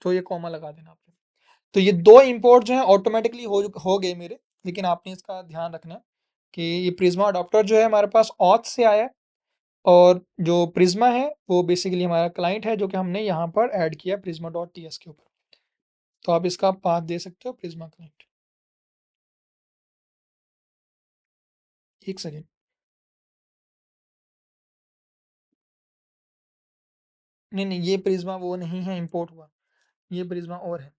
तो ये कॉमा लगा देना आपने। तो ये दो इंपोर्ट जो है ऑटोमेटिकली हो गए मेरे, लेकिन आपने इसका ध्यान रखना है कि ये प्रिज्मा अडॉप्टर जो है हमारे पास ऑथ से आया है, और जो प्रिज्मा है वो बेसिकली हमारा क्लाइंट है जो कि हमने यहाँ पर ऐड किया प्रिज्मा डॉट टी एस के ऊपर। तो आप इसका पाथ दे सकते हो प्रिज्मा क्लाइंट। एक सेकेंड, नहीं नहीं, ये प्रिज्मा वो नहीं है इंपोर्ट हुआ, ये प्रिज्मा और है।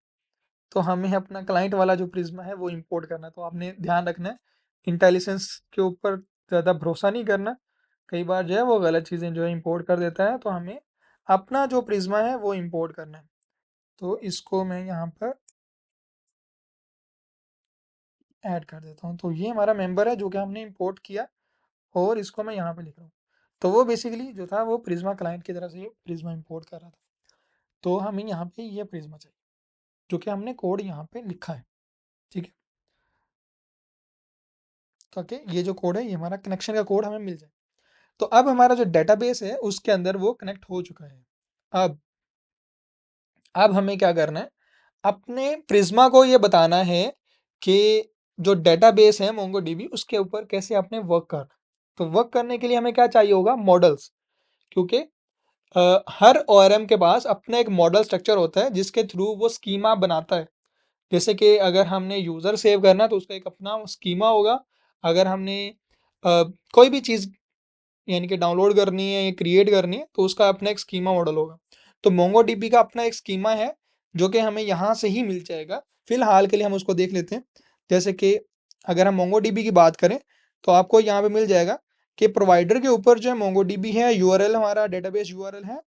तो हमें अपना क्लाइंट वाला जो प्रिज्मा है वो इंपोर्ट करना है। तो आपने ध्यान रखना है, इंटेलिजेंस के ऊपर ज़्यादा भरोसा नहीं करना। कई बार जो है वो गलत चीज़ें जो है इंपोर्ट कर देता है। तो हमें अपना जो प्रिज्मा है वो इंपोर्ट करना है। तो इसको मैं यहाँ पर ऐड कर देता हूँ। तो ये हमारा मेंबर है जो कि हमने इंपोर्ट किया, और इसको मैं यहाँ पे लिख रहा हूँ। तो वो बेसिकली जो था वो प्रिज्मा क्लाइंट की तरफ से ये प्रिज्मा इंपोर्ट कर रहा था। तो हमें यहाँ पे ये प्रिज्मा चाहिए जो कि हमने कोड यहाँ पे लिखा है, ठीक है, ताकि ये जो कोड है ये हमारा कनेक्शन का कोड हमें मिल जाए। तो अब हमारा जो डेटाबेस है उसके अंदर वो कनेक्ट हो चुका है। अब हमें क्या करना है, अपने प्रिज्मा को ये बताना है कि जो डेटाबेस है मोंगोडीबी उसके ऊपर कैसे आपने वर्क करना। तो वर्क करने के लिए हमें क्या चाहिए होगा, मॉडल्स। क्योंकि हर ओआरएम के पास अपना एक मॉडल स्ट्रक्चर होता है जिसके थ्रू वो स्कीमा बनाता है। जैसे कि अगर हमने यूज़र सेव करना है तो उसका एक अपना स्कीमा होगा। अगर हमने कोई भी चीज़ यानी कि डाउनलोड करनी है या क्रिएट करनी है तो उसका अपना एक स्कीमा मॉडल होगा। तो मोंगोडीबी का अपना एक स्कीमा है जो कि हमें यहाँ से ही मिल जाएगा। फिलहाल के लिए हम उसको देख लेते हैं। जैसे कि अगर हम मोंगोडीबी की बात करें तो आपको यहाँ पे मिल जाएगा कि प्रोवाइडर के ऊपर जो है मोंगोडीबी है, यूआरएल हमारा डेटाबेस यूआरएल है,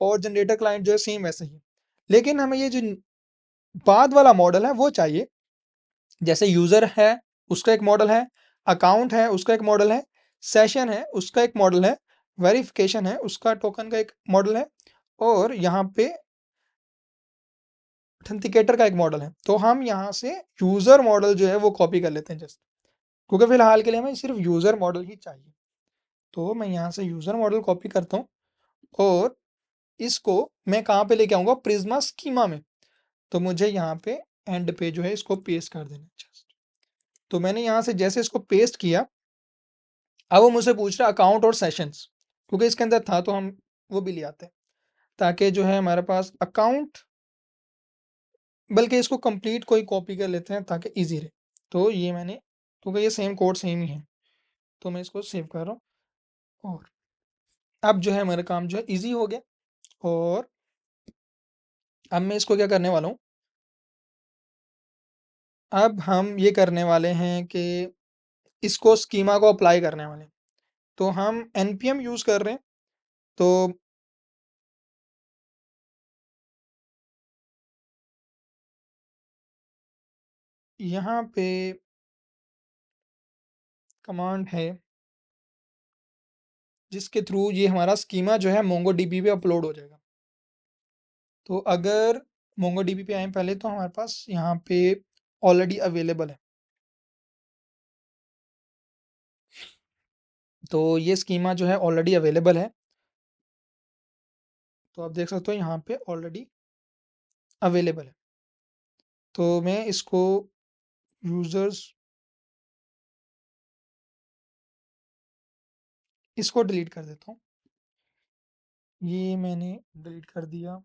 और जनरेटर क्लाइंट जो है सेम वैसे ही। लेकिन हमें ये जो बाद वाला मॉडल है वो चाहिए। जैसे यूज़र है उसका एक मॉडल है, अकाउंट है उसका एक मॉडल है, सेशन है उसका एक मॉडल है, वेरिफिकेशन है उसका टोकन का एक मॉडल है, और यहाँ पे ऑथेंटिकेटर का एक मॉडल है। तो हम यहाँ से यूज़र मॉडल जो है वो कॉपी कर लेते हैं जस्ट, क्योंकि फिलहाल के लिए हमें सिर्फ यूज़र मॉडल ही चाहिए। तो मैं यहाँ से यूज़र मॉडल कॉपी करता हूँ और इसको मैं कहाँ पे लेके आऊँगा, प्रिज्मा स्कीमा में। तो मुझे यहाँ पे एंड पे जो है इसको पेस्ट कर देना है जस्ट। तो मैंने यहाँ से जैसे इसको पेस्ट किया, अब वो मुझसे पूछ रहा है अकाउंट और सेशंस, क्योंकि इसके अंदर था तो हम वो भी ले आते हैं ताकि जो है हमारे पास अकाउंट, बल्कि इसको कंप्लीट कोई कॉपी कर लेते हैं ताकि इजी रहे। तो ये मैंने, क्योंकि ये सेम कोड सेम ही है, तो मैं इसको सेव कर रहा हूँ। और अब जो है मेरा काम जो है इजी हो गया। और अब मैं इसको क्या करने वाला हूँ, अब हम ये करने वाले हैं कि इसको स्कीमा को अप्लाई करने वाले हैं। तो हम npm यूज़ कर रहे हैं। तो यहाँ पे कमांड है जिसके थ्रू ये हमारा स्कीमा जो है मोंगोडीबी पे अपलोड हो जाएगा। तो अगर मोंगोडीबी पे आए पहले तो हमारे पास यहाँ पे ऑलरेडी अवेलेबल है। तो ये स्कीमा जो है ऑलरेडी अवेलेबल है। तो आप देख सकते हो यहाँ पे ऑलरेडी अवेलेबल है। तो मैं इसको यूज़र्स, इसको डिलीट कर देता हूँ। ये मैंने डिलीट कर दिया।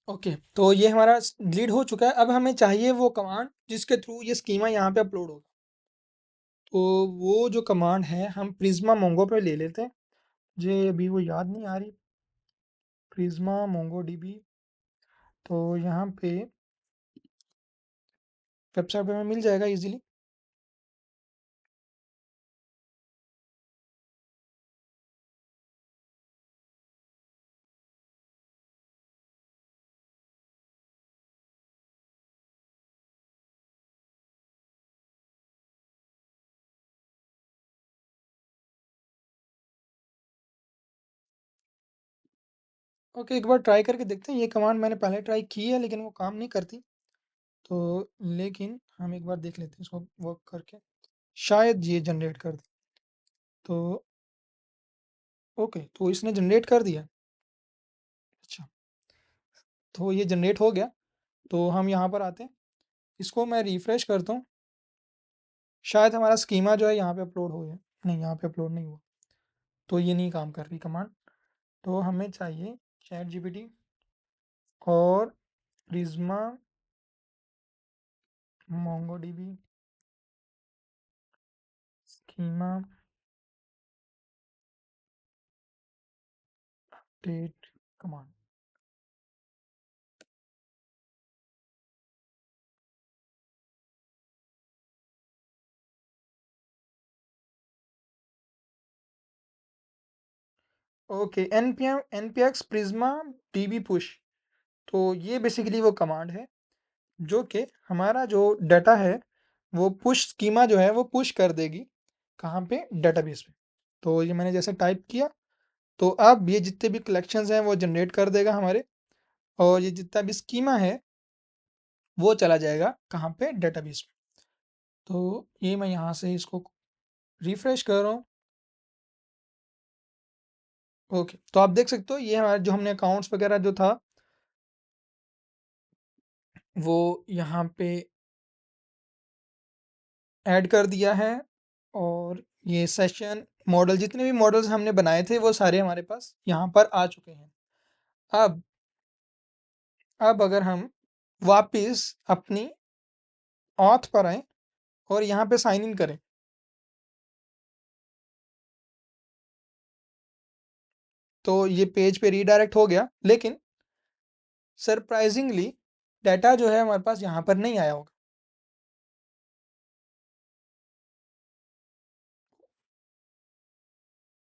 ओके, तो ये हमारा डिलीट हो चुका है। अब हमें चाहिए वो कमांड जिसके थ्रू ये स्कीमा यहाँ पे अपलोड होगा। तो वो जो कमांड है हम प्रिज्मा मोंगो पे ले लेते हैं। मुझे अभी वो याद नहीं आ रही, प्रिज्मा मोंगो डीबी। तो यहाँ पे वेबसाइट पे हमें मिल जाएगा इजीली। ओके, एक बार ट्राई करके देखते हैं। ये कमांड मैंने पहले ट्राई की है लेकिन वो काम नहीं करती। तो लेकिन हम एक बार देख लेते हैं इसको वर्क करके, शायद ये जनरेट कर दे। तो ओके, तो इसने जनरेट कर दिया। अच्छा, तो ये जनरेट हो गया। तो हम यहाँ पर आते हैं, इसको मैं रिफ्रेश करता हूँ। शायद हमारा स्कीमा जो है यहाँ पे अपलोड हो गया। नहीं, यहाँ पे अपलोड नहीं हुआ। तो ये नहीं काम कर रही कमांड। तो हमें चाहिए चैट जीपीटी और Prisma MongoDB schema update command. Okay, npx prisma db push। तो ये बेसिकली वो कमांड है जो कि हमारा जो डाटा है वो पुश स्कीमा जो है वो पुश कर देगी कहाँ पे, डेटाबेस पे। तो ये मैंने जैसे टाइप किया तो अब ये जितने भी कलेक्शंस हैं वो जनरेट कर देगा हमारे, और ये जितना भी स्कीमा है वो चला जाएगा कहाँ पे, डेटाबेस में। तो ये मैं यहाँ से इसको रिफ्रेश कर रहा हूँ। ओके, तो आप देख सकते हो ये हमारा जो हमने अकाउंट्स वगैरह जो था वो यहाँ पे ऐड कर दिया है, और ये सेशन मॉडल जितने भी मॉडल्स हमने बनाए थे वो सारे हमारे पास यहाँ पर आ चुके हैं। अब अगर हम वापस अपनी ऑथ पर आए और यहाँ पे साइन इन करें तो ये पेज पे रीडायरेक्ट हो गया, लेकिन सरप्राइजिंगली डाटा जो है हमारे पास यहाँ पर नहीं आया होगा।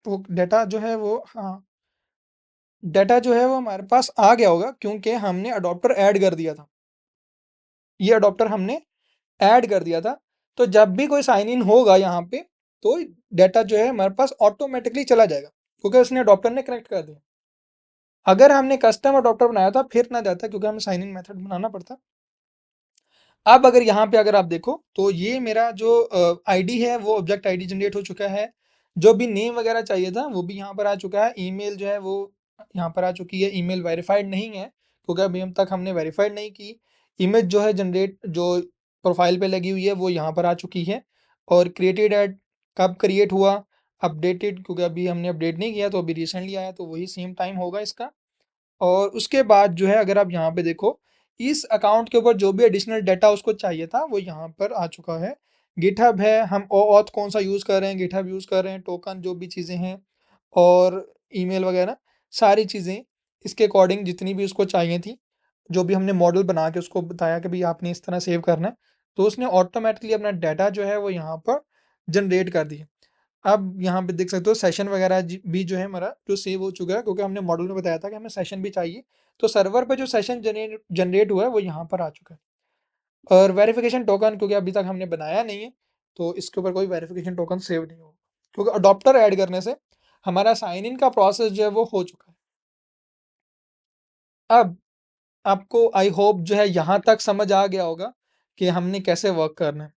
वो डाटा जो है वो, हाँ, डाटा जो है वो हमारे पास आ गया होगा क्योंकि हमने अडॉप्टर ऐड कर दिया था। ये अडॉप्टर हमने ऐड कर दिया था, तो जब भी कोई साइन इन होगा यहाँ पे तो डाटा जो है हमारे पास ऑटोमेटिकली चला जाएगा क्योंकि उसने अडॉप्टर ने कनेक्ट कर दिया। अगर हमने कस्टम अडॉप्टर बनाया था फिर ना जाता क्योंकि हमें साइन इन मेथड बनाना पड़ता। अब अगर यहाँ पे अगर आप देखो तो ये मेरा जो आईडी है वो ऑब्जेक्ट आईडी जनरेट हो चुका है। जो भी नेम वगैरह चाहिए था वो भी यहाँ पर आ चुका है। ईमेल जो है वो यहाँ पर आ चुकी है। ईमेल वेरीफाइड नहीं है क्योंकि अभी हम तक हमने वेरीफाइड नहीं की। इमेज जो है जनरेट जो प्रोफाइल पे लगी हुई है वो यहाँ पर आ चुकी है। और क्रिएटेड एड कब क्रिएट हुआ, अपडेटेड क्योंकि अभी हमने अपडेट नहीं किया तो अभी रिसेंटली आया तो वही सेम टाइम होगा इसका। और उसके बाद जो है अगर आप यहाँ पे देखो इस अकाउंट के ऊपर जो भी एडिशनल डाटा उसको चाहिए था वो यहाँ पर आ चुका है। गिटहब है, हम OAuth कौन सा यूज़ कर रहे हैं, गिटहब यूज़ कर रहे हैं, टोकन जो भी चीज़ें हैं और ईमेल वगैरह सारी चीज़ें इसके अकॉर्डिंग जितनी भी उसको चाहिए थी, जो भी हमने मॉडल बना के उसको बताया कि भाई आपने इस तरह सेव करना है, तो उसने ऑटोमेटिकली अपना डाटा जो है वो यहाँ पर जनरेट कर दिया। अब यहाँ पे देख सकते हो सेशन वगैरह भी जो है हमारा जो सेव हो चुका है क्योंकि हमने मॉडल में बताया था कि हमें सेशन भी चाहिए। तो सर्वर पे जो सेशन जनरेट हुआ है वो यहाँ पर आ चुका है। और वेरिफिकेशन टोकन क्योंकि अभी तक हमने बनाया नहीं है तो इसके ऊपर कोई वेरिफिकेशन टोकन सेव नहीं होगा क्योंकि अडॉप्टर ऐड करने से हमारा साइन इन का प्रोसेस जो है वो हो चुका है। अब आपको आई होप जो है यहाँ तक समझ आ गया होगा कि हमने कैसे वर्क करना है।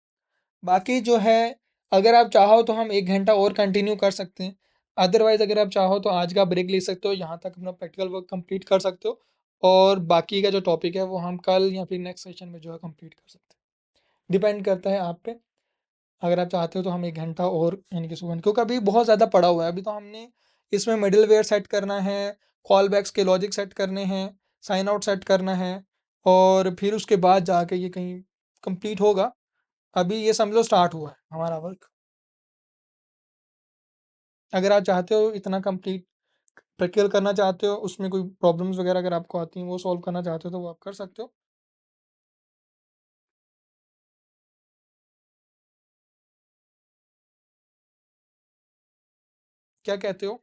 बाकी जो है अगर आप चाहो तो हम 1 घंटा और कंटिन्यू कर सकते हैं। अदरवाइज़ अगर आप चाहो तो आज का ब्रेक ले सकते हो, यहाँ तक अपना प्रैक्टिकल वर्क कंप्लीट कर सकते हो और बाकी का जो टॉपिक है वो हम कल या फिर नेक्स्ट सेशन में जो है कंप्लीट कर सकते हैं। डिपेंड करता है आप पे। अगर आप चाहते हो तो हम 1 घंटा और यानी कि सुबह क्योंकि अभी बहुत ज़्यादा पड़ा हुआ है। अभी तो हमने इसमें मिडलवेयर सेट करना है, कॉल बैक्स के लॉजिक सेट करने हैं, साइन आउट सेट करना है और फिर उसके बाद जाके ये कहीं कंप्लीट होगा। अभी ये समझ लो स्टार्ट हुआ है हमारा वर्क। अगर आप चाहते हो इतना कंप्लीट प्रैक्टिकल करना चाहते हो, उसमें कोई प्रॉब्लम्स वगैरह अगर आपको आती हैं वो सॉल्व करना चाहते हो तो वो आप कर सकते हो। क्या कहते हो?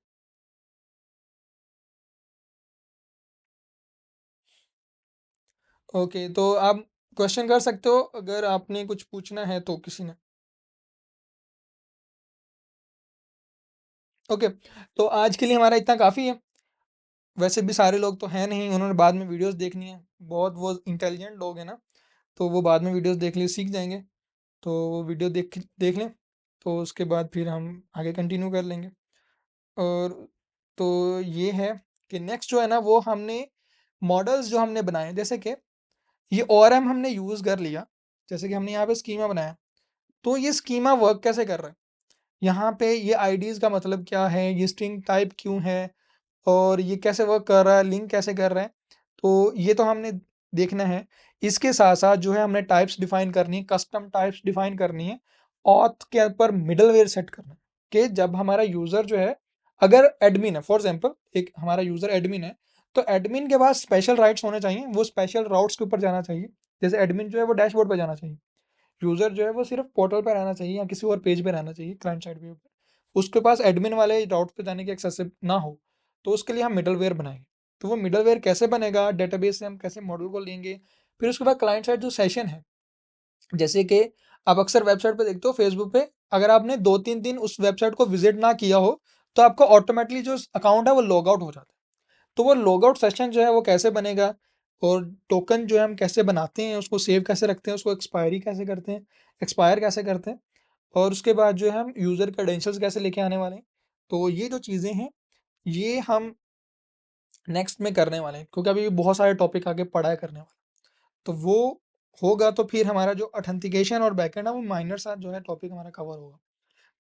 ओके, तो आप क्वेश्चन कर सकते हो अगर आपने कुछ पूछना है तो किसी ने। ओके, तो आज के लिए हमारा इतना काफ़ी है। वैसे भी सारे लोग तो हैं नहीं, उन्होंने बाद में वीडियोस देखनी है। बहुत वो इंटेलिजेंट लोग हैं ना, तो वो बाद में वीडियोस देख लिए सीख जाएंगे। तो वो वीडियो देख देख लें तो उसके बाद फिर हम आगे कंटिन्यू कर लेंगे। और तो ये है कि नेक्स्ट जो है ना वो हमने मॉडल्स जो हमने बनाए जैसे कि ये ORM हमने यूज़ कर लिया। जैसे कि हमने यहाँ पे स्कीमा बनाया, तो ये स्कीमा वर्क कैसे कर रहा है, यहाँ पे ये आईडीज़ का मतलब क्या है, ये स्ट्रिंग टाइप क्यों है और ये कैसे वर्क कर रहा है, लिंक कैसे कर रहा है, तो ये तो हमने देखना है। इसके साथ साथ जो है हमने टाइप्स डिफाइन करनी है, कस्टम टाइप्स डिफाइन करनी है ऑथ के ऊपर मिडलवेयर सेट करना है कि जब हमारा यूज़र जो है, अगर एडमिन है, फॉर एग्जांपल एक हमारा यूज़र एडमिन है, तो एडमिन के पास स्पेशल राइट्स होने चाहिए, वो स्पेशल राउट्स के ऊपर जाना चाहिए। जैसे एडमिन जो है वो डैशबोर्ड पे जाना चाहिए, यूज़र जो है वो सिर्फ पोर्टल पे रहना चाहिए या किसी और पेज पे रहना चाहिए क्लाइंट साइड व्यू पे, उसके पास एडमिन वाले राउट पे जाने की एक्सेस ना हो। तो उसके लिए हम मिडलवेयर बनाएंगे। तो वो मिडलवेयर कैसे बनेगा, डेटाबेस से हम कैसे मॉडल को लेंगे, फिर उसके बाद क्लाइंट साइड जो सेशन है, जैसे कि आप अक्सर वेबसाइट पे देखते हो फेसबुक पे, अगर आपने 2-3 दिन उस वेबसाइट को विजिट ना किया हो, तो आपका ऑटोमेटिकली जो अकाउंट है वो लॉग आउट हो जाता है। तो वो लॉग आउट सेशन जो है वो कैसे बनेगा, और टोकन जो है हम कैसे बनाते हैं, उसको सेव कैसे रखते हैं, उसको एक्सपायरी कैसे करते हैं, एक्सपायर कैसे करते हैं, और उसके बाद जो है हम यूज़र क्रेडेंशियल्स कैसे लेके आने वाले हैं। तो ये जो चीज़ें हैं, ये हम नेक्स्ट में करने वाले हैं, क्योंकि अभी बहुत सारे टॉपिक आगे पढ़ा है करने वाले। तो वो होगा तो फिर हमारा जो ऑथेंटिकेशन और बैकएंड है वो माइनर सा जो है टॉपिक हमारा कवर होगा।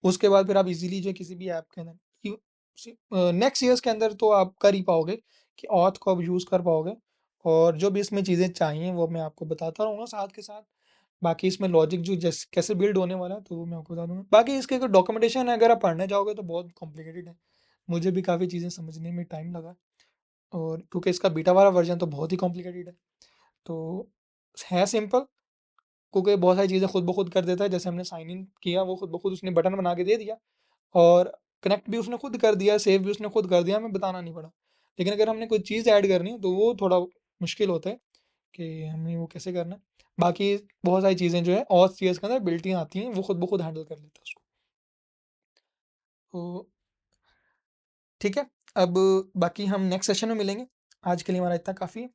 उसके बाद फिर आप इजीली जो है किसी भी ऐप के अंदर नेक्स्ट ईयर्स के अंदर तो आप कर ही पाओगे कि ऑथ को आप यूज़ कर पाओगे। और जो भी इसमें चीज़ें चाहिए वो मैं आपको बताता रहूँगा साथ के साथ। बाकी इसमें लॉजिक जो जैसे कैसे बिल्ड होने वाला है तो वो मैं आपको बता दूंगा। बाकी इसके अगर डॉक्यूमेंटेशन है, अगर आप पढ़ने जाओगे तो बहुत कॉम्प्लिकेटेड है, मुझे भी काफ़ी चीज़ें समझने में टाइम लगा, और क्योंकि इसका बीटा वाला वर्जन तो बहुत ही कॉम्प्लिकेटेड है। तो है सिंपल, क्योंकि बहुत सारी चीज़ें खुद ब खुद कर देता है। जैसे हमने साइन इन किया, वो खुद ब खुद उसने बटन बना के दे दिया, और कनेक्ट भी उसने खुद कर दिया, सेव भी उसने खुद कर दिया, हमें बताना नहीं पड़ा। लेकिन अगर हमने कोई चीज़ ऐड करनी है तो वो थोड़ा मुश्किल होता है कि हमने वो कैसे करना है। बाकी बहुत सारी चीज़ें जो है ऑथ सीएस के अंदर बिल्ट इन आती हैं, वो खुद ब खुद हैंडल कर लेता है उसको। तो ठीक है, अब बाकी हम नेक्स्ट सेशन में मिलेंगे। आज के लिए हमारा इतना काफ़ी है।